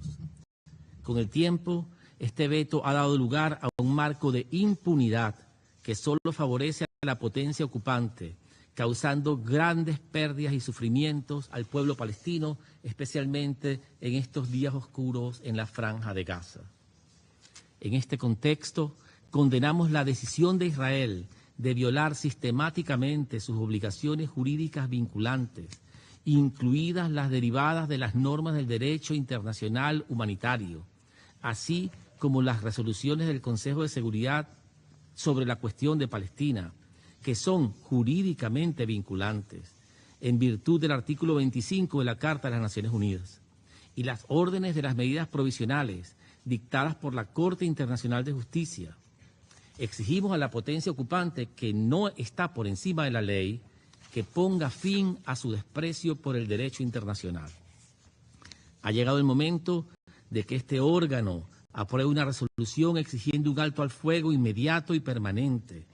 Con el tiempo, este veto ha dado lugar a un marco de impunidad que solo favorece a la potencia ocupante, causando grandes pérdidas y sufrimientos al pueblo palestino, especialmente en estos días oscuros en la Franja de Gaza. En este contexto, condenamos la decisión de Israel de violar sistemáticamente sus obligaciones jurídicas vinculantes, incluidas las derivadas de las normas del derecho internacional humanitario, así como las resoluciones del Consejo de Seguridad sobre la cuestión de Palestina, que son jurídicamente vinculantes, en virtud del artículo 25 de la Carta de las Naciones Unidas, y las órdenes de las medidas provisionales dictadas por la Corte Internacional de Justicia. Exigimos a la potencia ocupante, que no está por encima de la ley, que ponga fin a su desprecio por el derecho internacional. Ha llegado el momento de que este órgano apruebe una resolución exigiendo un alto al fuego inmediato y permanente,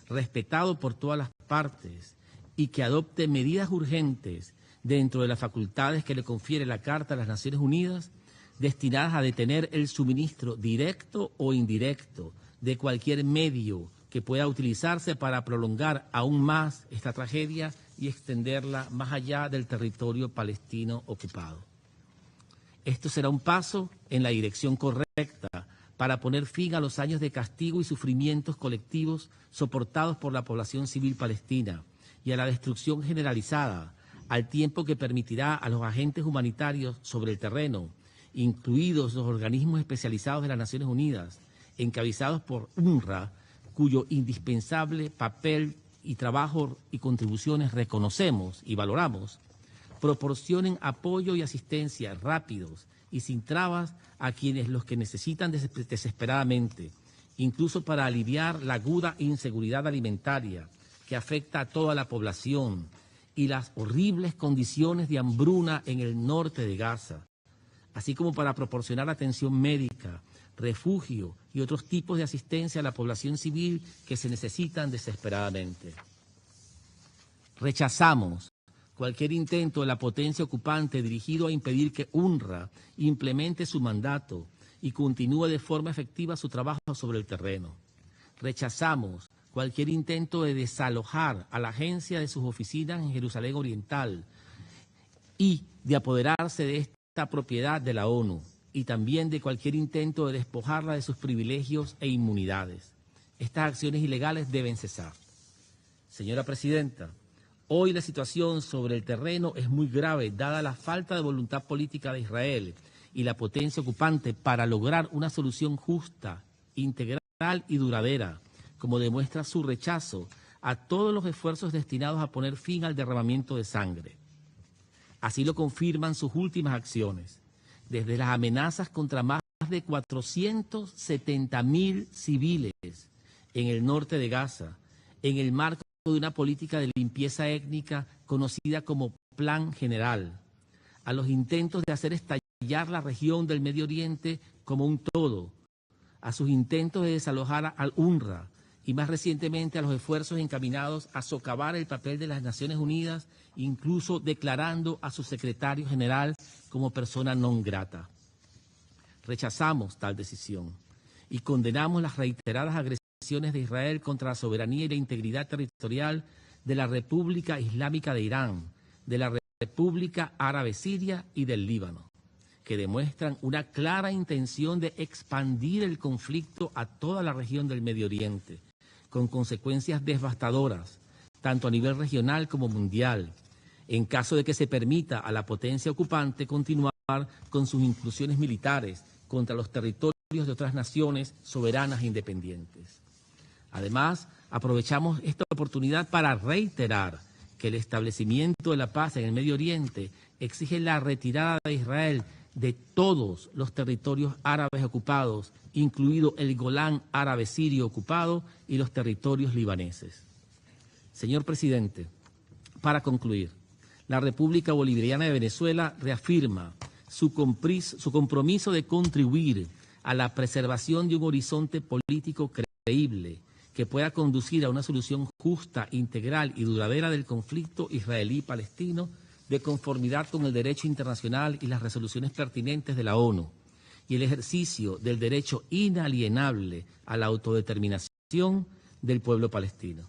respetado por todas las partes, y que adopte medidas urgentes dentro de las facultades que le confiere la Carta de las Naciones Unidas, destinadas a detener el suministro directo o indirecto de cualquier medio que pueda utilizarse para prolongar aún más esta tragedia y extenderla más allá del territorio palestino ocupado. Esto será un paso en la dirección correcta para poner fin a los años de castigo y sufrimientos colectivos soportados por la población civil palestina y a la destrucción generalizada, al tiempo que permitirá a los agentes humanitarios sobre el terreno, incluidos los organismos especializados de las Naciones Unidas, encabezados por UNRWA, cuyo indispensable papel y trabajo y contribuciones reconocemos y valoramos, proporcionen apoyo y asistencia rápidos y sin trabas a quienes los que necesitan desesperadamente, incluso para aliviar la aguda inseguridad alimentaria que afecta a toda la población y las horribles condiciones de hambruna en el norte de Gaza, así como para proporcionar atención médica, refugio y otros tipos de asistencia a la población civil que se necesitan desesperadamente. Rechazamos cualquier intento de la potencia ocupante dirigido a impedir que UNRWA implemente su mandato y continúe de forma efectiva su trabajo sobre el terreno. Rechazamos cualquier intento de desalojar a la agencia de sus oficinas en Jerusalén Oriental y de apoderarse de esta propiedad de la ONU, y también de cualquier intento de despojarla de sus privilegios e inmunidades. Estas acciones ilegales deben cesar. Señora Presidenta, hoy la situación sobre el terreno es muy grave, dada la falta de voluntad política de Israel y la potencia ocupante para lograr una solución justa, integral y duradera, como demuestra su rechazo a todos los esfuerzos destinados a poner fin al derramamiento de sangre. Así lo confirman sus últimas acciones, desde las amenazas contra más de 470.000 civiles en el norte de Gaza, en el marco de una política de limpieza étnica conocida como Plan General, a los intentos de hacer estallar la región del Medio Oriente como un todo, a sus intentos de desalojar al UNRWA y más recientemente a los esfuerzos encaminados a socavar el papel de las Naciones Unidas, incluso declarando a su secretario general como persona non grata. Rechazamos tal decisión y condenamos las reiteradas agresiones de Israel contra la soberanía y la integridad territorial de la República Islámica de Irán, de la República Árabe Siria y del Líbano, que demuestran una clara intención de expandir el conflicto a toda la región del Medio Oriente, con consecuencias devastadoras, tanto a nivel regional como mundial, en caso de que se permita a la potencia ocupante continuar con sus incursiones militares contra los territorios de otras naciones soberanas e independientes. Además, aprovechamos esta oportunidad para reiterar que el establecimiento de la paz en el Medio Oriente exige la retirada de Israel de todos los territorios árabes ocupados, incluido el Golán árabe sirio ocupado y los territorios libaneses. Señor presidente, para concluir, la República Bolivariana de Venezuela reafirma su compromiso de contribuir a la preservación de un horizonte político creíble que pueda conducir a una solución justa, integral y duradera del conflicto israelí-palestino de conformidad con el derecho internacional y las resoluciones pertinentes de la ONU, y el ejercicio del derecho inalienable a la autodeterminación del pueblo palestino.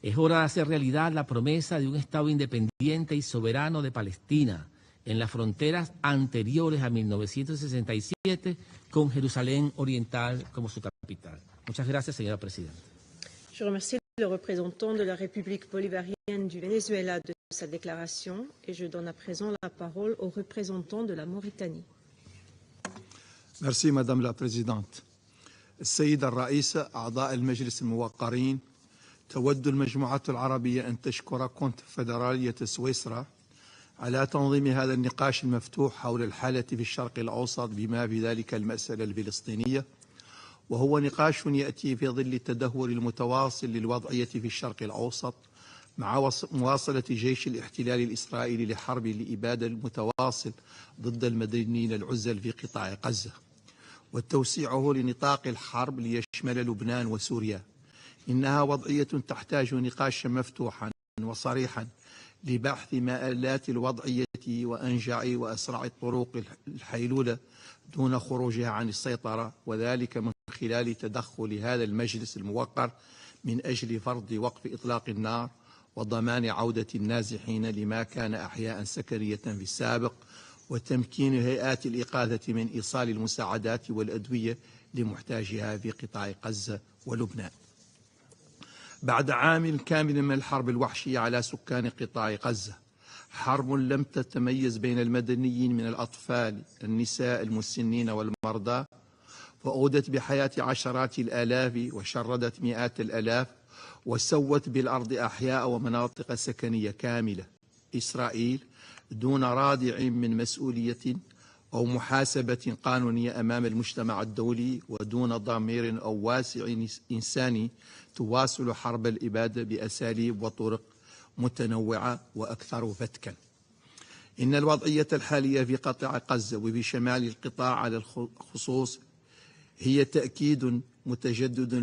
Es hora de hacer realidad la promesa de un Estado independiente y soberano de Palestina en las fronteras anteriores a 1967, con Jerusalén Oriental como su capital. Muchas gracias, señora presidenta. Je remercie le représentant de la République bolivarienne du Venezuela de sa déclaration et je donne à présent la parole au représentant de la Mauritanie. Merci, Madame la Présidente. السيدة الرئيسة، أعضاء المجلس الموقرين، تود المجموعة العربية أن تشكر كونفدرالية سويسرا على تنظيم هذا النقاش المفتوح حول الحالة في الشرق الأوسط بما في ذلك المسألة الفلسطينية، وهو نقاش يأتي في ظل التدهور المتواصل للوضعية في الشرق الأوسط مع مواصلة جيش الاحتلال الإسرائيلي لحرب الإبادة المتواصل ضد المدنيين العزل في قطاع غزة، وتوسيعه لنطاق الحرب ليشمل لبنان وسوريا. إنها وضعية تحتاج نقاشا مفتوحا وصريحا لبحث مآلات الوضعية وأنجع وأسرع الطرق الحيلولة دون خروجها عن السيطرة، وذلك من خلال تدخل هذا المجلس الموقر من أجل فرض وقف إطلاق النار وضمان عودة النازحين لما كان أحياء سكنية في السابق، وتمكين هيئات الإغاثة من إيصال المساعدات والأدوية لمحتاجها في قطاع غزة ولبنان. بعد عام كامل من الحرب الوحشية على سكان قطاع غزة، حرب لم تتميز بين المدنيين من الأطفال، النساء، المسنين والمرضى، وأودت بحياة عشرات الآلاف وشردت مئات الآلاف وسوت بالأرض أحياء ومناطق سكنية كاملة. إسرائيل دون رادع من مسؤولية أو محاسبة قانونية أمام المجتمع الدولي ودون ضمير أو واسع إنساني تواصل حرب الإبادة بأساليب وطرق متنوعة وأكثر فتكا. إن الوضعية الحالية في قطاع غزة وفي شمال القطاع على الخصوص هي تأكيد متجدد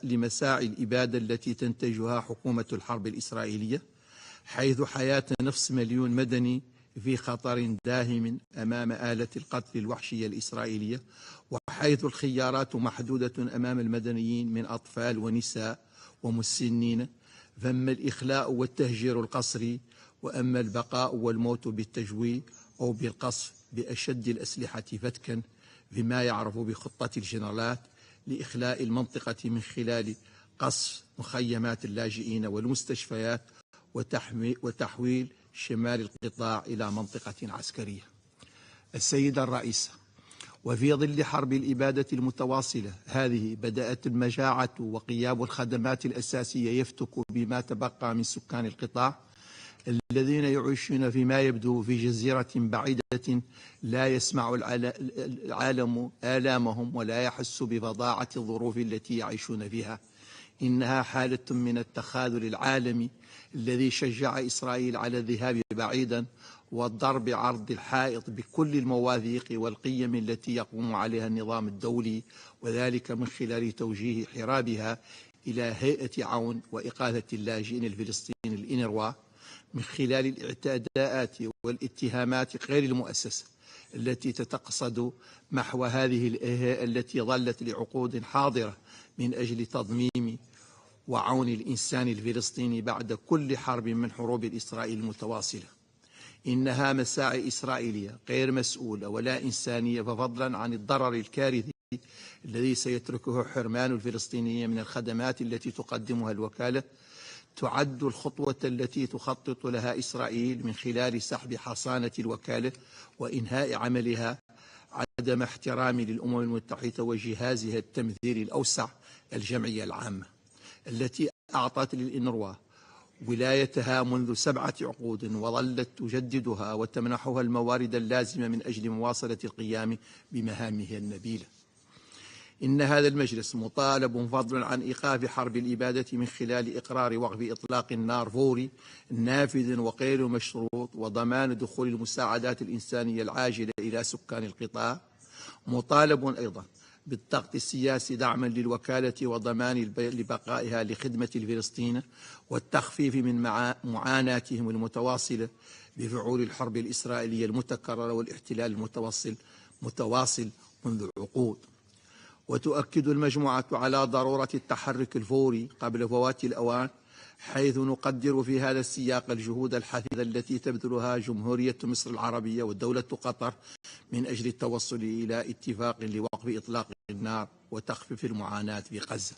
لمساعي الإبادة التي تنتجها حكومة الحرب الإسرائيلية، حيث حياة نصف مليون مدني في خطر داهم أمام آلة القتل الوحشية الإسرائيلية، وحيث الخيارات محدودة أمام المدنيين من أطفال ونساء ومسنين، فأما الإخلاء والتهجير القسري، وأما البقاء والموت بالتجويع أو بالقصف بأشد الأسلحة فتكا، بما يعرف بخطة الجنرالات لإخلاء المنطقة من خلال قصف مخيمات اللاجئين والمستشفيات وتحويل شمال القطاع إلى منطقة عسكرية. السيدة الرئيسة، وفي ظل حرب الإبادة المتواصلة هذه بدأت المجاعة وغياب الخدمات الأساسية يفتك بما تبقى من سكان القطاع الذين يعيشون فيما يبدو في جزيرة بعيدة لا يسمع العالم آلامهم ولا يحس بفظاعة الظروف التي يعيشون فيها. إنها حالة من التخاذل العالمي الذي شجع إسرائيل على الذهاب بعيدا وضرب عرض الحائط بكل المواثيق والقيم التي يقوم عليها النظام الدولي، وذلك من خلال توجيه حرابها إلى هيئة عون وإغاثة اللاجئين الفلسطينيين الإنروا، من خلال الاعتداءات والاتهامات غير المؤسسة التي تتقصد محو هذه الإهاء التي ظلت لعقود حاضرة من أجل تضميم وعون الإنسان الفلسطيني بعد كل حرب من حروب إسرائيل المتواصلة. إنها مساعي إسرائيلية غير مسؤولة ولا إنسانية، فضلا عن الضرر الكارثي الذي سيتركه حرمان الفلسطينيين من الخدمات التي تقدمها الوكالة، تعد الخطوة التي تخطط لها إسرائيل من خلال سحب حصانة الوكالة وإنهاء عملها عدم احترام للأمم المتحدة وجهازها التمثيلي الأوسع الجمعية العامة التي أعطت للإنروا ولايتها منذ 7 عقود وظلت تجددها وتمنحها الموارد اللازمة من أجل مواصلة القيام بمهامها النبيلة. إن هذا المجلس مطالب فضلا عن إيقاف حرب الإبادة من خلال إقرار وقف إطلاق النار فوري نافذ وغير مشروط وضمان دخول المساعدات الإنسانية العاجلة إلى سكان القطاع. مطالب أيضا بالضغط السياسي دعما للوكالة وضمان لبقائها لخدمة الفلسطينيين والتخفيف من معاناتهم المتواصلة بفعول الحرب الإسرائيلية المتكررة والاحتلال متواصل منذ عقود. وتؤكد المجموعة على ضرورة التحرك الفوري قبل فوات الأوان، حيث نقدر في هذا السياق الجهود الحثيثة التي تبذلها جمهورية مصر العربية ودولة قطر من أجل التوصل إلى اتفاق لوقف إطلاق النار وتخفيف المعاناة في غزة.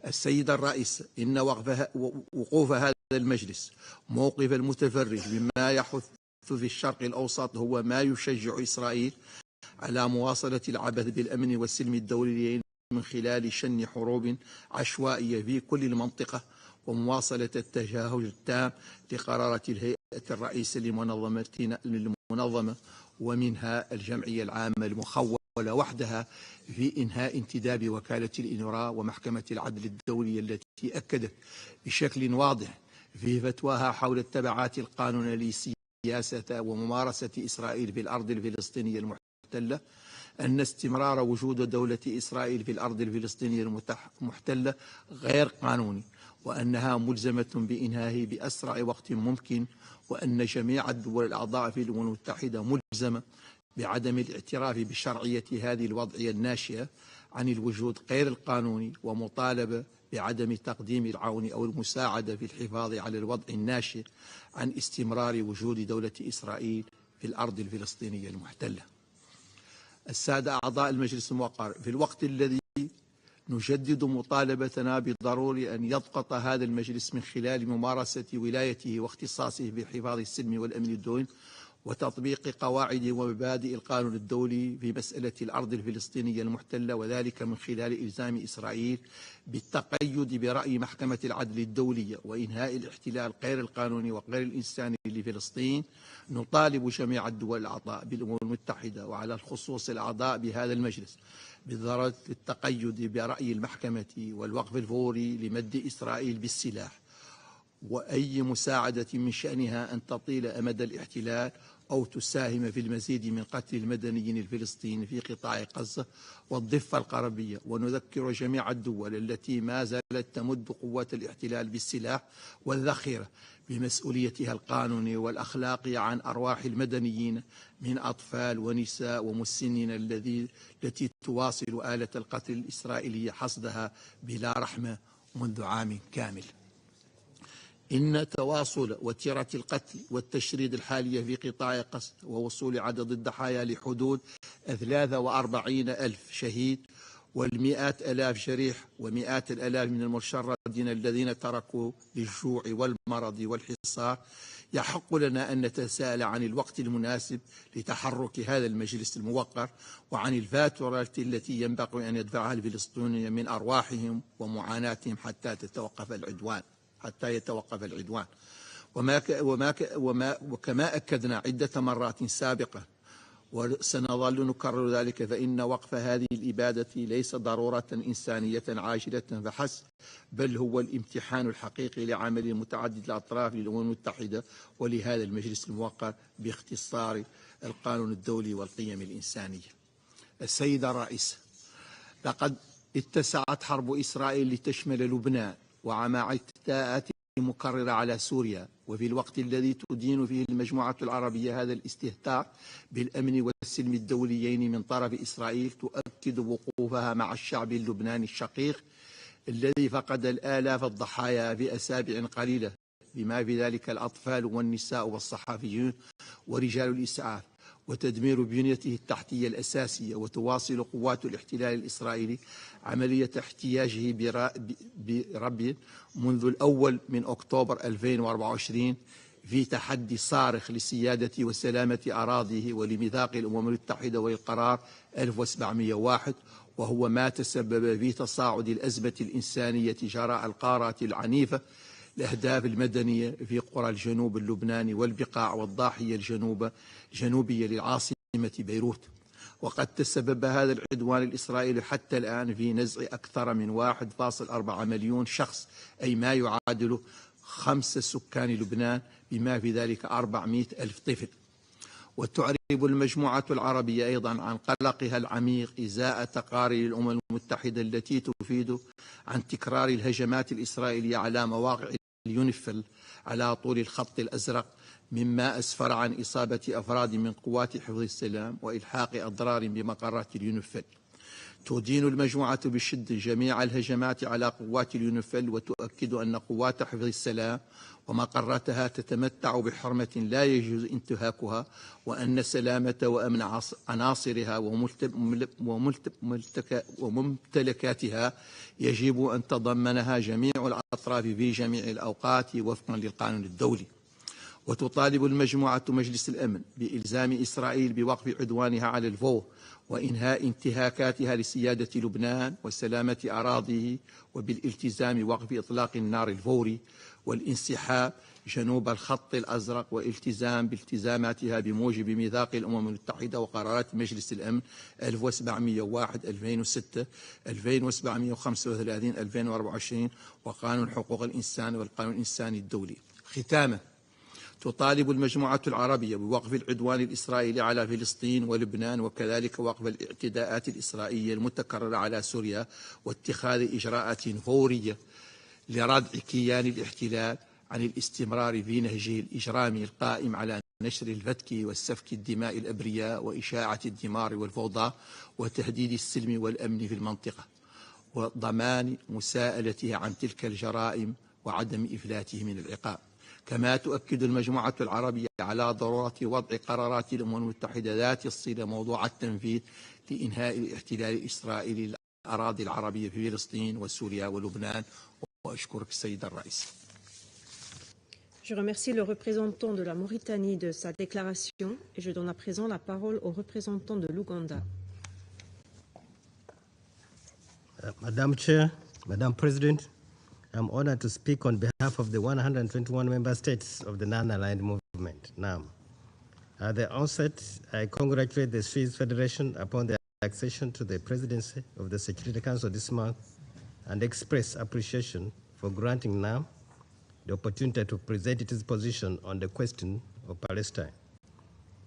السيد الرئيس، إن وقوف هذا المجلس موقف المتفرج مما يحث في الشرق الأوسط هو ما يشجع إسرائيل على مواصلة العبث بالأمن والسلم الدوليين من خلال شن حروب عشوائية في كل المنطقة ومواصلة التجاهل التام لقرارات الهيئة الرئيسة للمنظمة ومنها الجمعية العامة المخولة وحدها في إنهاء انتداب وكالة الإنروا ومحكمة العدل الدولية التي أكدت بشكل واضح في فتواها حول التبعات القانونية لسياسة وممارسة إسرائيل في الأرض الفلسطينية المحتلة أن استمرار وجود دولة إسرائيل في الأرض الفلسطينية المحتلة غير قانوني، وأنها ملزمة بإنهائه بأسرع وقت ممكن، وأن جميع الدول الأعضاء في الأمم المتحدة ملزمة بعدم الاعتراف بشرعية هذه الوضعية الناشئة عن الوجود غير القانوني، ومطالبة بعدم تقديم العون أو المساعدة في الحفاظ على الوضع الناشئ عن استمرار وجود دولة إسرائيل في الأرض الفلسطينية المحتلة. السادة أعضاء المجلس الموقر، في الوقت الذي نجدد مطالبتنا بضرورة أن يضغط هذا المجلس من خلال ممارسة ولايته واختصاصه بحفاظ السلم والأمن الدولي وتطبيق قواعد ومبادئ القانون الدولي في مسألة الأرض الفلسطينية المحتلة، وذلك من خلال إلزام إسرائيل بالتقيد برأي محكمة العدل الدولية وإنهاء الاحتلال غير القانوني وغير الإنساني لفلسطين، نطالب جميع الدول الأعضاء بالأمم المتحدة وعلى الخصوص الأعضاء بهذا المجلس بضرورة التقيد برأي المحكمة والوقف الفوري لمد إسرائيل بالسلاح وأي مساعدة من شأنها أن تطيل أمد الاحتلال أو تساهم في المزيد من قتل المدنيين الفلسطينيين في قطاع غزة والضفة الغربية. ونذكر جميع الدول التي ما زالت تمد قوات الاحتلال بالسلاح والذخيرة بمسؤوليتها القانونية والأخلاقية عن أرواح المدنيين من أطفال ونساء ومسنين التي تواصل آلة القتل الإسرائيلية حصدها بلا رحمة منذ عام كامل. إن تواصل وتيرة القتل والتشريد الحالية في قطاع غزة ووصول عدد الضحايا لحدود 43,000 شهيد والمئات آلاف جريح ومئات الآلاف من المشردين الذين تركوا للجوع والمرض والحصار، يحق لنا أن نتساءل عن الوقت المناسب لتحرك هذا المجلس الموقر وعن الفاتورة التي ينبغي أن يدفعها الفلسطينيين من أرواحهم ومعاناتهم حتى يتوقف العدوان. وكما أكدنا عدة مرات سابقة وسنظل نكرر ذلك، فإن وقف هذه الإبادة ليس ضرورة إنسانية عاجلة فحسب، بل هو الامتحان الحقيقي لعمل متعدد الأطراف للأمم المتحدة ولهذا المجلس الموقر باختصار القانون الدولي والقيم الإنسانية. السيدة الرئيسة، لقد اتسعت حرب إسرائيل لتشمل لبنان ومع اعتداءات مكررة على سوريا، وفي الوقت الذي تدين فيه المجموعة العربية هذا الاستهتار بالأمن والسلم الدوليين من طرف إسرائيل، تؤكد وقوفها مع الشعب اللبناني الشقيق الذي فقد الآلاف الضحايا في أسابيع قليلة، بما في ذلك الأطفال والنساء والصحفيون ورجال الإسعاف، وتدمير بنيته التحتية الأساسية. وتواصل قوات الاحتلال الإسرائيلي عملية احتياجه بربي منذ الأول من أكتوبر 2024 في تحدي صارخ لسيادة وسلامة أراضيه ولميثاق الأمم المتحدة والقرار 1701، وهو ما تسبب في تصاعد الأزمة الإنسانية جراء القارات العنيفة الأهداف المدنية في قرى الجنوب اللبناني والبقاع والضاحية الجنوبية للعاصمة بيروت. وقد تسبب هذا العدوان الإسرائيلي حتى الآن في نزع أكثر من 1.4 مليون شخص، أي ما يعادل 5 سكان لبنان، بما في ذلك 400 ألف طفل. وتعرب المجموعة العربية أيضا عن قلقها العميق إزاء تقارير الأمم المتحدة التي تفيد عن تكرار الهجمات الإسرائيلية على مواقع اليونيفيل على طول الخط الأزرق، مما أسفر عن إصابة أفراد من قوات حفظ السلام وإلحاق أضرار بمقرات اليونيفيل. تدين المجموعة بشدة جميع الهجمات على قوات اليونيفيل، وتؤكد أن قوات حفظ السلام ومقراتها تتمتع بحرمة لا يجوز انتهاكها، وأن سلامة وأمن عناصرها وممتلكاتها يجب أن تضمنها جميع الأطراف في جميع الأوقات وفقا للقانون الدولي. وتطالب المجموعة مجلس الأمن بإلزام إسرائيل بوقف عدوانها على الفور وإنهاء انتهاكاتها لسيادة لبنان وسلامة أراضيه، وبالالتزام وقف إطلاق النار الفوري والانسحاب جنوب الخط الأزرق، والالتزام بالتزاماتها بموجب ميثاق الأمم المتحدة وقرارات مجلس الأمن 1701 2006 2735 2024 وقانون حقوق الإنسان والقانون الإنساني الدولي. ختاما، تطالب المجموعة العربية بوقف العدوان الإسرائيلي على فلسطين ولبنان، وكذلك وقف الاعتداءات الإسرائيلية المتكررة على سوريا، واتخاذ إجراءات فورية لردع كيان الاحتلال عن الاستمرار في نهجه الإجرامي القائم على نشر الفتك والسفك الدماء الأبرياء وإشاعة الدمار والفوضى وتهديد السلم والأمن في المنطقة، وضمان مساءلته عن تلك الجرائم وعدم إفلاته من العقاب. كما تؤكد المجموعة العربية على ضرورة وضع قرارات الأمم المتحدة ذات الصلة موضوع التنفيذ لإنهاء الاحتلال الإسرائيلي للأراضي العربية في فلسطين وسوريا ولبنان. وأشكرك السيدة الرئيسة. Je remercie le représentant de la Mauritanie de sa déclaration et je donne à présent la parole au représentant de l'Ouganda. Madam Chair, Madam President, I'm honored to speak on behalf of the 121 member states of the non-aligned movement, NAM. At the onset, I congratulate the Swiss Federation upon their accession to the presidency of the Security Council this month and express appreciation for granting NAM the opportunity to present its position on the question of Palestine.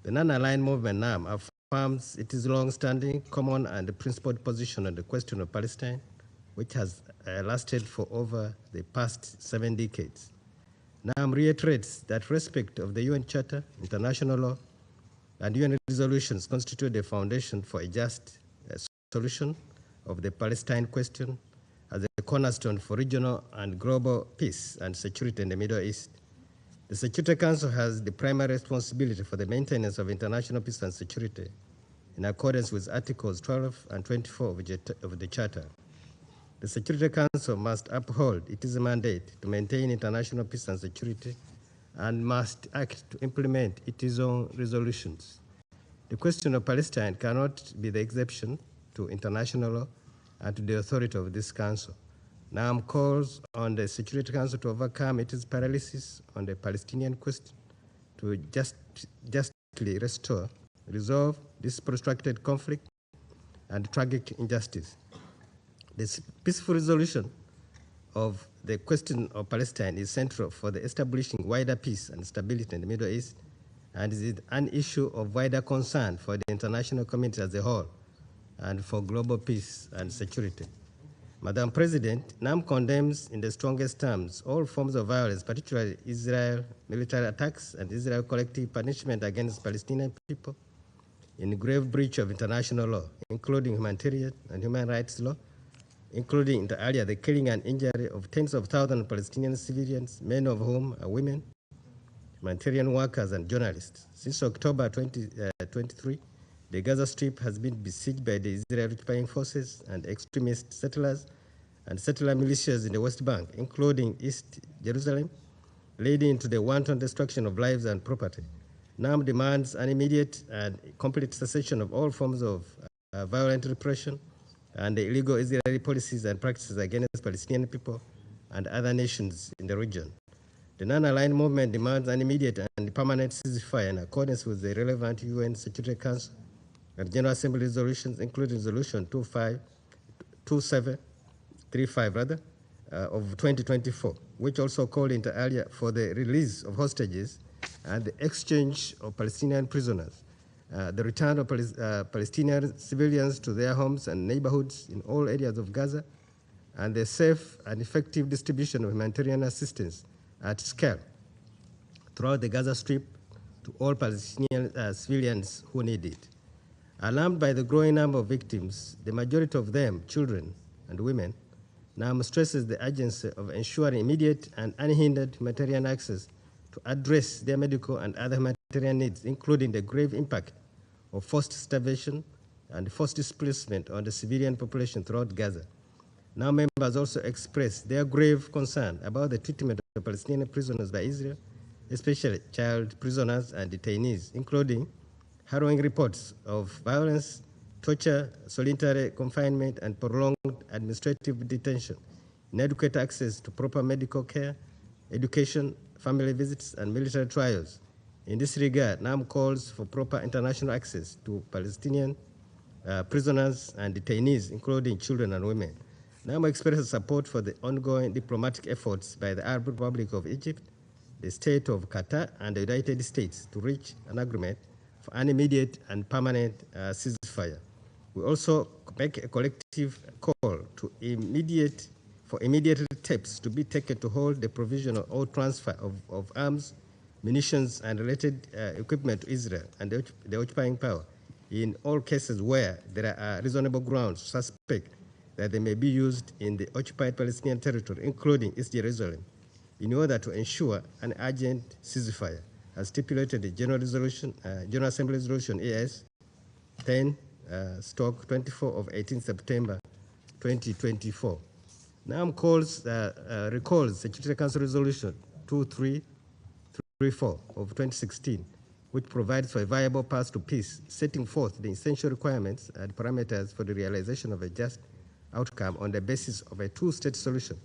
The non-aligned movement NAM affirms its long-standing, common and principled position on the question of Palestine, which has lasted for over the past 7 decades. NAM reiterates that respect of the UN Charter, international law, and UN resolutions constitute the foundation for a just solution of the Palestine question as a cornerstone for regional and global peace and security in the Middle East. The Security Council has the primary responsibility for the maintenance of international peace and security in accordance with Articles 12 and 24 of the Charter. The Security Council must uphold its mandate to maintain international peace and security and must act to implement its own resolutions. The question of Palestine cannot be the exception to international law and to the authority of this Council. NAM calls on the Security Council to overcome its paralysis on the Palestinian question, to justly resolve this protracted conflict and tragic injustice. This peaceful resolution of the question of Palestine is central for the establishing wider peace and stability in the Middle East, and is an issue of wider concern for the international community as a whole and for global peace and security. Madam President, NAM condemns in the strongest terms all forms of violence, particularly Israel military attacks and Israel collective punishment against Palestinian people, in grave breach of international law, including humanitarian and human rights law, including inter alia the killing and injury of tens of thousands of Palestinian civilians, many of whom are women, humanitarian workers, and journalists. Since October 2023, the Gaza Strip has been besieged by the Israeli-occupying forces and extremist settlers and settler militias in the West Bank, including East Jerusalem, leading to the wanton destruction of lives and property. NAM demands an immediate and complete cessation of all forms of violent repression and the illegal Israeli policies and practices against Palestinian people and other nations in the region. The non-aligned movement demands an immediate and permanent ceasefire in accordance with the relevant UN Security Council and General Assembly resolutions, including Resolution 2735 of 2024, which also called inter alia for the release of hostages and the exchange of Palestinian prisoners, the return of Palestinian civilians to their homes and neighborhoods in all areas of Gaza, and the safe and effective distribution of humanitarian assistance at scale throughout the Gaza Strip to all Palestinian civilians who need it. Alarmed by the growing number of victims, the majority of them children and women, NAM stresses the urgency of ensuring immediate and unhindered humanitarian access to address their medical and other humanitarian needs, including the grave impact of forced starvation and forced displacement on the civilian population throughout Gaza. Now members also express their grave concern about the treatment of Palestinian prisoners by Israel, especially child prisoners and detainees, including harrowing reports of violence, torture, solitary confinement, and prolonged administrative detention, inadequate access to proper medical care, education, family visits, and military trials. In this regard, NAM calls for proper international access to Palestinian prisoners and detainees, including children and women. NAM expresses support for the ongoing diplomatic efforts by the Arab Republic of Egypt, the State of Qatar, and the United States to reach an agreement for an immediate and permanent ceasefire. We also make a collective call to immediate steps to be taken to hold the provision or transfer of arms, munitions, and related equipment to Israel and the occupying power in all cases where there are reasonable grounds to suspect that they may be used in the occupied Palestinian territory, including East Jerusalem, in order to ensure an urgent ceasefire, as stipulated in General Assembly Resolution AS 10/24 of 18 September 2024. NAM recalls Security Council Resolution 2334 of 2016, which provides for a viable path to peace, setting forth the essential requirements and parameters for the realization of a just outcome on the basis of a two-state solution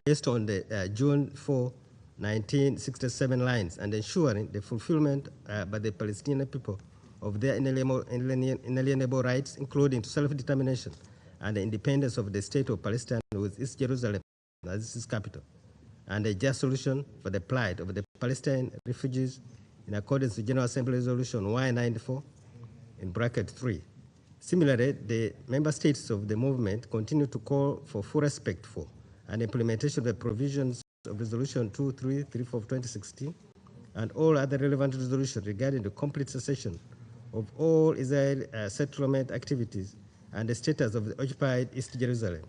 based on the June 4, 1967 lines, and ensuring the fulfillment by the Palestinian people of their inalienable rights, including to self-determination and the independence of the state of Palestine with East Jerusalem as its capital, and a just solution for the plight of the Palestinian refugees in accordance with General Assembly Resolution Y94 in bracket 3. Similarly, the member states of the movement continue to call for full respect for and implementation of the provisions of Resolution 2334 of 2016 and all other relevant resolutions regarding the complete cessation of all Israeli settlement activities and the status of the occupied East Jerusalem.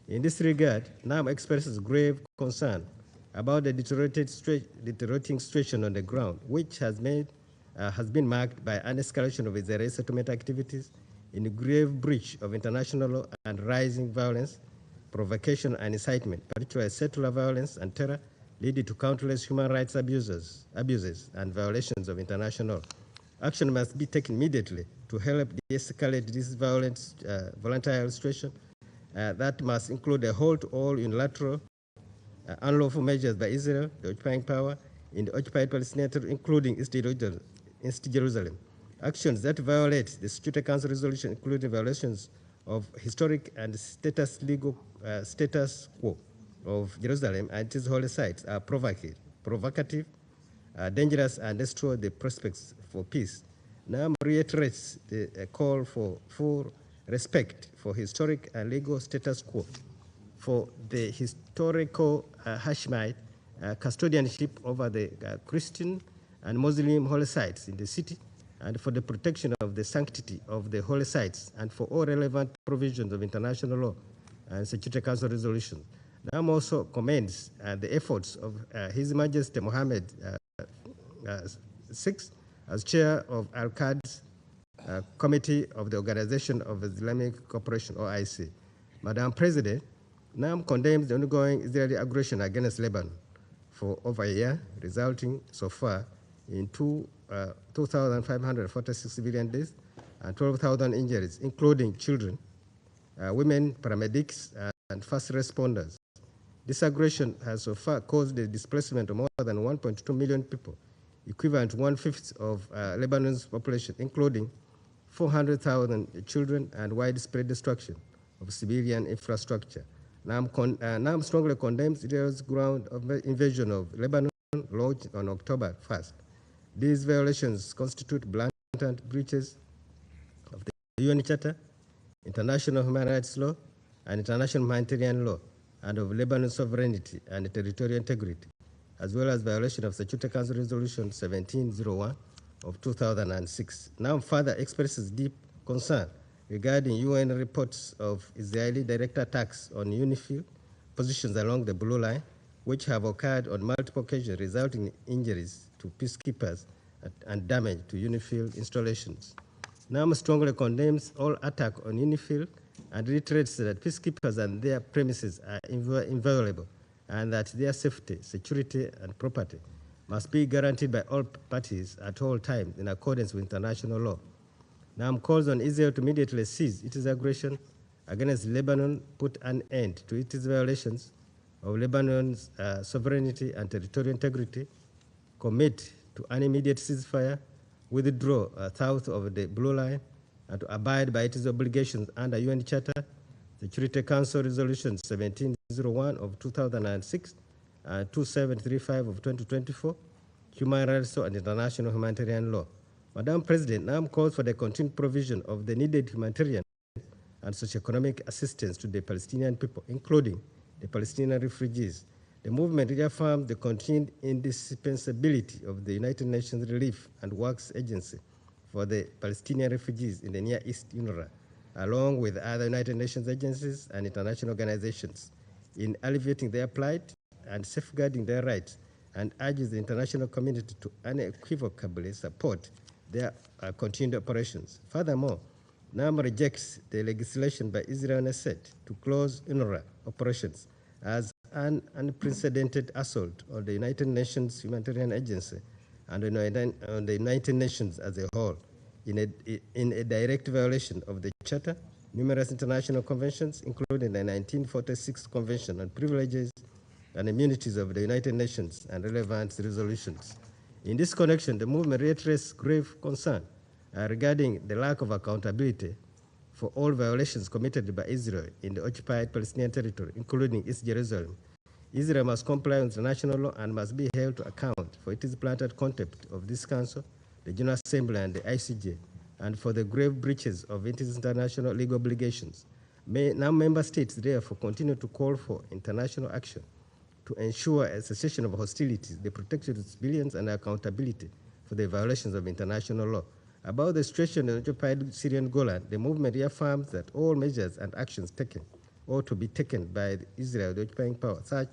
In this regard, NAM expresses grave concern about the deteriorating situation on the ground, which has made has been marked by an escalation of Israeli settlement activities in grave breach of international law and rising violence, provocation, and incitement, particularly settler violence and terror, leading to countless human rights abuses and violations of international law. Action must be taken immediately to help de-escalate this violent, volatile situation. That must include a halt to all unilateral, unlawful measures by Israel, the occupying power, in the occupied Palestinian territory, including East Jerusalem. Actions that violate the Security Council resolution, including violations of historic and status quo of Jerusalem and its holy sites, are provocative, dangerous, and destroy the prospects for peace. NAM reiterates the call for full respect for historic and legal status quo, for the historical Hashemite custodianship over the Christian and Muslim holy sites in the city, and for the protection of the sanctity of the holy sites, and for all relevant provisions of international law and Security Council resolutions. NAM also commends the efforts of His Majesty Mohammed VI as chair of Al-Qad's Committee of the Organization of Islamic Cooperation, OIC. Madam President, NAM condemns the ongoing Israeli aggression against Lebanon for over a year, resulting so far in 2,546 civilian deaths and 12,000 injuries, including children, women, paramedics, and first responders. This aggression has so far caused the displacement of more than 1.2 million people, equivalent to 1/5 of Lebanon's population, including 400,000 children, and widespread destruction of civilian infrastructure. NAM strongly condemns Israel's ground invasion of Lebanon launched on October 1st. These violations constitute blatant breaches of the UN Charter, international human rights law, and international humanitarian law, and of Lebanon's sovereignty and territorial integrity, as well as violation of Security Council Resolution 1701 of 2006. NAM further expresses deep concern regarding UN reports of Israeli direct attacks on UNIFIL positions along the Blue Line, which have occurred on multiple occasions, resulting in injuries to peacekeepers and damage to UNIFIL installations. NAM strongly condemns all attack on UNIFIL and reiterates that peacekeepers and their premises are inviolable, and that their safety, security, and property must be guaranteed by all parties at all times in accordance with international law. NAM calls on Israel to immediately cease its aggression against Lebanon, put an end to its violations of Lebanon's sovereignty and territorial integrity, commit to an immediate ceasefire, withdraw south of the Blue Line, and to abide by its obligations under UN Charter, Security Council Resolution 1701 of 2006, 2735 of 2024, human rights law, and international humanitarian law. Madam President, NAM calls for the continued provision of the needed humanitarian and socioeconomic assistance to the Palestinian people, including the Palestinian refugees. The movement reaffirms the continued indispensability of the United Nations Relief and Works Agency for the Palestinian refugees in the Near East, UNRWA, along with other United Nations agencies and international organizations, in alleviating their plight and safeguarding their rights, and urges the international community to unequivocally support their continued operations. Furthermore, NAM rejects the legislation by Israel and Assad to close UNRWA operations as an unprecedented assault on the United Nations Humanitarian Agency and on the United Nations as a whole, in a direct violation of the Charter, numerous international conventions, including the 1946 Convention on Privileges and Immunities of the United Nations and relevant resolutions. In this connection, the movement reiterates grave concern regarding the lack of accountability for all violations committed by Israel in the occupied Palestinian territory, including East Jerusalem. Israel must comply with international law and must be held to account for its blatant contempt of this Council, the General Assembly, and the ICJ, and for the grave breaches of its international legal obligations. Now member states therefore continue to call for international action to ensure a cessation of hostilities, the protection of civilians, and accountability for the violations of international law. About the situation in occupied Syrian Golan, the movement reaffirms that all measures and actions taken ought to be taken by Israel, the occupying power, such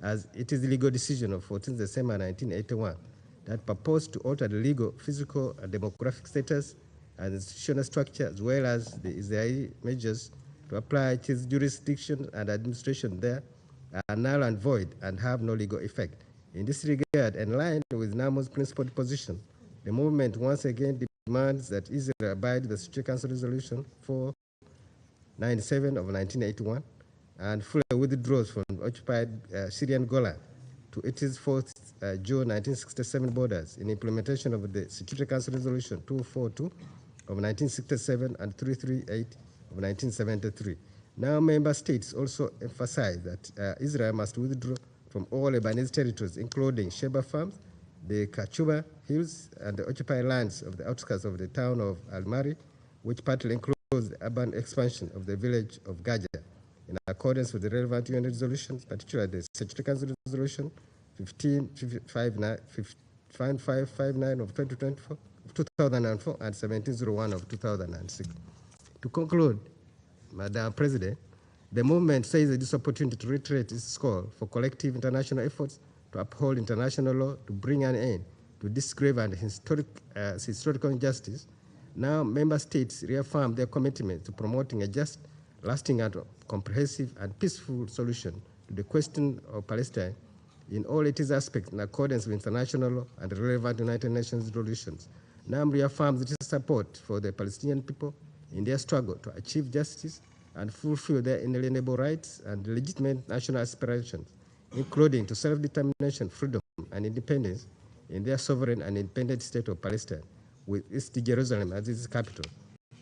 as its legal decision of 14 December 1981, that purpose to alter the legal, physical, and demographic status and institutional structure, as well as the Israeli measures to apply its jurisdiction and administration there, are null and void and have no legal effect. In this regard, in line with NAMO's principled position, the movement once again demands that Israel abide the Security Council Resolution 497 of 1981 and fully withdraws from occupied Syrian Golan to its 4th June 1967 borders in implementation of the Security Council Resolution 242 of 1967 and 338 of 1973. Now, member states also emphasize that Israel must withdraw from all Lebanese territories, including Sheba Farms, the Kachuba Hills, and the occupied lands of the outskirts of the town of Al-Mari, which partly includes the urban expansion of the village of Gaza, in accordance with the relevant UN resolutions, particularly the Security Council Resolution 1559 of 2004 and 1701 of 2006. To conclude, Madam President, the movement seizes this opportunity to reiterate its call for collective international efforts to uphold international law to bring an end to this grave and historical injustice. Now, member states reaffirm their commitment to promoting a just, lasting, and comprehensive and peaceful solution to the question of Palestine in all its aspects in accordance with international law and relevant United Nations resolutions. NAM reaffirms its support for the Palestinian people in their struggle to achieve justice and fulfill their inalienable rights and legitimate national aspirations, including to self-determination, freedom, and independence in their sovereign and independent state of Palestine, with East Jerusalem as its capital,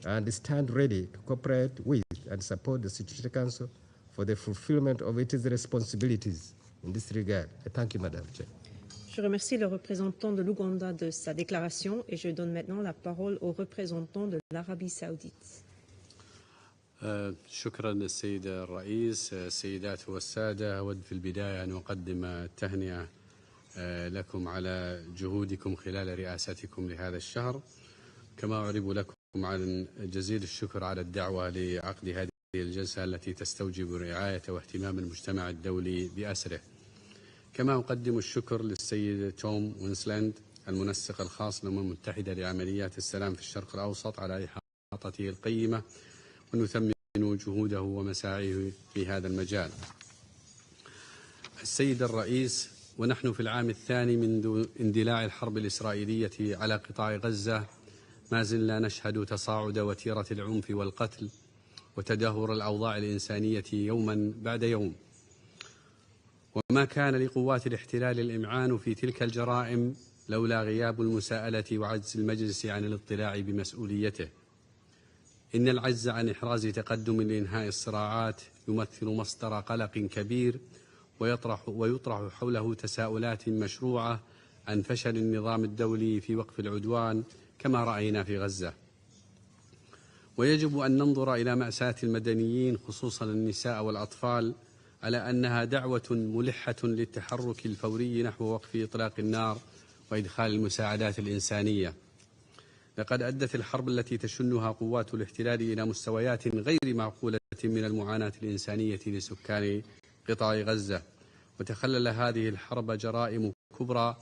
and stand ready to cooperate with and support the Security Council for the fulfillment of its responsibilities in this regard. I thank you, Madam Chair. Je remercie le représentant de l'Ouganda de sa déclaration et je donne maintenant la parole au représentant de l'Arabie saoudite. شكرا السيد الرئيس. السيدات والسادة، أود في البداية أن أقدم التهنئة لكم على جهودكم خلال رئاستكم لهذا الشهر، كما أعرب لكم عن جزيل الشكر على الدعوة لعقد هذه الجلسة التي تستوجب رعاية واهتمام المجتمع الدولي بأسره. كما أقدم الشكر للسيد توم وينسلاند المنسق الخاص للأمم المتحدة لعمليات السلام في الشرق الأوسط على إحاطته القيمة، ونثمن جهوده ومساعيه في هذا المجال. السيد الرئيس، ونحن في العام الثاني منذ اندلاع الحرب الإسرائيلية على قطاع غزة، ما زلنا نشهد تصاعد وتيرة العنف والقتل وتدهور الأوضاع الإنسانية يوما بعد يوم، وما كان لقوات الاحتلال الإمعان في تلك الجرائم لولا غياب المساءلة وعجز المجلس عن الاطلاع بمسؤوليته. إن العجز عن إحراز تقدم لإنهاء الصراعات يمثل مصدر قلق كبير، ويطرح حوله تساؤلات مشروعة عن فشل النظام الدولي في وقف العدوان كما رأينا في غزة. ويجب أن ننظر إلى مأساة المدنيين خصوصا النساء والأطفال على أنها دعوة ملحة للتحرك الفوري نحو وقف إطلاق النار وإدخال المساعدات الإنسانية. لقد أدت الحرب التي تشنها قوات الاحتلال إلى مستويات غير معقولة من المعاناة الإنسانية لسكان قطاع غزة، وتخلل هذه الحرب جرائم كبرى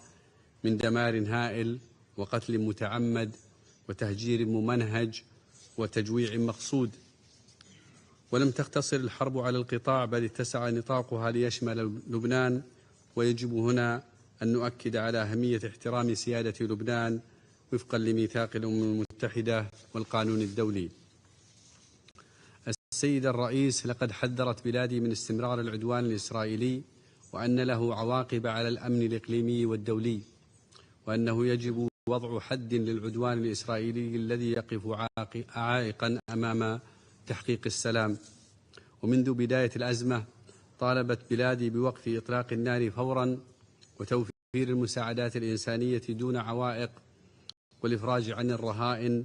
من دمار هائل وقتل متعمد وتهجير ممنهج وتجويع مقصود. ولم تقتصر الحرب على القطاع، بل اتسع نطاقها ليشمل لبنان، ويجب هنا أن نؤكد على أهمية احترام سيادة لبنان وفقا لميثاق الأمم المتحدة والقانون الدولي. السيد الرئيس، لقد حذرت بلادي من استمرار العدوان الإسرائيلي، وأن له عواقب على الأمن الإقليمي والدولي، وأنه يجب وضع حد للعدوان الإسرائيلي الذي يقف عائقا أمام تحقيق السلام. ومنذ بداية الأزمة طالبت بلادي بوقف إطلاق النار فورا وتوفير المساعدات الإنسانية دون عوائق، والإفراج عن الرهائن،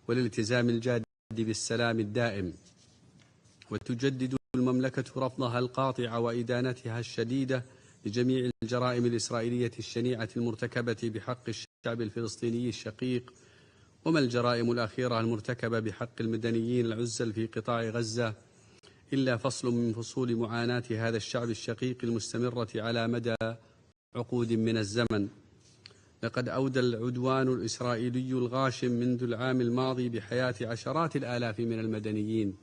والالتزام الجاد بالسلام الدائم. وتجدد المملكة رفضها القاطع وإدانتها الشديدة لجميع الجرائم الإسرائيلية الشنيعة المرتكبة بحق الشعب الفلسطيني الشقيق، وما الجرائم الأخيرة المرتكبة بحق المدنيين العزل في قطاع غزة إلا فصل من فصول معاناة هذا الشعب الشقيق المستمرة على مدى عقود من الزمن. لقد أودى العدوان الإسرائيلي الغاشم منذ العام الماضي بحياة عشرات الآلاف من المدنيين،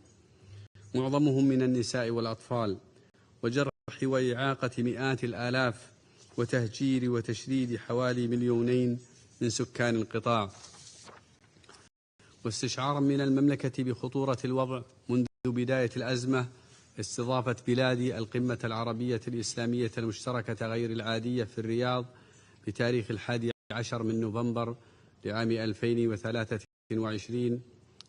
معظمهم من النساء والأطفال، وجرح وإعاقة مئات الآلاف، وتهجير وتشريد حوالي 2 مليون من سكان القطاع. واستشعارا من المملكة بخطورة الوضع منذ بداية الأزمة، استضافت بلادي القمة العربية الإسلامية المشتركة غير العادية في الرياض بتاريخ 11 من نوفمبر لعام 2023،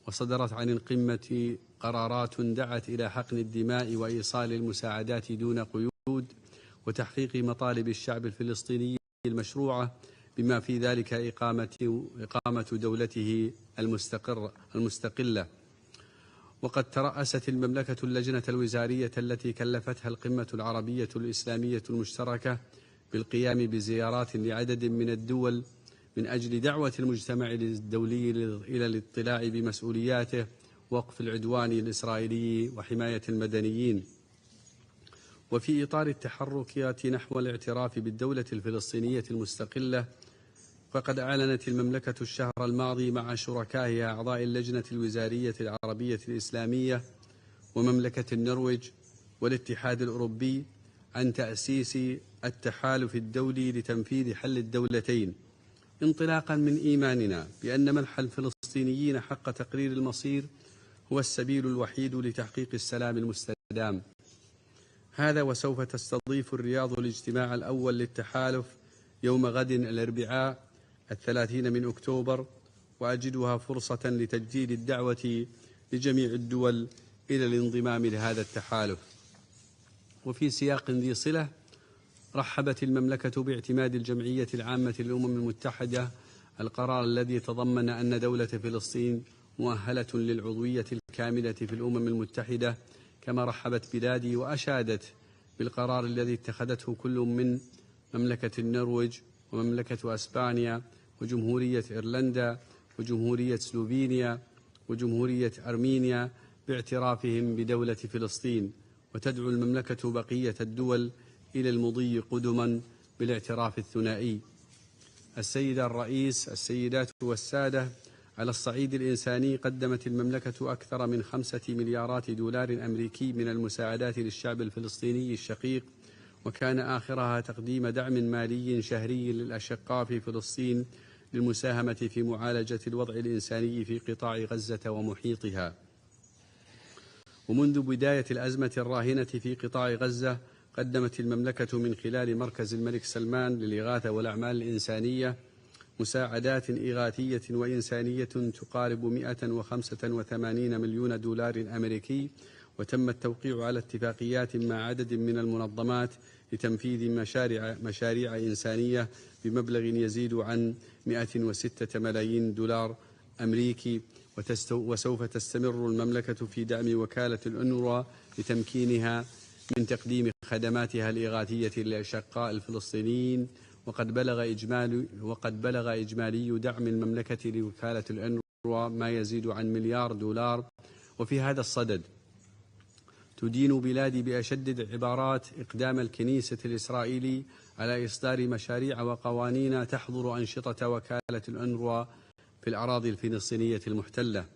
وصدرت عن القمة قرارات دعت إلى حقن الدماء وإيصال المساعدات دون قيود وتحقيق مطالب الشعب الفلسطيني المشروعة، بما في ذلك إقامة دولته المستقلة. وقد ترأست المملكة اللجنة الوزارية التي كلفتها القمة العربية الإسلامية المشتركة بالقيام بزيارات لعدد من الدول من أجل دعوة المجتمع الدولي إلى الاطلاع بمسؤولياته، وقف العدوان الإسرائيلي وحماية المدنيين. وفي إطار التحركات نحو الاعتراف بالدولة الفلسطينية المستقلة، فقد أعلنت المملكة الشهر الماضي مع شركائها أعضاء اللجنة الوزارية العربية الإسلامية ومملكة النرويج والاتحاد الأوروبي عن تأسيس التحالف الدولي لتنفيذ حل الدولتين، انطلاقا من إيماننا بأن منح الفلسطينيين حق تقرير المصير هو السبيل الوحيد لتحقيق السلام المستدام. هذا وسوف تستضيف الرياض الاجتماع الأول للتحالف يوم غد الأربعاء 30 من أكتوبر، وأجدها فرصة لتجديد الدعوة لجميع الدول إلى الانضمام لهذا التحالف. وفي سياق ذي صلة، رحبت المملكة باعتماد الجمعية العامة للأمم المتحدة القرار الذي تضمن أن دولة فلسطين مؤهلة للعضوية الكاملة في الأمم المتحدة، كما رحبت بلادي وأشادت بالقرار الذي اتخذته كل من مملكة النرويج ومملكة أسبانيا وجمهورية إيرلندا وجمهورية سلوفينيا وجمهورية أرمينيا باعترافهم بدولة فلسطين، وتدعو المملكة بقية الدول إلى المضي قدما بالاعتراف الثنائي. السيد الرئيس، السيدات والسادة، على الصعيد الإنساني قدمت المملكة أكثر من 5 مليارات دولار أمريكي من المساعدات للشعب الفلسطيني الشقيق، وكان آخرها تقديم دعم مالي شهري للأشقاء في فلسطين للمساهمة في معالجة الوضع الإنساني في قطاع غزة ومحيطها. ومنذ بداية الأزمة الراهنة في قطاع غزة، قدمت المملكة من خلال مركز الملك سلمان للإغاثة والأعمال الإنسانية مساعدات إغاثية وإنسانية تقارب 185 مليون دولار أمريكي، وتم التوقيع على اتفاقيات مع عدد من المنظمات لتنفيذ مشاريع إنسانية بمبلغ يزيد عن 106 ملايين دولار أمريكي. وسوف تستمر المملكة في دعم وكالة الأونروا لتمكينها من تقديم خدماتها الإغاثية للأشقاء الفلسطينيين، وقد بلغ إجمالي دعم المملكة لوكالة الأونروا ما يزيد عن $1 مليار. وفي هذا الصدد تدين بلادي بأشد العبارات إقدام الكنيسة الإسرائيلي على إصدار مشاريع وقوانين تحظر أنشطة وكالة الأونروا في الأراضي الفلسطينية المحتلة.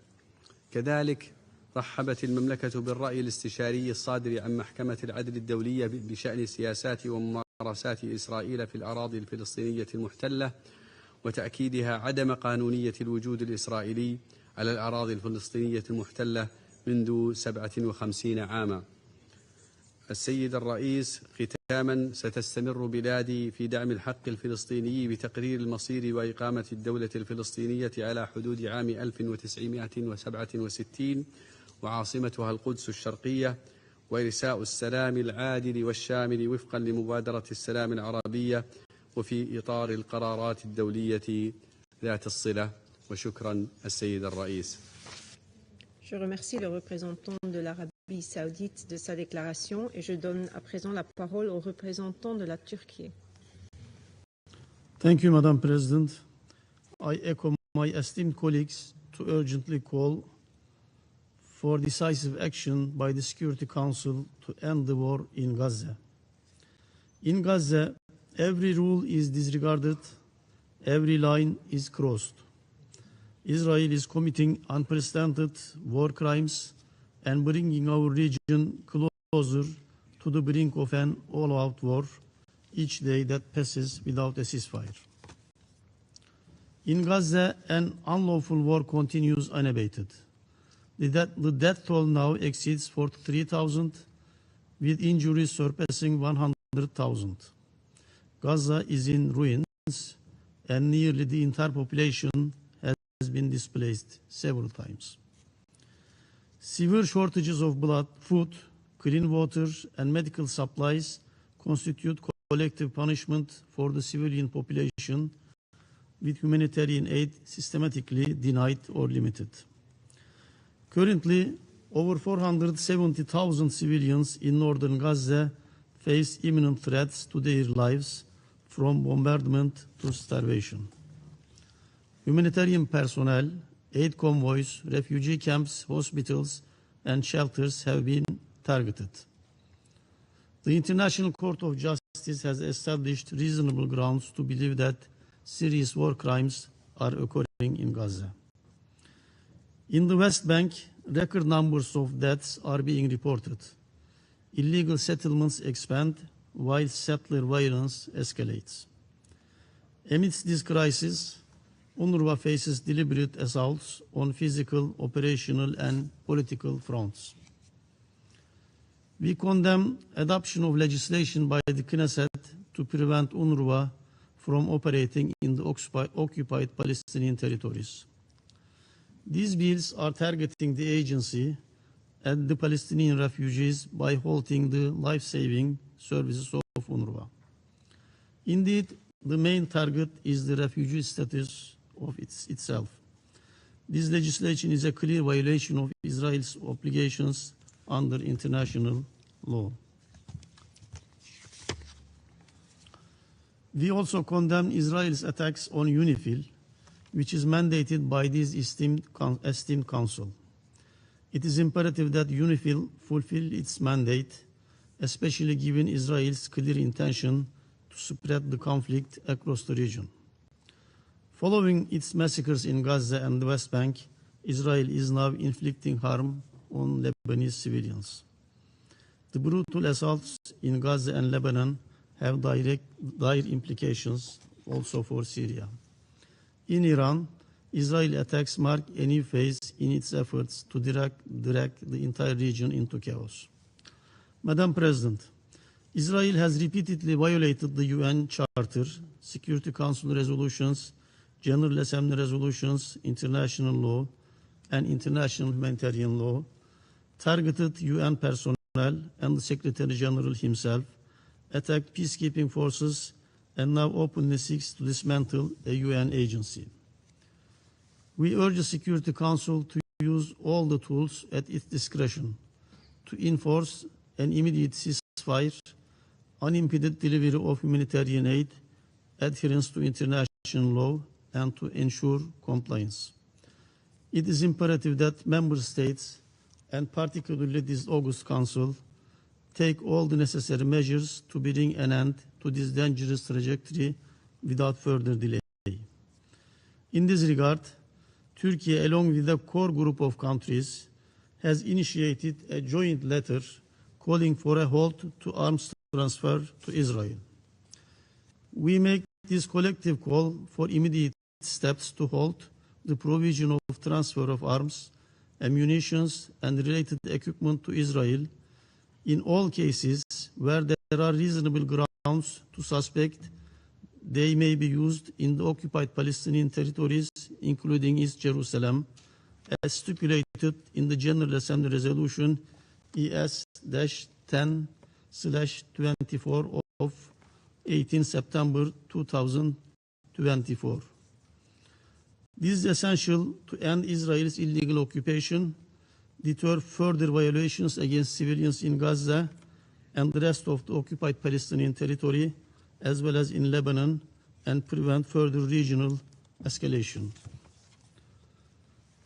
كذلك رحبت المملكة بالرأي الاستشاري الصادر عن محكمة العدل الدولية بشأن سياسات وممارسات إسرائيل في الأراضي الفلسطينية المحتلة، وتأكيدها عدم قانونية الوجود الإسرائيلي على الأراضي الفلسطينية المحتلة منذ 57 عاما. السيد الرئيس، ختاما، ستستمر بلادي في دعم الحق الفلسطيني بتقرير المصير وإقامة الدولة الفلسطينية على حدود عام 1967 وعاصمتها القدس الشرقية، وإرساء السلام العادل والشامل وفقا لمبادرة السلام العربية وفي إطار القرارات الدولية ذات الصلة. وشكرا السيد الرئيس. Je remercie le représentant de l'Arabie saoudite de sa déclaration et je donne à présent la parole au représentant de la Turquie. Thank you, Madam President. I echo my esteemed colleagues to urgently call for decisive action by the Security Council to end the war in Gaza. In Gaza, every rule is disregarded, every line is crossed. Israel is committing unprecedented war crimes and bringing our region closer to the brink of an all-out war each day that passes without a ceasefire. In Gaza, an unlawful war continues unabated. The death toll now exceeds 43,000, with injuries surpassing 100,000. Gaza is in ruins, and nearly the entire population has been displaced several times. Severe shortages of blood, food, clean water, and medical supplies constitute collective punishment for the civilian population, with humanitarian aid systematically denied or limited. Currently, over 470,000 civilians in northern Gaza face imminent threats to their lives, from bombardment to starvation. Humanitarian personnel, aid convoys, refugee camps, hospitals, and shelters have been targeted. The International Court of Justice has established reasonable grounds to believe that serious war crimes are occurring in Gaza. In the West Bank, record numbers of deaths are being reported. Illegal settlements expand while settler violence escalates. Amidst this crisis, UNRWA faces deliberate assaults on physical, operational, and political fronts. We condemn adoption of legislation by the Knesset to prevent UNRWA from operating in the occupied Palestinian territories. These bills are targeting the agency and the Palestinian refugees by halting the life-saving services of UNRWA. Indeed, the main target is the refugee status of itself. This legislation is a clear violation of Israel's obligations under international law. We also condemn Israel's attacks on UNIFIL, which is mandated by this esteemed council. It is imperative that UNIFIL fulfill its mandate, especially given Israel's clear intention to spread the conflict across the region. Following its massacres in Gaza and the West Bank, Israel is now inflicting harm on Lebanese civilians. The brutal assaults in Gaza and Lebanon have dire implications also for Syria. In Iran, Israeli attacks mark a new phase in its efforts to drag the entire region into chaos. Madam President, Israel has repeatedly violated the UN Charter, Security Council resolutions, General Assembly resolutions, international law, and international humanitarian law, targeted UN personnel and the Secretary General himself, attacked peacekeeping forces, and now openly seeks to dismantle a UN agency. We urge the Security Council to use all the tools at its discretion to enforce an immediate ceasefire, unimpeded delivery of humanitarian aid, adherence to international law, and to ensure compliance. It is imperative that member states, and particularly this August Council, take all the necessary measures to bring an end to this dangerous trajectory without further delay. In this regard, Turkey, along with a core group of countries, has initiated a joint letter calling for a halt to arms transfer to Israel. We make this collective call for immediate steps to halt the provision of transfer of arms, ammunition, and related equipment to Israel in all cases where there are reasonable grounds to suspect they may be used in the occupied Palestinian territories, including East Jerusalem, as stipulated in the General Assembly Resolution ES-10/24 of 18 September 2024. This is essential to end Israel's illegal occupation, deter further violations against civilians in Gaza and the rest of the occupied Palestinian territory, as well as in Lebanon, and prevent further regional escalation.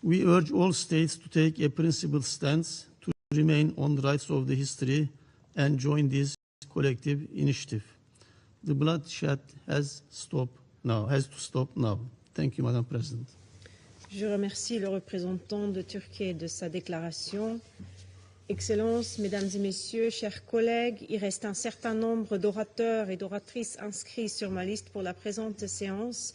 We urge all states to take a principled stance to remain on the rights of the history and join this collective initiative. The bloodshed has stopped now, has to stop now. Thank you, Madam President. Je remercie le représentant de Turquie de sa déclaration. Excellences, Mesdames et Messieurs, chers collègues, il reste un certain nombre d'orateurs et d'oratrices inscrits sur ma liste pour la présente séance.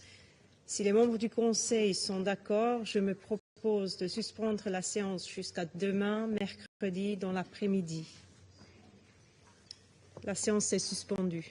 Si les membres du Conseil sont d'accord, je me propose de suspendre la séance jusqu'à demain, mercredi, dans l'après-midi. La séance est suspendue.